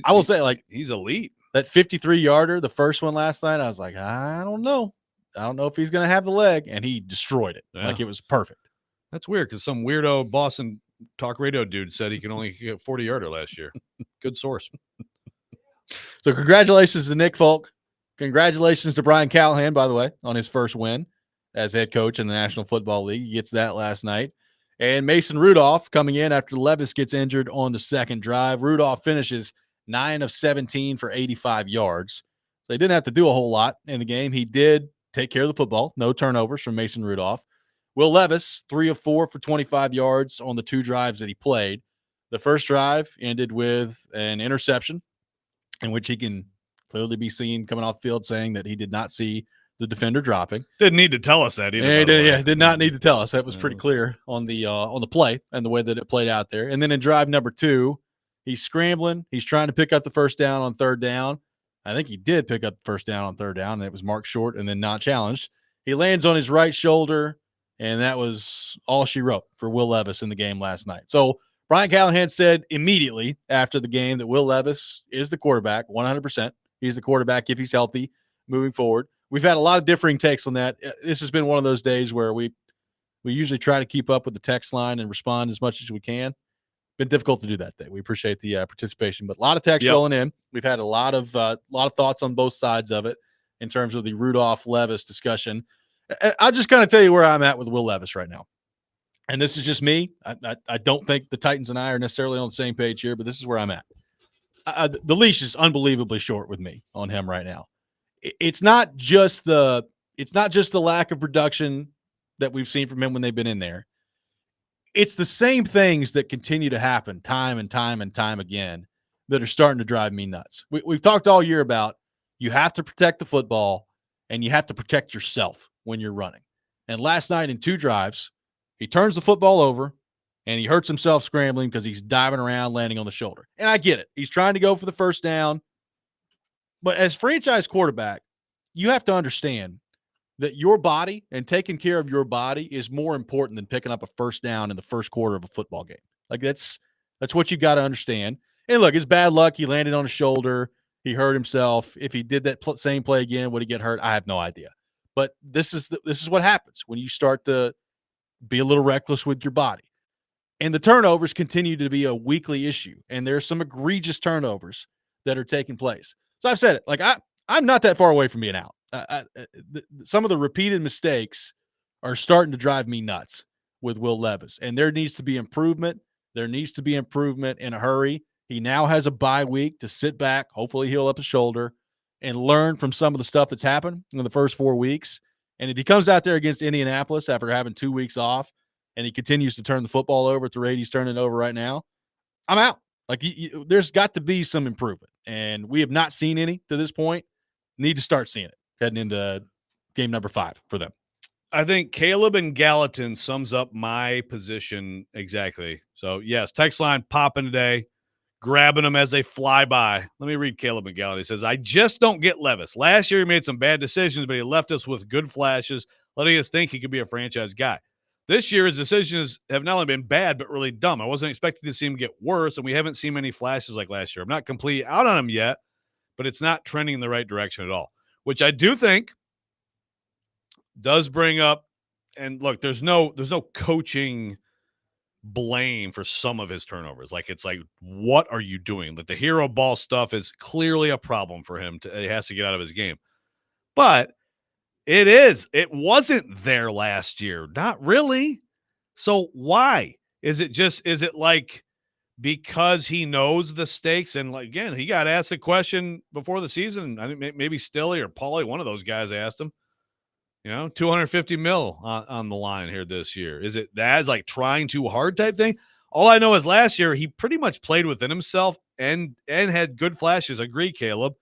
Speaker 1: I will say, like,
Speaker 2: he's elite.
Speaker 1: That 53-yarder, the first one last night, I was like, I don't know. I don't know if he's going to have the leg, and he destroyed it.
Speaker 2: Yeah.
Speaker 1: Like, it was perfect.
Speaker 2: That's weird because some weirdo Boston talk radio dude said he can only get 40-yarder last year. Good source.
Speaker 1: So congratulations to Nick Folk. Congratulations to Brian Callahan, by the way, on his first win as head coach in the National Football League. He gets that last night. And Mason Rudolph coming in after Levis gets injured on the second drive. Rudolph finishes 9 of 17 for 85 yards. They didn't have to do a whole lot in the game. He did take care of the football. No turnovers from Mason Rudolph. Will Levis, 3 of 4 for 25 yards on the 2 drives that he played. The first drive ended with an interception in which he can clearly be seen coming off the field saying that he did not see the defender dropping.
Speaker 2: Didn't need to tell us that either.
Speaker 1: Did not need to tell us. That was pretty clear on the play and the way that it played out there. And then in drive number 2, he's scrambling. He's trying to pick up the first down on third down. I think he did pick up the first down on third down, and it was marked short and then not challenged. He lands on his right shoulder, and that was all she wrote for Will Levis in the game last night. So Brian Callahan said immediately after the game that Will Levis is the quarterback, 100%. He's the quarterback if he's healthy moving forward. We've had a lot of differing takes on that. This has been one of those days where we usually try to keep up with the text line and respond as much as we can. Been difficult to do that day. We appreciate the participation, but a lot of text rolling in. We've had a lot of thoughts on both sides of it in terms of the Rudolph Levis discussion. I'll just kind of tell you where I'm at with Will Levis right now. And this is just me. I don't think the Titans and I are necessarily on the same page here, but this is where I'm at. The leash is unbelievably short with me on him right now. It's not just the lack of production that we've seen from him when they've been in there. It's the same things that continue to happen time and time and time again that are starting to drive me nuts. We've talked all year about you have to protect the football and you have to protect yourself when you're running. And last night in 2 drives, he turns the football over and he hurts himself scrambling because he's diving around, landing on the shoulder. And I get it. He's trying to go for the first down. But as franchise quarterback, you have to understand that your body and taking care of your body is more important than picking up a first down in the first quarter of a football game. Like that's what you got to understand. And look, it's bad luck. He landed on his shoulder. He hurt himself. If he did that same play again, would he get hurt? I have no idea. But this is what happens when you start to be a little reckless with your body. And the turnovers continue to be a weekly issue. And there's some egregious turnovers that are taking place. So I've said it. Like I'm not that far away from being out. Some of the repeated mistakes are starting to drive me nuts with Will Levis. And there needs to be improvement. There needs to be improvement in a hurry. He now has a bye week to sit back, hopefully heal up his shoulder, and learn from some of the stuff that's happened in the first 4 weeks. And if he comes out there against Indianapolis after having 2 weeks off and he continues to turn the football over at the rate he's turning it over right now, I'm out. Like there's got to be some improvement. And we have not seen any to this point. Need to start seeing it heading into game number 5 for them.
Speaker 2: I think Caleb and Gallatin sums up my position exactly. So, yes, text line popping today, grabbing them as they fly by. Let me read Caleb and Gallatin. He says, I just don't get Levis. Last year he made some bad decisions, but he left us with good flashes, letting us think he could be a franchise guy. This year his decisions have not only been bad, but really dumb. I wasn't expecting to see him get worse, and we haven't seen many flashes like last year. I'm not completely out on him yet, but it's not trending in the right direction at all, which I do think does bring up. And look, there's no coaching blame for some of his turnovers. Like, it's like, what are you doing? Like, the hero ball stuff is clearly a problem for him. It has to get out of his game. But it wasn't there last year. Not really. So why? Is it like because he knows the stakes? And like, again, he got asked a question before the season. I think maybe Stilly or Paulie, one of those guys asked him, 250 mil on the line here this year. Is it that is like trying too hard type thing? All I know is last year he pretty much played within himself and had good flashes. Agree, Caleb.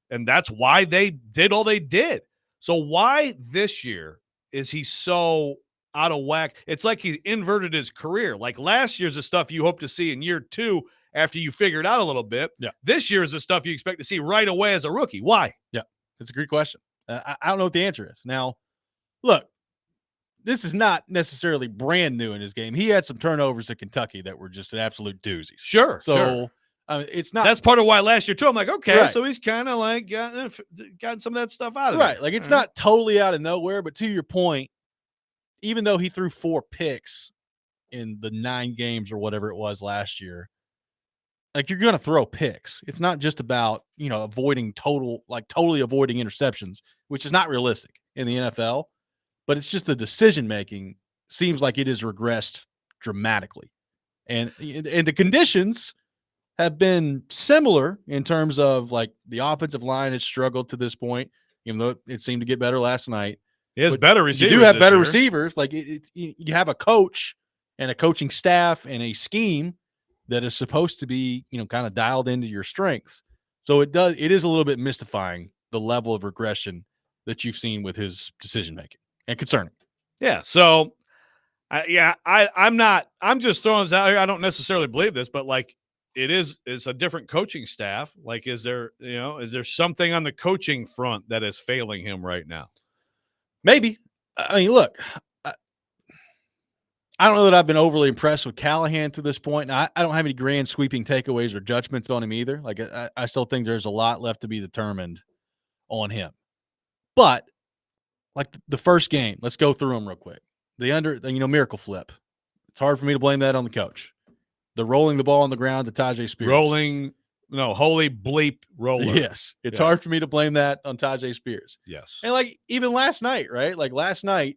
Speaker 2: And that's why they did all they did. So why this year is he so out of whack? It's like he inverted his career. Like last year's the stuff you hope to see in year 2 after you figured out a little bit.
Speaker 1: Yeah.
Speaker 2: This year is the stuff you expect to see right away as a rookie. Why?
Speaker 1: Yeah, it's a great question. I don't know what the answer is. Now, look, this is not necessarily brand new in his game. He had some turnovers at Kentucky that were just an absolute doozy.
Speaker 2: Sure.
Speaker 1: So it's not.
Speaker 2: That's part of why last year too. I'm like, okay,
Speaker 1: Right.
Speaker 2: so he's kind of like gotten some of that stuff out of
Speaker 1: right.
Speaker 2: there.
Speaker 1: Like, it's
Speaker 2: All right.
Speaker 1: not totally out of nowhere. But to your point, even though he threw 4 picks in the 9 games or whatever it was last year, like, you're going to throw picks. It's not just about, totally avoiding interceptions, which is not realistic in the NFL, but it's just the decision-making seems like it has regressed dramatically. And the conditions have been similar in terms of, like, the offensive line has struggled to this point, even though it seemed to get better last night.
Speaker 2: He has
Speaker 1: But
Speaker 2: better receivers.
Speaker 1: You do have
Speaker 2: this
Speaker 1: better
Speaker 2: year.
Speaker 1: receivers. Like, you have a coach and a coaching staff and a scheme that is supposed to be, kind of dialed into your strengths. So it is a little bit mystifying, the level of regression that you've seen with his decision making, and concerning.
Speaker 2: Yeah. So, I'm just throwing this out here. I don't necessarily believe this, but like, it's a different coaching staff. Like, is there something on the coaching front that is failing him right now?
Speaker 1: Maybe. I mean, look, I don't know that I've been overly impressed with Callahan to this point. Now, I don't have any grand sweeping takeaways or judgments on him either. Like, I still think there's a lot left to be determined on him. But like the first game, let's go through them real quick. The miracle flip. It's hard for me to blame that on the coach. The rolling the ball on the ground to Tajay Spears.
Speaker 2: Holy bleep roller.
Speaker 1: Yes. It's hard for me to blame that on Tajay Spears.
Speaker 2: Yes.
Speaker 1: And like, even last night, right? Like last night,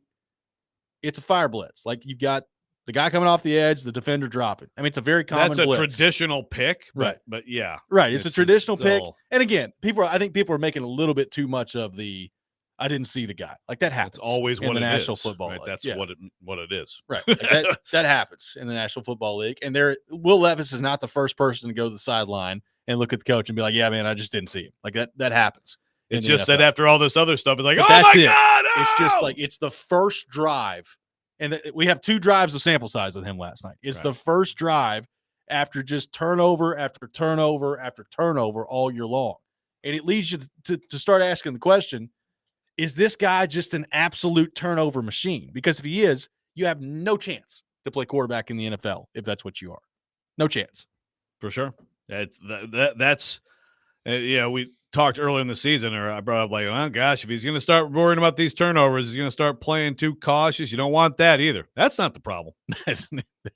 Speaker 1: it's a fire blitz. Like, you've got the guy coming off the edge, the defender dropping. I mean, it's a very common
Speaker 2: That's a
Speaker 1: blitz.
Speaker 2: Traditional pick,
Speaker 1: Right.
Speaker 2: But yeah.
Speaker 1: Right. It's a traditional pick.
Speaker 2: still-
Speaker 1: And again, I think people are making a little bit too much of the I didn't see the guy. Like, that happens.
Speaker 2: It's always
Speaker 1: in
Speaker 2: what
Speaker 1: the
Speaker 2: it
Speaker 1: National
Speaker 2: is,
Speaker 1: Football
Speaker 2: right?
Speaker 1: League.
Speaker 2: That's
Speaker 1: Yeah.
Speaker 2: what it is.
Speaker 1: Right. Like that happens in the National Football League. And Will Levis is not the first person to go to the sideline and look at the coach and be like, yeah, man, I just didn't see him. Like, that happens.
Speaker 2: It's just that after all this other stuff, it's like,
Speaker 1: But
Speaker 2: oh
Speaker 1: that's
Speaker 2: my
Speaker 1: it.
Speaker 2: God.
Speaker 1: It's just
Speaker 2: no!
Speaker 1: like, it's the first drive. And we have 2 drives of sample size with him last night. It's the first drive after just turnover after turnover after turnover all year long. And it leads you to start asking the question, is this guy just an absolute turnover machine? Because if he is, you have no chance to play quarterback in the NFL if that's what you are. No chance.
Speaker 2: For sure. That's we talked earlier in the season, or I brought up like, oh gosh, if he's going to start worrying about these turnovers, he's going to start playing too cautious. You don't want that either. That's not the problem.
Speaker 1: That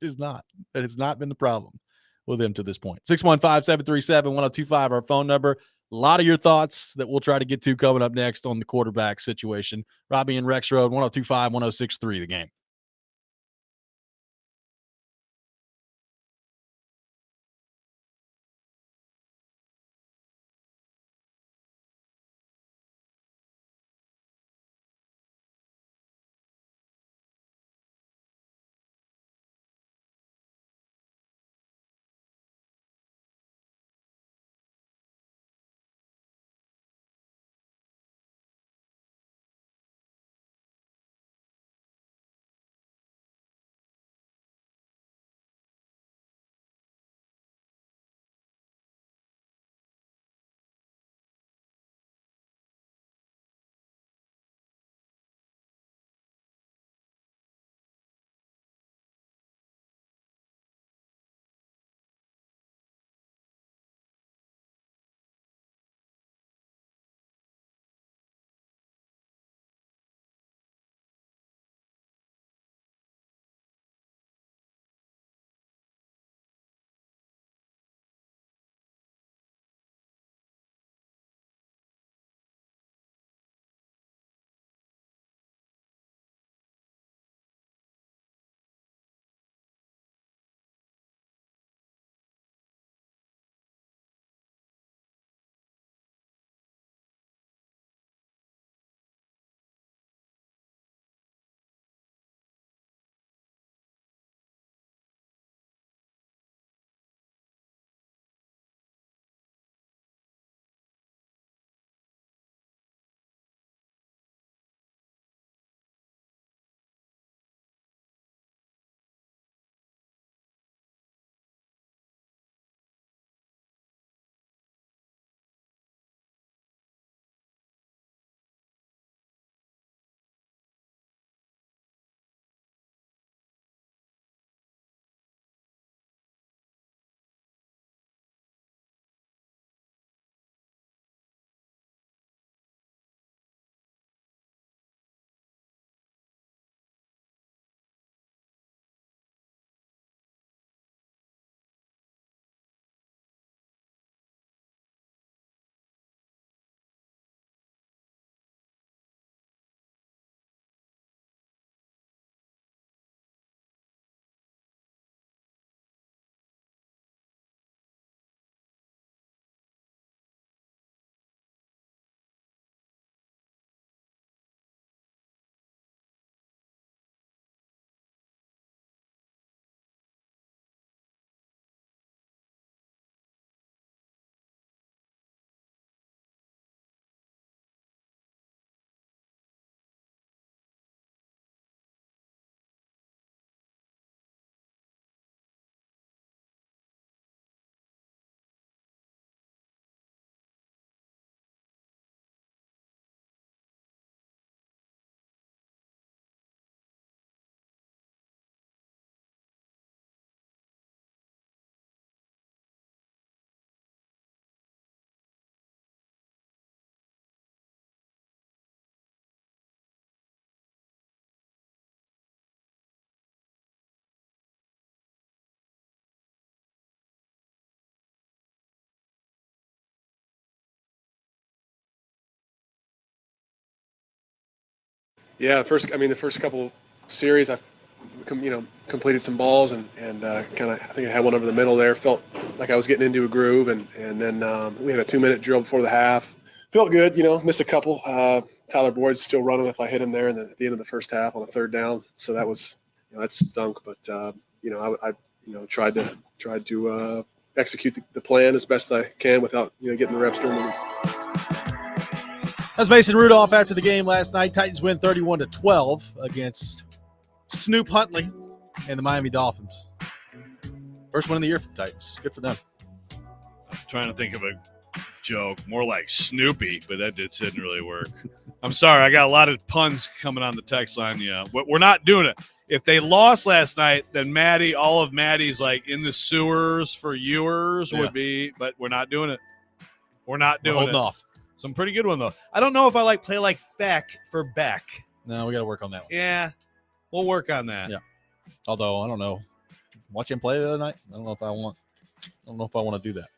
Speaker 1: is not. That has not been the problem with him to this point. 615-737-1025, our phone number. A lot of your thoughts that we'll try to get to coming up next on the quarterback situation. Robby and Rexrode, 1025-1063, The Game.
Speaker 4: Yeah, the first couple series, I completed some balls and I think I had one over the middle there. Felt like I was getting into a groove, and then we had a 2-minute drill before the half. Felt good, missed a couple. Tyler Boyd's still running if I hit him there at the end of the first half on a third down. So that was, that stunk. But I tried to execute the plan as best I can without getting the reps during the week.
Speaker 1: That's Mason Rudolph after the game last night. Titans win 31-12 against Snoop Huntley and the Miami Dolphins. First win of the year for the Titans. Good for them.
Speaker 2: I'm trying to think of a joke, more like Snoopy, but that didn't really work. I'm sorry, I got a lot of puns coming on the text line. Yeah, we're not doing it. If they lost last night, then all of Maddie's like in the sewers for viewers would be, but we're not doing it. We're not doing
Speaker 1: holding
Speaker 2: it.
Speaker 1: Off.
Speaker 2: Some pretty good one though. I don't know if I play like Beck for Beck.
Speaker 1: No, we got to work on that one.
Speaker 2: Yeah, we'll work on that.
Speaker 1: Yeah. Although I don't know, watch him play the other night. I don't know if I want to do that.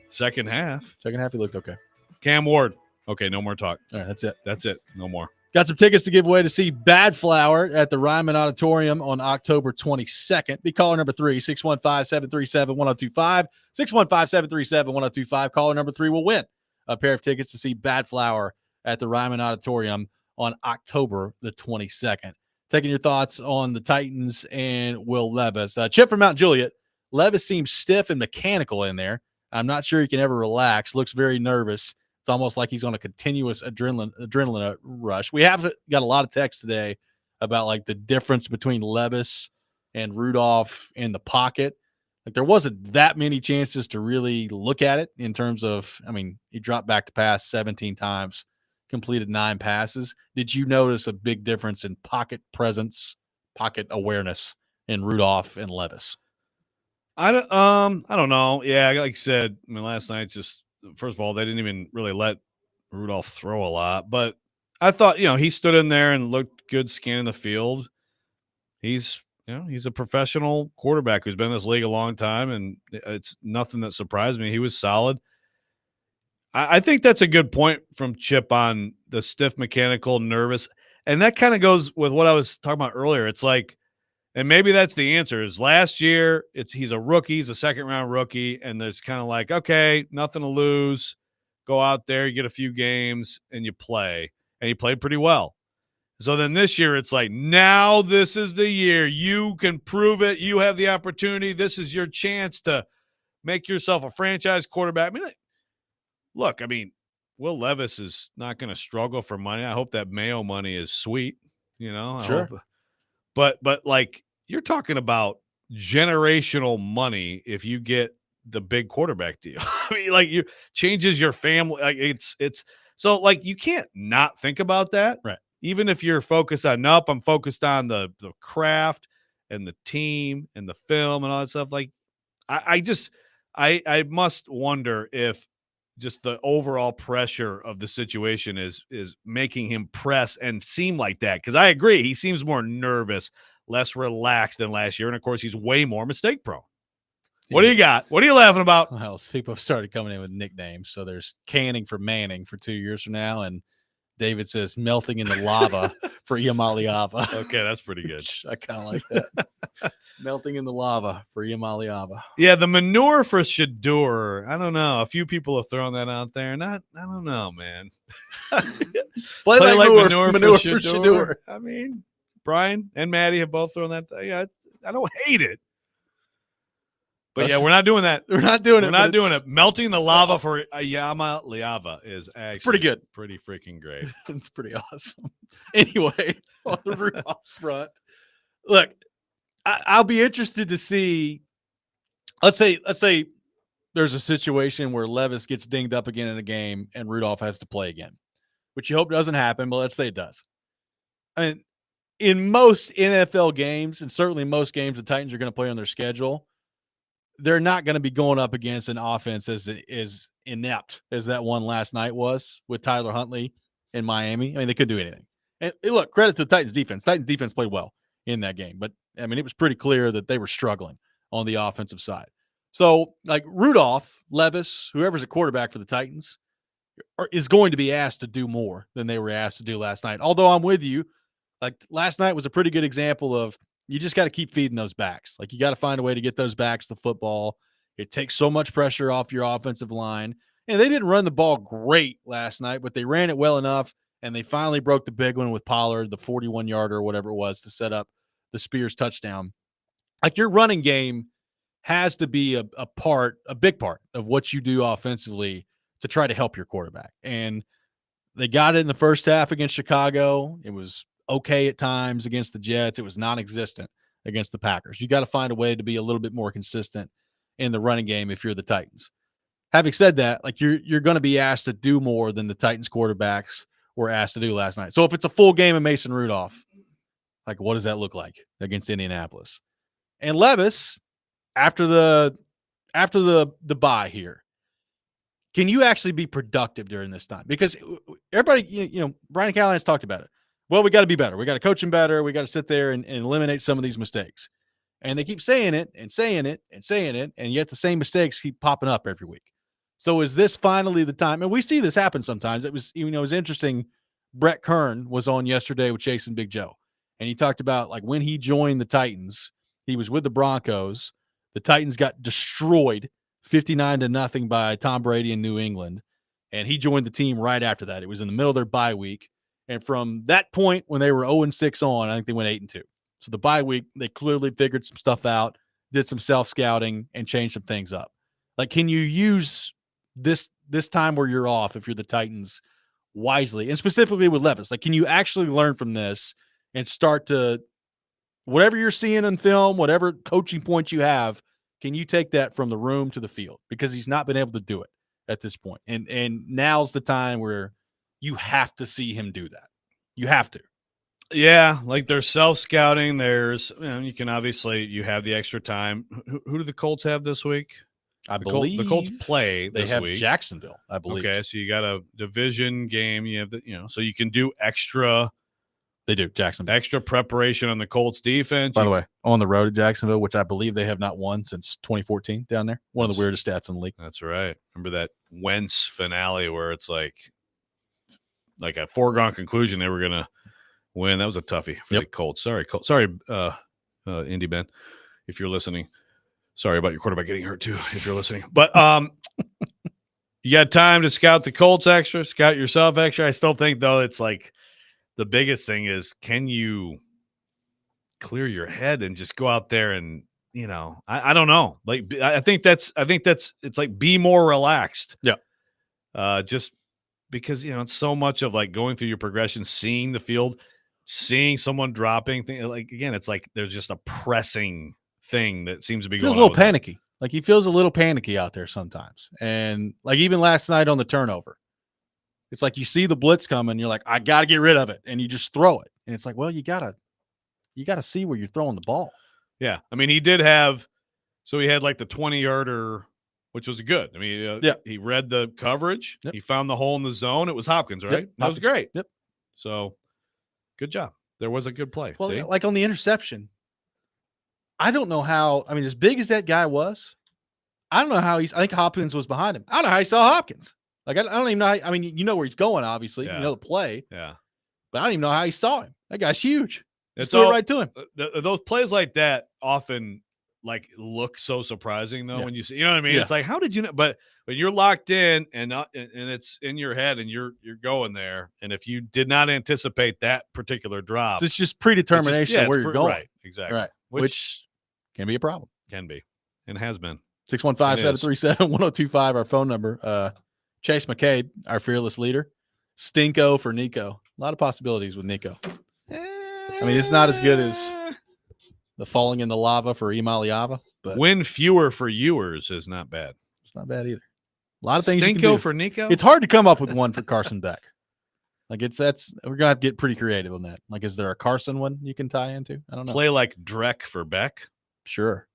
Speaker 2: Second half,
Speaker 1: he looked okay.
Speaker 2: Cam Ward. Okay, no more talk.
Speaker 1: All right, that's it.
Speaker 2: No more.
Speaker 1: Got some tickets to give away to see Bad Flower at the Ryman Auditorium on October 22nd. Be caller number 3, 615-737-1025. 615-737-1025. Caller number 3 will win a pair of tickets to see Bad Flower at the Ryman Auditorium on October the 22nd. Taking your thoughts on the Titans and Will Levis. Chip from Mount Juliet. Levis seems stiff and mechanical in there. I'm not sure he can ever relax. Looks very nervous. It's almost like he's on a continuous adrenaline rush. We have got a lot of text today about like the difference between Levis and Rudolph in the pocket. Like there wasn't that many chances to really look at it in terms of, he dropped back to pass 17 times, completed 9 passes. Did you notice a big difference in pocket presence, pocket awareness in Rudolph and Levis?
Speaker 2: I don't know. Yeah, like I said, last night first of all, they didn't even really let Rudolph throw a lot, but I thought, he stood in there and looked good scanning the field. He's a professional quarterback who's been in this league a long time, and it's nothing that surprised me. He was solid. I think that's a good point from Chip on the stiff, mechanical, nervous, and that kind of goes with what I was talking about earlier. It's like, and maybe that's the answer. Is last year he's a rookie, he's a second-round rookie, and there's kind of like, okay, nothing to lose. Go out there, you get a few games, and you play. And he played pretty well. So then this year it's like, now this is the year. You can prove it. You have the opportunity. This is your chance to make yourself a franchise quarterback. Look, Will Levis is not going to struggle for money. I hope that Mayo money is sweet,
Speaker 1: Sure.
Speaker 2: But like, you're talking about generational money if you get the big quarterback deal. You changes your family. Like it's so like you can't not think about that.
Speaker 1: Right.
Speaker 2: Even if you're focused on I'm focused on the craft and the team and the film and all that stuff. Like I must wonder if just the overall pressure of the situation is making him press and seem like that. Because I agree, he seems more nervous, less relaxed than last year. And, of course, he's way more mistake prone. What do you got? What are you laughing about?
Speaker 1: Well, people have started coming in with nicknames. So there's Canning for Manning for 2 years from now. And David says melting in the lava for Yamaliava.
Speaker 2: Okay, that's pretty good.
Speaker 1: I kind of like that. Melting in the lava for Yamaliava.
Speaker 2: Yeah, the manure for Shador. I don't know. A few people have thrown that out there. I don't know, man.
Speaker 1: Play like manure for Shador.
Speaker 2: Brian and Maddie have both thrown that. Yeah, I don't hate it. But yeah, we're not doing that.
Speaker 1: We're not doing it.
Speaker 2: We're not doing it. Melting the lava for Ayama Liava is actually
Speaker 1: pretty good.
Speaker 2: Pretty freaking great.
Speaker 1: It's pretty awesome. Anyway, on the Rudolph front, look, I'll be interested to see. Let's say there's a situation where Levis gets dinged up again in a game and Rudolph has to play again, which you hope doesn't happen, but let's say it does. In most NFL games, and certainly most games the Titans are going to play on their schedule, they're not going to be going up against an offense as inept as that one last night was with Tyler Huntley in Miami. They could do anything. And look, credit to the Titans defense. Titans defense played well in that game, but it was pretty clear that they were struggling on the offensive side. So like Rudolph, Levis, whoever's a quarterback for the Titans is going to be asked to do more than they were asked to do last night. Although I'm with you, Like last night was a pretty good example of you just got to keep feeding those backs. Like you got to find a way to get those backs the football. It takes so much pressure off your offensive line. And they didn't run the ball great last night, but they ran it well enough. And they finally broke the big one with Pollard, the 41-yarder or whatever it was, to set up the Spears touchdown. Like your running game has to be a big part of what you do offensively to try to help your quarterback. And they got it in the first half against Chicago. It was okay at times against the Jets. It was non-existent against the Packers. You got to find a way to be a little bit more consistent in the running game if you're the Titans. Having said that, like you're going to be asked to do more than the Titans quarterbacks were asked to do last night. So if it's a full game of Mason Rudolph, like what does that look like against Indianapolis? And Levis, after the bye here, can you actually be productive during this time? Because everybody, Brian Callahan's talked about it. Well, we got to be better. We got to coach him better. We got to sit there and eliminate some of these mistakes. And they keep saying it and saying it and saying it, and yet the same mistakes keep popping up every week. So is this finally the time? And we see this happen sometimes. It was interesting. Brett Kern was on yesterday with Chase and Big Joe, and he talked about like when he joined the Titans, he was with the Broncos. The Titans got destroyed 59-0 by Tom Brady in New England, and he joined the team right after that. It was in the middle of their bye week, and from that point when they were 0-6 on, I think they went 8-2. So the bye week, they clearly figured some stuff out, did some self-scouting, and changed some things up. Like, can you use this time where you're off, if you're the Titans, wisely? And specifically with Levis, like, can you actually learn from this and start to, whatever you're seeing in film, whatever coaching points you have, can you take that from the room to the field? Because he's not been able to do it at this point. And now's the time where you have to see him do that. You have to.
Speaker 2: Yeah, like there's self-scouting. There's, you can obviously, you have the extra time. Who do the Colts have this week?
Speaker 1: I believe
Speaker 2: the Colts play
Speaker 1: they
Speaker 2: this
Speaker 1: have
Speaker 2: week.
Speaker 1: Jacksonville, I believe.
Speaker 2: Okay, so you got a division game. You have so you can do extra.
Speaker 1: They do Jacksonville.
Speaker 2: Extra preparation on the Colts defense.
Speaker 1: By the way, on the road to Jacksonville, which I believe they have not won since 2014 down there. One of the weirdest stats in the league.
Speaker 2: That's right. Remember that Wentz finale where it's like a foregone conclusion they were gonna win. That was a toughie for the Colts. Sorry, Colts. Sorry, Indy Ben, if you're listening. Sorry about your quarterback getting hurt too, if you're listening. But you got time to scout the Colts extra, scout yourself extra. I still think though it's like the biggest thing is, can you clear your head and just go out there and I don't know. Like I think that's it's like be more relaxed.
Speaker 1: Yeah.
Speaker 2: Just because it's so much of like going through your progression, seeing the field, seeing someone dropping things. Like again, it's like there's just a pressing thing that seems to be
Speaker 1: feels
Speaker 2: going
Speaker 1: a little
Speaker 2: on
Speaker 1: panicky. Like he feels a little panicky out there sometimes. And like even last night on the turnover, it's like you see the blitz coming, you're like, I got to get rid of it, and you just throw it. And it's like, well, you gotta see where you're throwing the ball.
Speaker 2: Yeah, I mean, he did have, so he had like the 20-yarder, which was good. I mean, he read the coverage, he found the hole in the zone. It was Hopkins, right?
Speaker 1: Yep.
Speaker 2: That was great.
Speaker 1: Yep.
Speaker 2: So, good job. There was a good play.
Speaker 1: Well,
Speaker 2: see?
Speaker 1: like on the interception, I don't know how. I mean, as big as that guy was, I don't know how I think Hopkins was behind him. I don't know how he saw Hopkins. Like, I don't even know how, I mean, you know where he's going, obviously.
Speaker 2: Yeah.
Speaker 1: You know the play.
Speaker 2: Yeah.
Speaker 1: But I don't even know how he saw him. That guy's huge.
Speaker 2: It's
Speaker 1: threw it right to him.
Speaker 2: Those plays like that often like look so surprising though when you see, you know what I mean?
Speaker 1: Yeah.
Speaker 2: It's like, how did you know? But when you're locked in and it's in your head and you're going there, and if you did not anticipate that particular drop,
Speaker 1: It's just predetermination of where you're going.
Speaker 2: Right, exactly.
Speaker 1: Right. Which can be a problem.
Speaker 2: Can be and has been.
Speaker 1: 615-737-1025, our phone number. Chase McCabe, our fearless leader. Stinko for Nico. A lot of possibilities with Nico. I mean, it's not as good as the falling in the lava for Imaliava, but
Speaker 2: win fewer for viewers is not bad.
Speaker 1: It's not bad either. A lot of things
Speaker 2: Stinko
Speaker 1: you can do.
Speaker 2: for Nico.
Speaker 1: It's hard to come up with one for Carson Beck. Like we're gonna have to get pretty creative on that. Like, is there a Carson one you can tie into? I don't know.
Speaker 2: Play like Drek for Beck.
Speaker 1: Sure.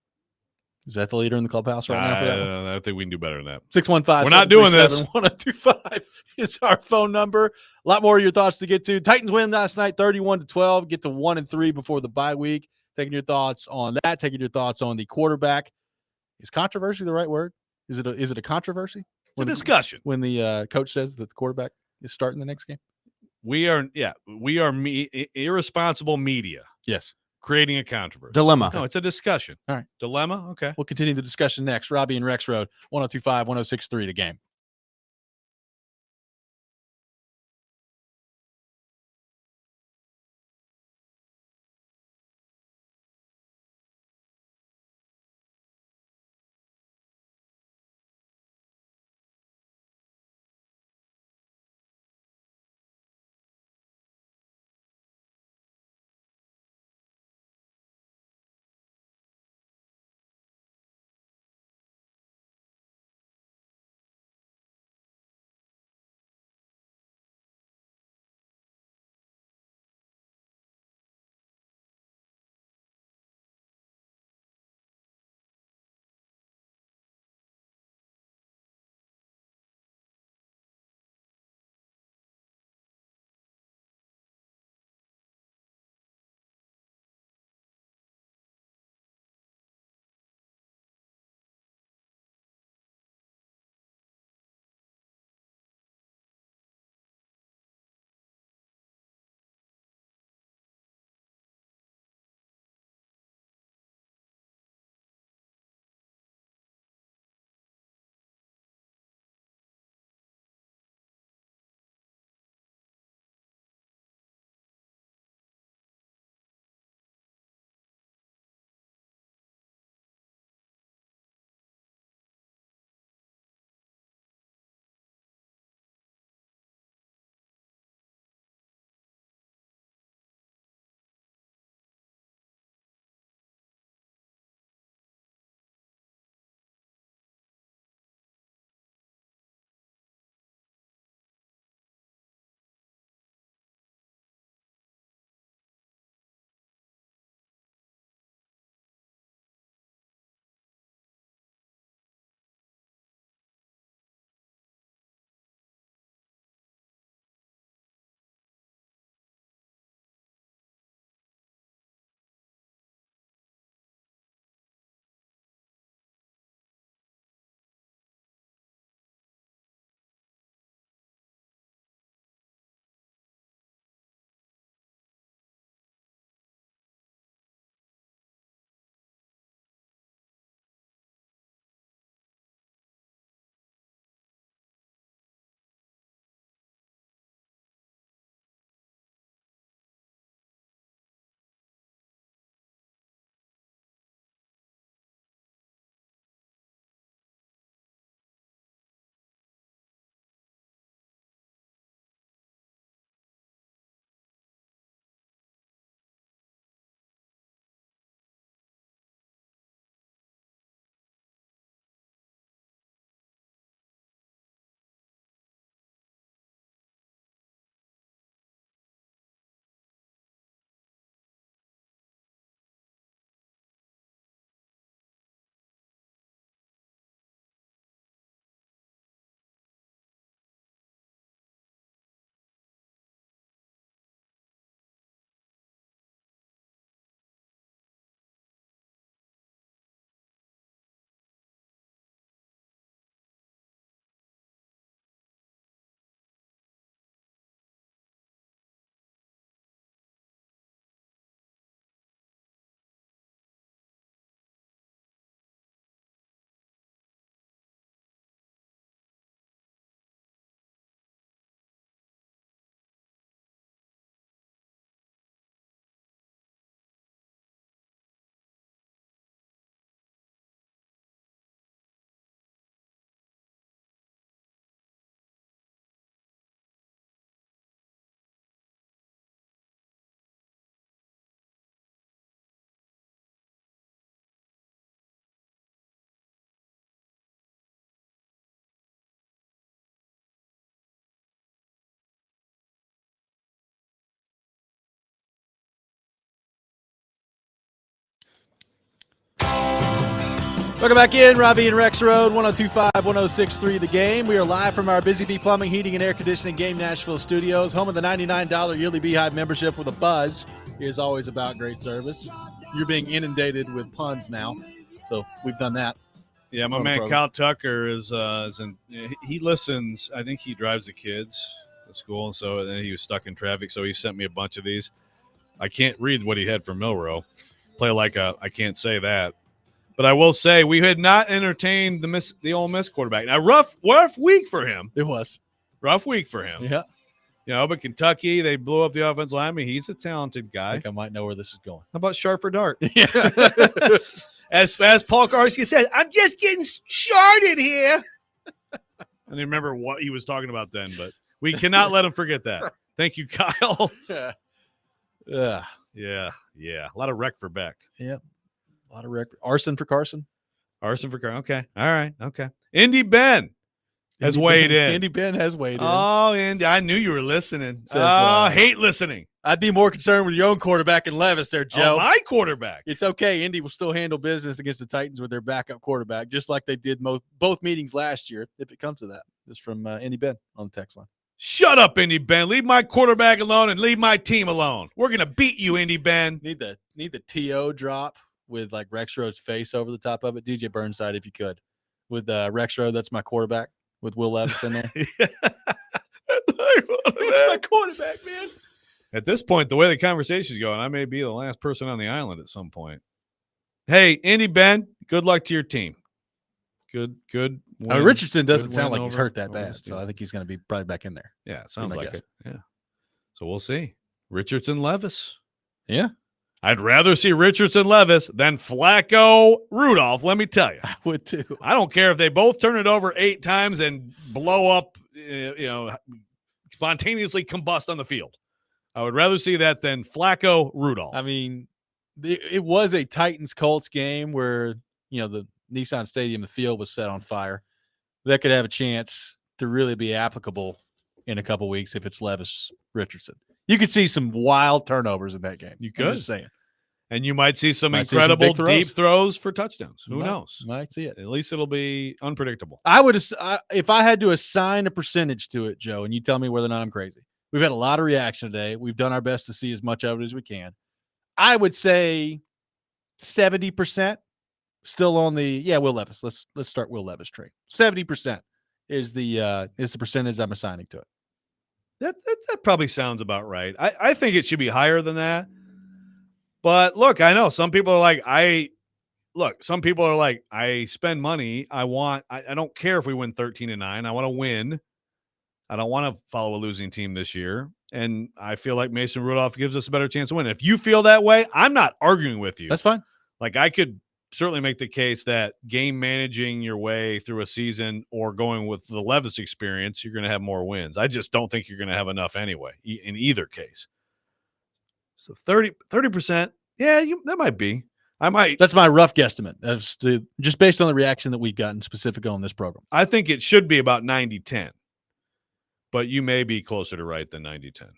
Speaker 1: Is that the leader in the clubhouse right now for that one?
Speaker 2: I think we can do better than that.
Speaker 1: 615.
Speaker 2: We're not doing this.
Speaker 1: 1025 is our phone number. A lot more of your thoughts to get to. Titans win last night, 31-12. Get to 1-3 before the bye week. Taking your thoughts on that. Taking your thoughts on the quarterback. Is controversy the right word? Is it a controversy?
Speaker 2: It's a discussion.
Speaker 1: When the coach says that the quarterback is starting the next game.
Speaker 2: We are irresponsible media
Speaker 1: Yes.
Speaker 2: creating a controversy.
Speaker 14: Dilemma.
Speaker 2: No, it's a discussion.
Speaker 1: All right.
Speaker 2: Dilemma? Okay.
Speaker 1: We'll continue the discussion next. Robby and Rexrode, 102.5, 106.3, The Game. Welcome back in, Robby and Rexrode, 102.5, 106.3 The Game. We are live from our Busy Bee Plumbing, Heating, and Air Conditioning Game Nashville studios, home of the $99 yearly Beehive membership with a buzz. It is always about great service. You're being inundated with puns now, so we've done that.
Speaker 2: Yeah, my man Kyle Tucker is he listens. I think he drives the kids to school, and so then he was stuck in traffic. So he sent me a bunch of these. I can't read what he had from Milroe. I can't say that. But I will say we had not entertained the Ole Miss quarterback. Now, rough week for him.
Speaker 1: It was.
Speaker 2: Rough week for him.
Speaker 1: Yeah.
Speaker 2: But Kentucky, they blew up the offensive line. I mean, he's a talented guy.
Speaker 1: I think I might know where this is going.
Speaker 2: How about Sharp or Dart?
Speaker 1: Yeah.
Speaker 2: As Paul Karski said, I'm just getting started here. I don't remember what he was talking about then, but we cannot let him forget that. Thank you, Kyle.
Speaker 1: Yeah.
Speaker 2: Yeah. A lot of wreck for Beck.
Speaker 1: Yep. A lot of wreck. Arson for Carson.
Speaker 2: Okay. All right. Okay. Indy Ben has weighed in.
Speaker 1: Indy Ben has weighed in.
Speaker 2: Oh, Indy. I knew you were listening.
Speaker 1: Says,
Speaker 2: hate listening.
Speaker 1: I'd be more concerned with your own quarterback and Levis there, Joe.
Speaker 2: Oh, my quarterback.
Speaker 1: It's okay. Indy will still handle business against the Titans with their backup quarterback, just like they did both meetings last year, if it comes to that. This is from Indy Ben on the text line.
Speaker 2: Shut up, Indy Ben. Leave my quarterback alone and leave my team alone. We're going to beat you, Indy Ben.
Speaker 1: Need the TO drop with like Rexrode's face over the top of it. DJ Burnside, if you could. With Rexrode, that's my quarterback with Will Levis in there. That's my quarterback, man.
Speaker 2: At this point, the way the conversation is going, I may be the last person on the island at some point. Hey, Indy Ben, good luck to your team. Good. Win.
Speaker 1: Richardson doesn't
Speaker 2: Good
Speaker 1: sound like
Speaker 2: win
Speaker 1: he's
Speaker 2: over-
Speaker 1: hurt that
Speaker 2: over
Speaker 1: bad,
Speaker 2: the
Speaker 1: so
Speaker 2: Steelers.
Speaker 1: I think he's going to be probably back in there.
Speaker 2: Yeah, sounds
Speaker 1: my
Speaker 2: like
Speaker 1: guess.
Speaker 2: it. Yeah. So we'll see. Richardson Levis.
Speaker 1: Yeah.
Speaker 2: I'd rather see Richardson Levis than Flacco Rudolph, let me tell you.
Speaker 1: I would too.
Speaker 2: I don't care if they both turn it over 8 times and blow up, spontaneously combust on the field. I would rather see that than Flacco Rudolph.
Speaker 1: I mean, it was a Titans-Colts game where, the Nissan Stadium, the field was set on fire. That could have a chance to really be applicable in a couple weeks if it's Levis Richardson. You could see some wild turnovers in that game.
Speaker 2: You could.
Speaker 1: I'm just saying.
Speaker 2: And you might see some
Speaker 1: Might see some
Speaker 2: incredible
Speaker 1: big
Speaker 2: deep
Speaker 1: throws.
Speaker 2: throws for touchdowns. Who
Speaker 1: Might-
Speaker 2: knows?
Speaker 1: Might see it.
Speaker 2: At least it'll be unpredictable.
Speaker 1: I would, if I had to assign a percentage to it, Joe, and you tell me whether or not I'm crazy. We've had a lot of reaction today. We've done our best to see as much of it as we can. I would say 70% still on the Will Levis. Let's start Will Levis train. 70% is the percentage I'm assigning to it.
Speaker 2: That probably sounds about right. I think it should be higher than that. But look, I know some people are like, I spend money. I don't care if we win 13-9. I want to win. I don't want to follow a losing team this year. And I feel like Mason Rudolph gives us a better chance to win. If you feel that way, I'm not arguing with you.
Speaker 1: That's fine.
Speaker 2: Like, I could certainly make the case that game managing your way through a season or going with the Levis experience, you're going to have more wins. I just don't think you're going to have enough anyway in either case. So 30%, yeah, that might be.
Speaker 1: That's my rough guesstimate. Just based on the reaction that we've gotten specifically on this program.
Speaker 2: I think it should be about 90-10. But you may be closer to right than 90-10.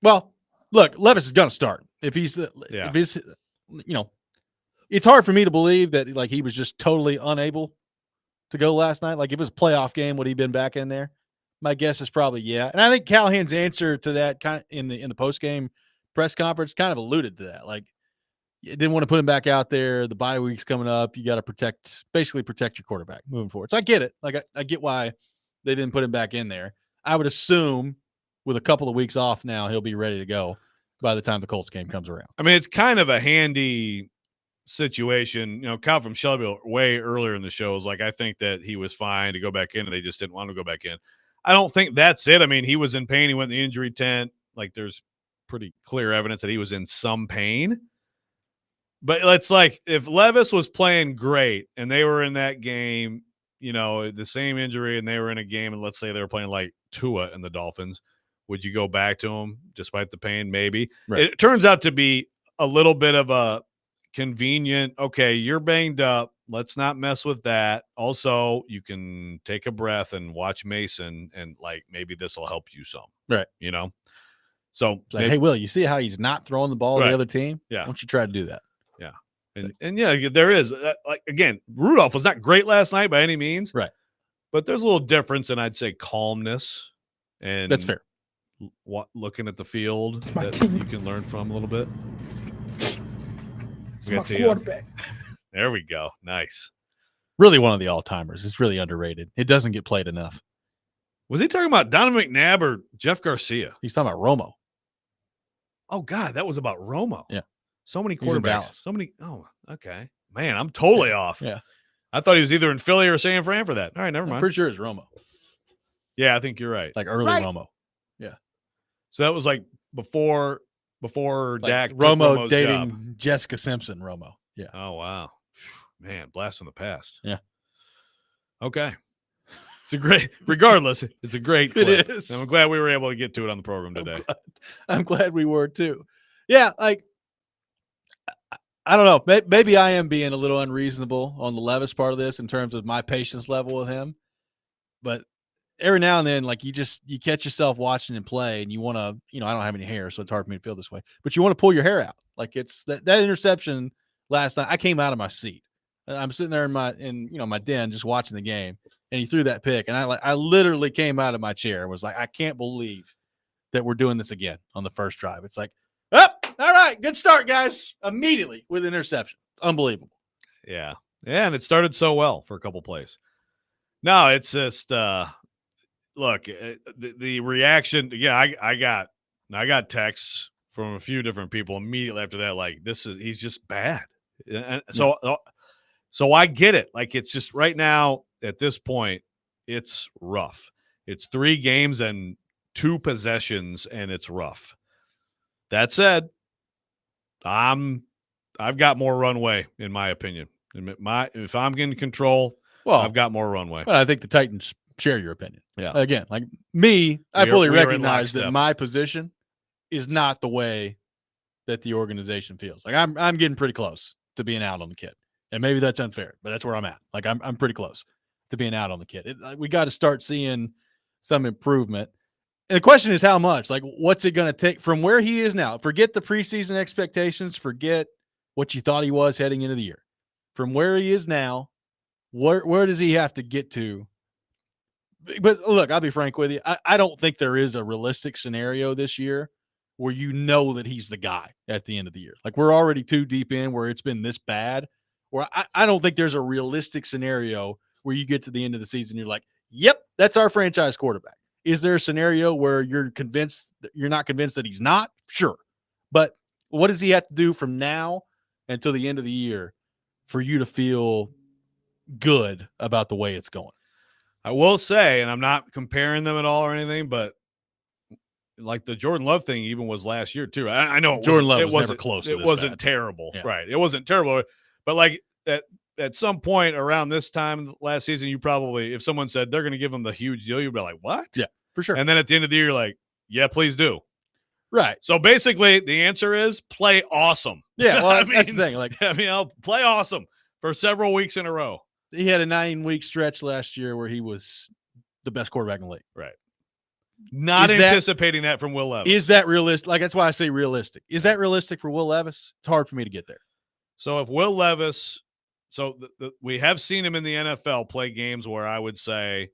Speaker 1: Well, look, Levis is going to start. If he's, it's hard for me to believe that like he was just totally unable to go last night. Like if it was a playoff game, would he been back in there? My guess is probably yeah. And I think Callahan's answer to that kind of in the post game press conference kind of alluded to that. Like you didn't want to put him back out there. The bye week's coming up. You got to protect your quarterback moving forward. So I get it. Like I get why they didn't put him back in there. I would assume with a couple of weeks off now, he'll be ready to go by the time the Colts game comes around.
Speaker 2: I mean, it's kind of a handy situation. Kyle from Shelbyville way earlier in the show was like, I think that he was fine to go back in and they just didn't want him to go back in. I don't think that's it. I mean, he was in pain. He went in the injury tent. Like there's pretty clear evidence that he was in some pain. But it's like if Levis was playing great and they were in that game, the same injury and they were in a game and let's say they were playing like Tua and the Dolphins, would you go back to him despite the pain? Maybe. Right. It turns out to be a little bit of a convenient, okay, you're banged up. Let's not mess with that. Also, you can take a breath and watch Mason and like maybe this will help you some.
Speaker 1: Right.
Speaker 2: So
Speaker 1: like, hey, Will, you see how he's not throwing the ball to the other team?
Speaker 2: Yeah.
Speaker 1: Why don't you try to do that?
Speaker 2: Yeah. And yeah, there is like, again, Rudolph was not great last night by any means.
Speaker 1: Right.
Speaker 2: But there's a little difference in, I'd say, calmness and
Speaker 1: that's fair.
Speaker 2: Looking at the field that you can learn from a little bit.
Speaker 15: It's my quarterback.
Speaker 2: There we go. Nice.
Speaker 1: Really one of the all-timers. It's really underrated. It doesn't get played enough.
Speaker 2: Was he talking about Donovan McNabb or Jeff Garcia?
Speaker 1: He's talking about Romo.
Speaker 2: Oh, God, that was about Romo.
Speaker 1: Yeah.
Speaker 2: So many
Speaker 1: He's in
Speaker 2: quarterbacks.
Speaker 1: Dallas.
Speaker 2: So many. Oh, okay. Man, I'm totally off.
Speaker 1: Yeah.
Speaker 2: I thought he was either in Philly or San Fran for that. All right, never
Speaker 1: I'm
Speaker 2: mind.
Speaker 1: pretty sure it's Romo.
Speaker 2: Yeah, I think you're right.
Speaker 1: Like early
Speaker 2: Right.
Speaker 1: Romo. Yeah.
Speaker 2: So that was like before
Speaker 1: Like
Speaker 2: Dak took
Speaker 1: Romo
Speaker 2: Romo's
Speaker 1: dating
Speaker 2: job.
Speaker 1: Jessica Simpson, Romo. Yeah.
Speaker 2: Oh, wow. Man, blast from the past.
Speaker 1: Yeah.
Speaker 2: Okay. It's a great, regardless, it's a great clip.
Speaker 1: It is.
Speaker 2: And I'm glad we were able to get to it on the program today.
Speaker 1: I'm glad we were too. Yeah, like I don't know. Maybe I am being a little unreasonable on the Levis part of this in terms of my patience level with him. But every now and then, like you catch yourself watching him play, and you want to, I don't have any hair, so it's hard for me to feel this way. But you want to pull your hair out. Like it's that interception last night. I came out of my seat. I'm sitting there in my den just watching the game, and he threw that pick, and I literally came out of my chair and was like, I can't believe that we're doing this again on the first drive. It's like, oh, all right, good start, guys. Immediately with an interception. It's unbelievable.
Speaker 2: Yeah. Yeah, and it started so well for a couple plays. No, it's just look, the reaction. Yeah, I got texts from a few different people immediately after that. Like, he's just bad. And so I get it. Like, it's just right now at this point, it's rough. It's 3 games and 2 possessions, and it's rough. That said, I've got more runway, in my opinion. If I'm in control, I've got more runway.
Speaker 1: But I think the Titans share your opinion.
Speaker 2: Yeah.
Speaker 1: Again, like me, I fully
Speaker 2: we are in
Speaker 1: recognize that
Speaker 2: lockstep.
Speaker 1: my position is not the way that the organization feels. Like I'm getting pretty close to being out on the kid. And maybe that's unfair, but that's where I'm at. Like I'm pretty close to being out on the kid. We got to start seeing some improvement. And the question is how much? Like, what's it going to take from where he is now? Forget the preseason expectations. Forget what you thought he was heading into the year. From where he is now, where does he have to get to? But look, I'll be frank with you. I don't think there is a realistic scenario this year where you know that he's the guy at the end of the year. Like, we're already too deep in where it's been this bad. Where I don't think there's a realistic scenario where you get to the end of the season, you're like, yep, that's our franchise quarterback. Is there a scenario where you're not convinced that he's not? Sure. But what does he have to do from now until the end of the year for you to feel good about the way it's going?
Speaker 2: I will say, and I'm not comparing them at all or anything, but like the Jordan Love thing even was last year too. I know
Speaker 1: Jordan Love was never close.
Speaker 2: It wasn't terrible.
Speaker 1: Yeah.
Speaker 2: Right. It wasn't terrible. But like at some point around this time last season, you probably, if someone said they're going to give him the huge deal, you'd be like, what?
Speaker 1: Yeah, for sure.
Speaker 2: And then at the end of the year, you're like, yeah, please do.
Speaker 1: Right.
Speaker 2: So basically the answer is play awesome.
Speaker 1: Yeah. Well, that's the thing. Like,
Speaker 2: I'll play awesome for several weeks in a row.
Speaker 1: He had a 9-week stretch last year where he was the best quarterback in the league.
Speaker 2: Right. Not anticipating that from Will Levis.
Speaker 1: Is that realistic? Like, that's why I say realistic. Is that realistic for Will Levis? It's hard for me to get there.
Speaker 2: So if Will Levis, we have seen him in the NFL play games where I would say,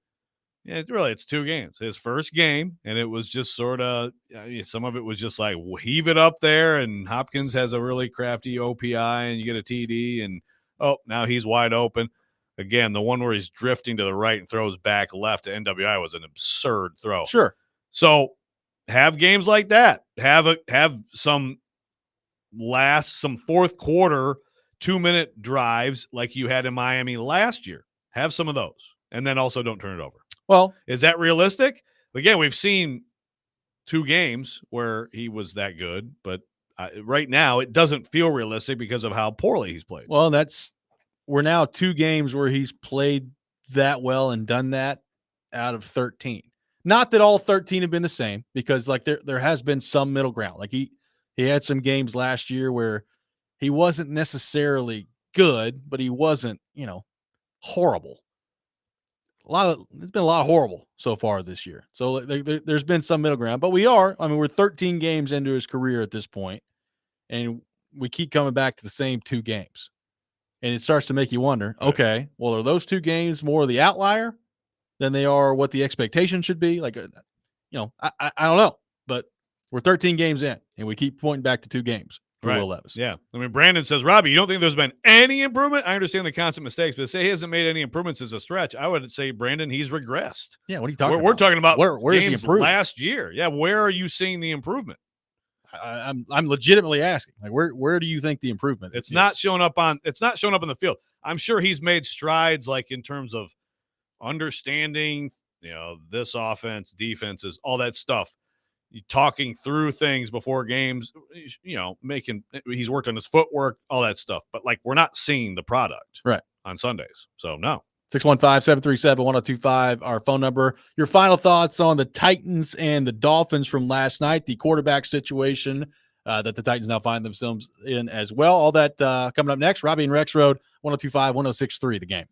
Speaker 2: yeah, really, it's 2 games. His first game, and it was just sort of, some of it was just like heave it up there, and Hopkins has a really crafty OPI, and you get a TD, and now he's wide open. Again, the one where he's drifting to the right and throws back left to NWI was an absurd throw.
Speaker 1: Sure.
Speaker 2: So have games like that. Have some fourth quarter 2-minute drives like you had in Miami last year. Have some of those. And then also don't turn it over.
Speaker 1: Well,
Speaker 2: is that realistic? Again, we've seen 2 games where he was that good, but right now it doesn't feel realistic because of how poorly he's played.
Speaker 1: Well, we're now 2 games where he's played that well and done that out of 13. Not that all 13 have been the same, because like there has been some middle ground. Like he had some games last year where he wasn't necessarily good, but he wasn't, horrible. There's been a lot of horrible so far this year. So there's been some middle ground, but we're 13 games into his career at this point, and we keep coming back to the same 2 games. And it starts to make you wonder, okay, well, are those 2 games more the outlier than they are what the expectation should be? Like, I don't know, but we're 13 games in, and we keep pointing back to 2 games. for Will Levis.
Speaker 2: Yeah. I mean, Brandon says, Robby, you don't think there's been any improvement? I understand the constant mistakes, but to say he hasn't made any improvements is a stretch. I would say, Brandon, he's regressed.
Speaker 1: Yeah, what are you talking about?
Speaker 2: We're talking about
Speaker 1: where's the
Speaker 2: games
Speaker 1: improvement
Speaker 2: last year. Yeah, where are you seeing the improvement?
Speaker 1: I'm legitimately asking. Like, where do you think the improvement
Speaker 2: It's
Speaker 1: is?
Speaker 2: not showing up on. It's not showing up in the field. I'm sure he's made strides, like in terms of understanding, this offense, defenses, all that stuff. Talking through things before games, he's worked on his footwork, all that stuff. But like, we're not seeing the product
Speaker 1: right
Speaker 2: on Sundays. So no.
Speaker 1: 615-737-1025, our phone number. Your final thoughts on the Titans and the Dolphins from last night, the quarterback situation that the Titans now find themselves in as well. All that coming up next. Robby and Rexrode, 1025, 1063, The Game.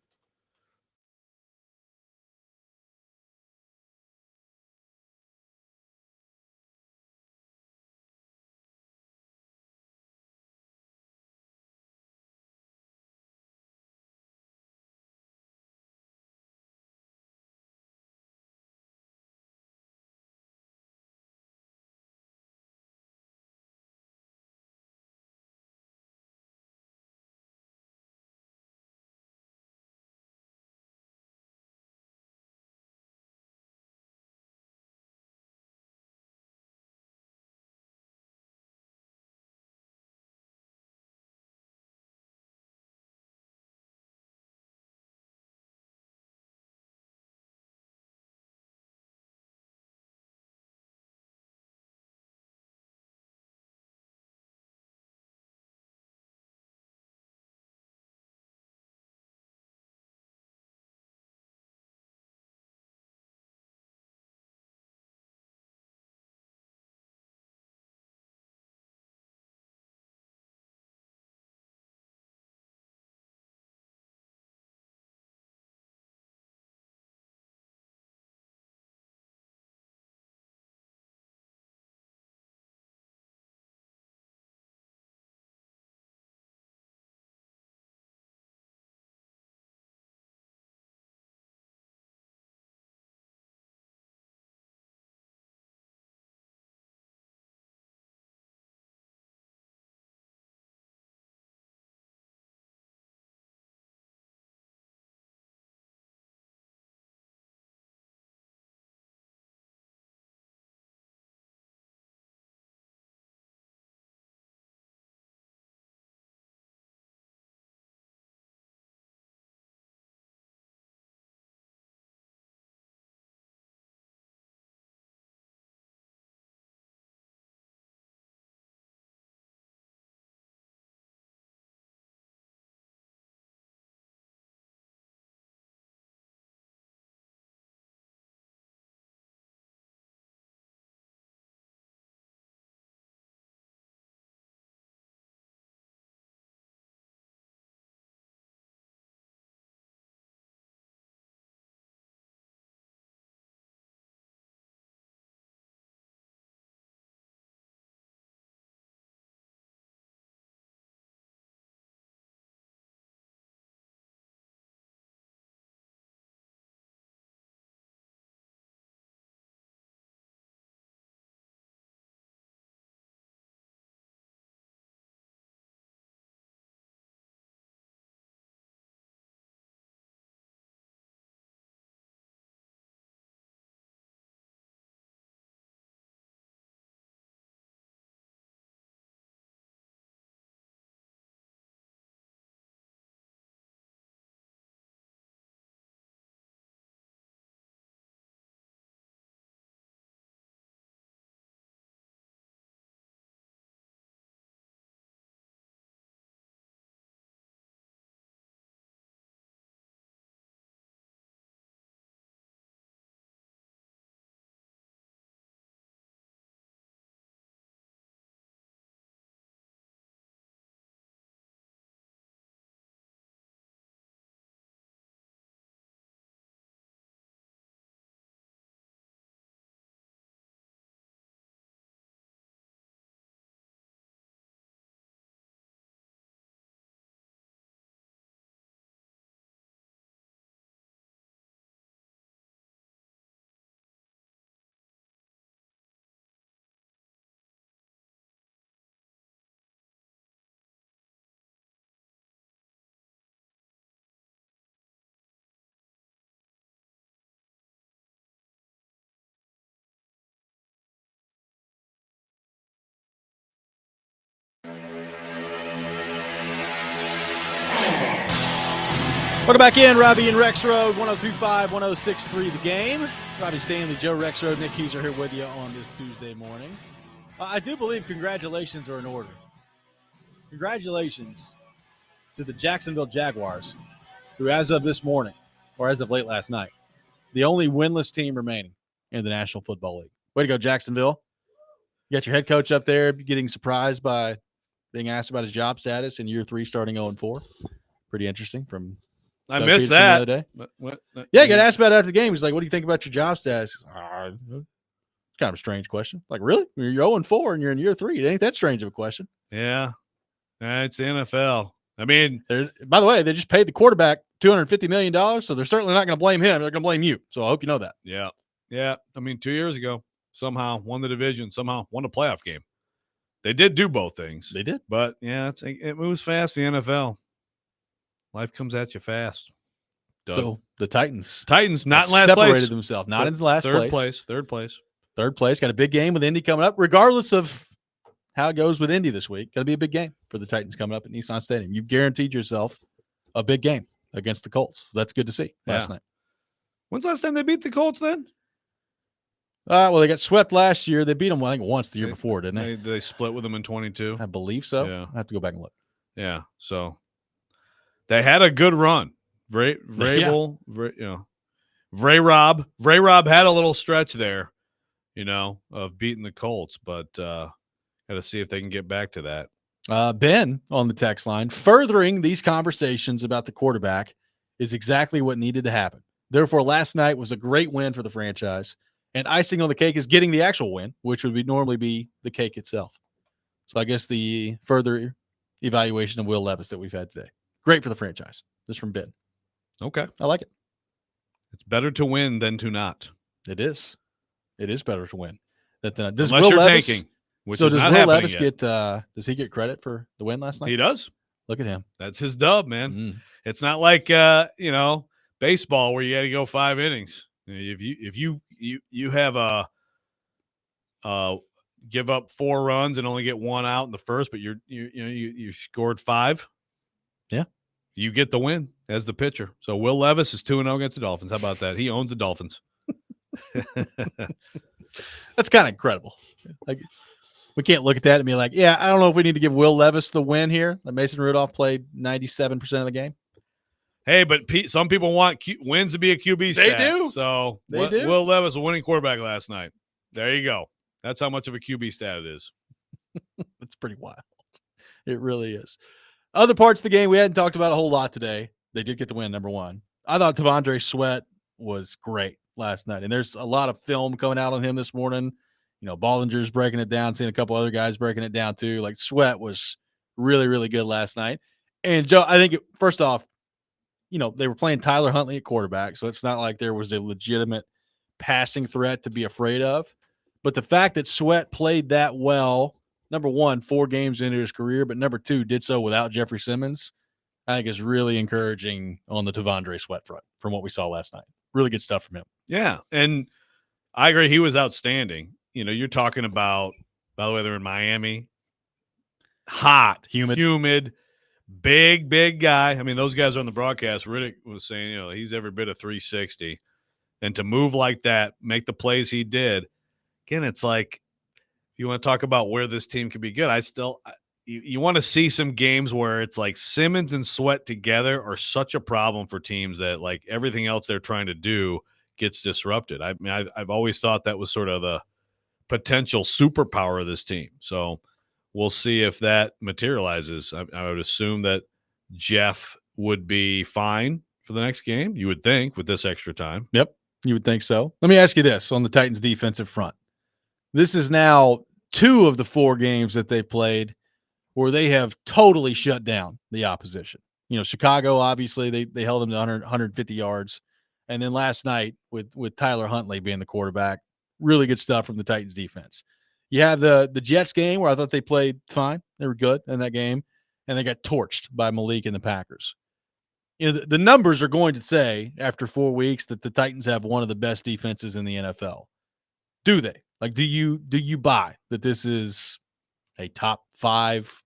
Speaker 1: Welcome back in, Robby and Rexrode, 102.5, 106.3 The Game. Robby Stanley, Joe Rexrode, Nick Keys are here with you on this Tuesday morning. I do believe congratulations are in order. Congratulations to the Jacksonville Jaguars, who as of this morning, or as of late last night, the only winless team remaining in the National Football League. Way to go, Jacksonville. You got your head coach up there getting surprised by being asked about his job status in year 3 starting 0-4. Pretty interesting from
Speaker 2: I
Speaker 1: Doug
Speaker 2: missed
Speaker 1: Peterson
Speaker 2: that.
Speaker 1: the other day.
Speaker 2: What?
Speaker 1: Yeah, he got asked about it after the game. He's like, what do you think about your job status? He's like, it's kind of a strange question. Like, really? You're 0-4 and you're in year 3. It ain't that strange of a question.
Speaker 2: Yeah. It's the NFL. I mean,
Speaker 1: by the way, they just paid the quarterback $250 million, so they're certainly not going to blame him. They're going to blame you. So I hope you know that.
Speaker 2: Yeah. Yeah. I mean, 2 years ago, somehow won the division, somehow won a playoff game. They did do both things.
Speaker 1: They did.
Speaker 2: But, yeah, it moves fast, the NFL. Life comes at you fast. Doug.
Speaker 1: So the Titans
Speaker 2: not in last place.
Speaker 1: Separated themselves. Not in last place.
Speaker 2: Third place.
Speaker 1: Third place. Got a big game with Indy coming up. Regardless of how it goes with Indy this week, got to be a big game for the Titans coming up at Nissan Stadium. You've guaranteed yourself a big game against the Colts. So that's good to see last night.
Speaker 2: When's the last time they beat the Colts then?
Speaker 1: Well, they got swept last year. They beat them, I think, once the year before, didn't they?
Speaker 2: They split with them in 22.
Speaker 1: I believe so.
Speaker 2: Yeah.
Speaker 1: I have to go back and look.
Speaker 2: Yeah. So they had a good run. Vrabel, Ray Rob had a little stretch there, of beating the Colts, but got to see if they can get back to that.
Speaker 1: Ben on the text line, furthering these conversations about the quarterback is exactly what needed to happen. Therefore, last night was a great win for the franchise, and icing on the cake is getting the actual win, which would normally be the cake itself. So I guess the further evaluation of Will Levis that we've had today. Great for the franchise. This is from Ben.
Speaker 2: Okay.
Speaker 1: I like it.
Speaker 2: It's better to win than to not.
Speaker 1: It is. It is better to win.
Speaker 2: Unless you're tanking.
Speaker 1: So does Will Levis does he get credit for the win last night?
Speaker 2: He does.
Speaker 1: Look at him.
Speaker 2: That's his dub, man.
Speaker 1: Mm.
Speaker 2: It's not like baseball where you got to go 5 innings. If you have give up 4 runs and only get 1 out in the first, but you scored 5.
Speaker 1: Yeah.
Speaker 2: You get the win as the pitcher. So Will Levis is 2-0 against the Dolphins. How about that? He owns the Dolphins.
Speaker 1: That's kind of incredible. Like, we can't look at that and be like, yeah, I don't know if we need to give Will Levis the win here. Like Mason Rudolph played 97% of the game.
Speaker 2: Hey, but some people want wins to be a QB stat.
Speaker 1: They do.
Speaker 2: So
Speaker 1: they do.
Speaker 2: Will Levis, a winning quarterback last night. There you go. That's how much of a QB stat it is.
Speaker 1: It's pretty wild. It really is. Other parts of the game we hadn't talked about a whole lot today. They did get the win, number one. I thought T'Vondre Sweat was great last night, and there's a lot of film coming out on him this morning. Bollinger's breaking it down, seeing a couple other guys breaking it down too. Like Sweat was really, really good last night. And Joe, I think first off, they were playing Tyler Huntley at quarterback, so it's not like there was a legitimate passing threat to be afraid of. But the fact that Sweat played that well, number one, 4 games into his career, but number 2, did so without Jeffrey Simmons, I think is really encouraging on the T'Vondre Sweat front from what we saw last night. Really good stuff from him.
Speaker 2: Yeah, and I agree. He was outstanding. You're talking about, by the way, they're in Miami. Hot, humid, big guy. I mean, those guys on the broadcast, Riddick was saying, he's every bit of 360. And to move like that, make the plays he did, again, it's like, you want to talk about where this team can be good. You want to see some games where it's like Simmons and Sweat together are such a problem for teams that like everything else they're trying to do gets disrupted. I mean, I've always thought that was sort of the potential superpower of this team. So we'll see if that materializes. I would assume that Jeff would be fine for the next game, you would think, with this extra time.
Speaker 1: Yep, you would think so. Let me ask you this on the Titans defensive front. This is now 2 of the 4 games that they've played where they have totally shut down the opposition. Chicago, obviously, they held them to 150 yards. And then last night with Tyler Huntley being the quarterback, really good stuff from the Titans defense. You have the Jets game where I thought they played fine. They were good in that game. And they got torched by Malik and the Packers. The numbers are going to say after 4 weeks that the Titans have one of the best defenses in the NFL. Do they? Like, do you buy that this is a top 5,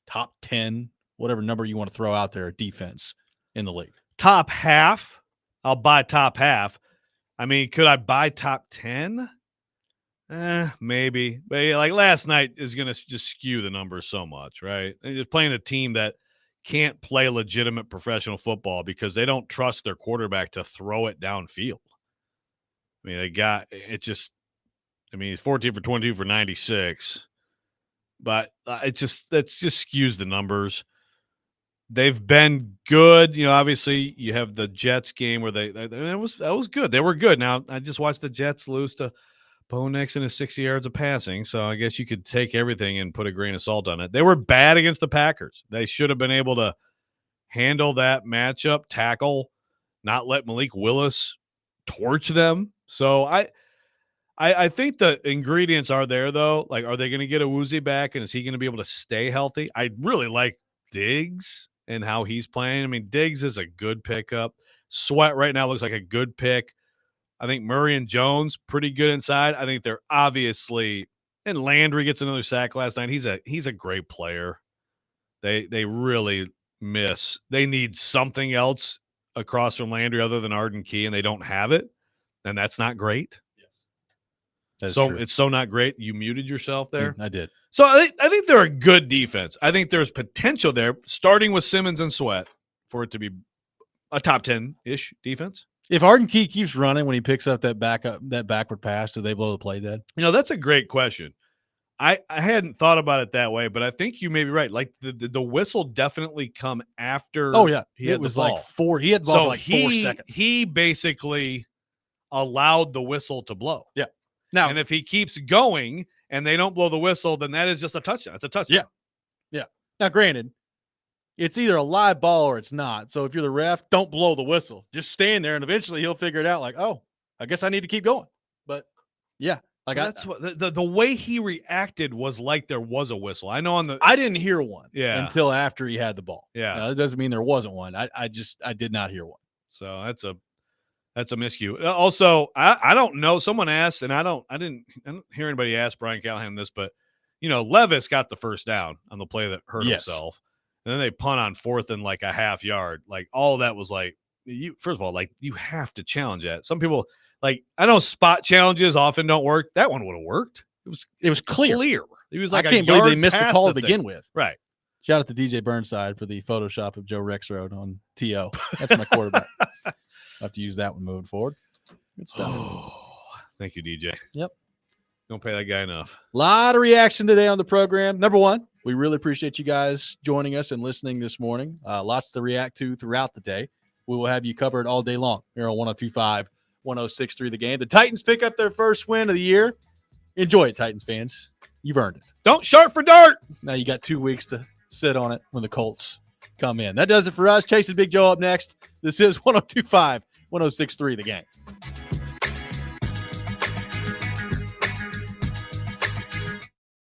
Speaker 1: top 10, whatever number you want to throw out there, defense in the league?
Speaker 2: top half, I'll buy top half. I mean, could I buy top 10? Maybe. But like last night is going to just skew the numbers so much, right? And you're playing a team that can't play legitimate professional football because they don't trust their quarterback to throw it downfield. I mean, he's 14 for 22 for 96. But that just skews the numbers. They've been good. Obviously you have the Jets game where that was good. They were good. Now I just watched the Jets lose to Bo Nix and his 60 yards of passing. So I guess you could take everything and put a grain of salt on it. They were bad against the Packers. They should have been able to handle that matchup, tackle, not let Malik Willis torch them. So I think the ingredients are there, though. Like, are they going to get a Woozy back, and is he going to be able to stay healthy? I really like Diggs and how he's playing. I mean, Diggs is a good pickup. Sweat right now looks like a good pick. I think Murray and Jones, pretty good inside. I think they're obviously – and Landry gets another sack last night. He's a great player. They really miss – they need something else across from Landry other than Arden Key, and they don't have it, and that's not great.
Speaker 1: That's
Speaker 2: so
Speaker 1: true.
Speaker 2: It's so not great. You muted yourself there.
Speaker 1: I did.
Speaker 2: So I think they're a good defense. I think there's potential there, starting with Simmons and Sweat, for it to be a top 10-ish defense.
Speaker 1: If Arden Key keeps running when he picks up that backward pass, do they blow the play dead?
Speaker 2: That's a great question. I hadn't thought about it that way, but I think you may be right. Like the whistle definitely come after.
Speaker 1: Oh yeah,
Speaker 2: it
Speaker 1: was
Speaker 2: the ball.
Speaker 1: like 4. He had the ball for like 4 seconds.
Speaker 2: He basically allowed the whistle to blow.
Speaker 1: Yeah. Now,
Speaker 2: and if he keeps going and they don't blow the whistle, then that is just a touchdown. It's a touchdown.
Speaker 1: Yeah. Now, granted, it's either a live ball or it's not. So if you're the ref, don't blow the whistle. Just stand there, and eventually he'll figure it out. Like, oh, I guess I need to keep going. But yeah, like
Speaker 2: that's what the way he reacted was like there was a whistle. I know I
Speaker 1: didn't hear one.
Speaker 2: Yeah.
Speaker 1: Until after he had the ball.
Speaker 2: Yeah.
Speaker 1: That doesn't mean there wasn't one. I did not hear one.
Speaker 2: So that's a miscue. Also, I don't know. Someone asked, and I didn't hear anybody ask Brian Callahan this, but Levis got the first down on the play that hurt himself, and then they punt on 4th and like a half yard. Like all of that was like first of all, like you have to challenge that. Some people I know spot challenges often don't work. That one would have worked. It was clear. It was like
Speaker 1: I can't believe they missed the call to begin with.
Speaker 2: Right.
Speaker 1: Shout out to DJ Burnside for the Photoshop of Joe Rexrode on TO. That's my quarterback. I'll have to use that one moving forward. Good stuff.
Speaker 2: Oh, thank you, DJ.
Speaker 1: Yep.
Speaker 2: Don't pay that guy enough.
Speaker 1: A lot of reaction today on the program. Number one, we really appreciate you guys joining us and listening this morning. Lots to react to throughout the day. We will have you covered all day long here on 102.5, 106.3 The Game. The Titans pick up their first win of the year. Enjoy it, Titans fans. You've earned it.
Speaker 2: Don't sharp for dart.
Speaker 1: Now you got 2 weeks to sit on it when the Colts come in. That does it for us. Chasing Big Joe up next. This is 102.5, 106.3 The Game.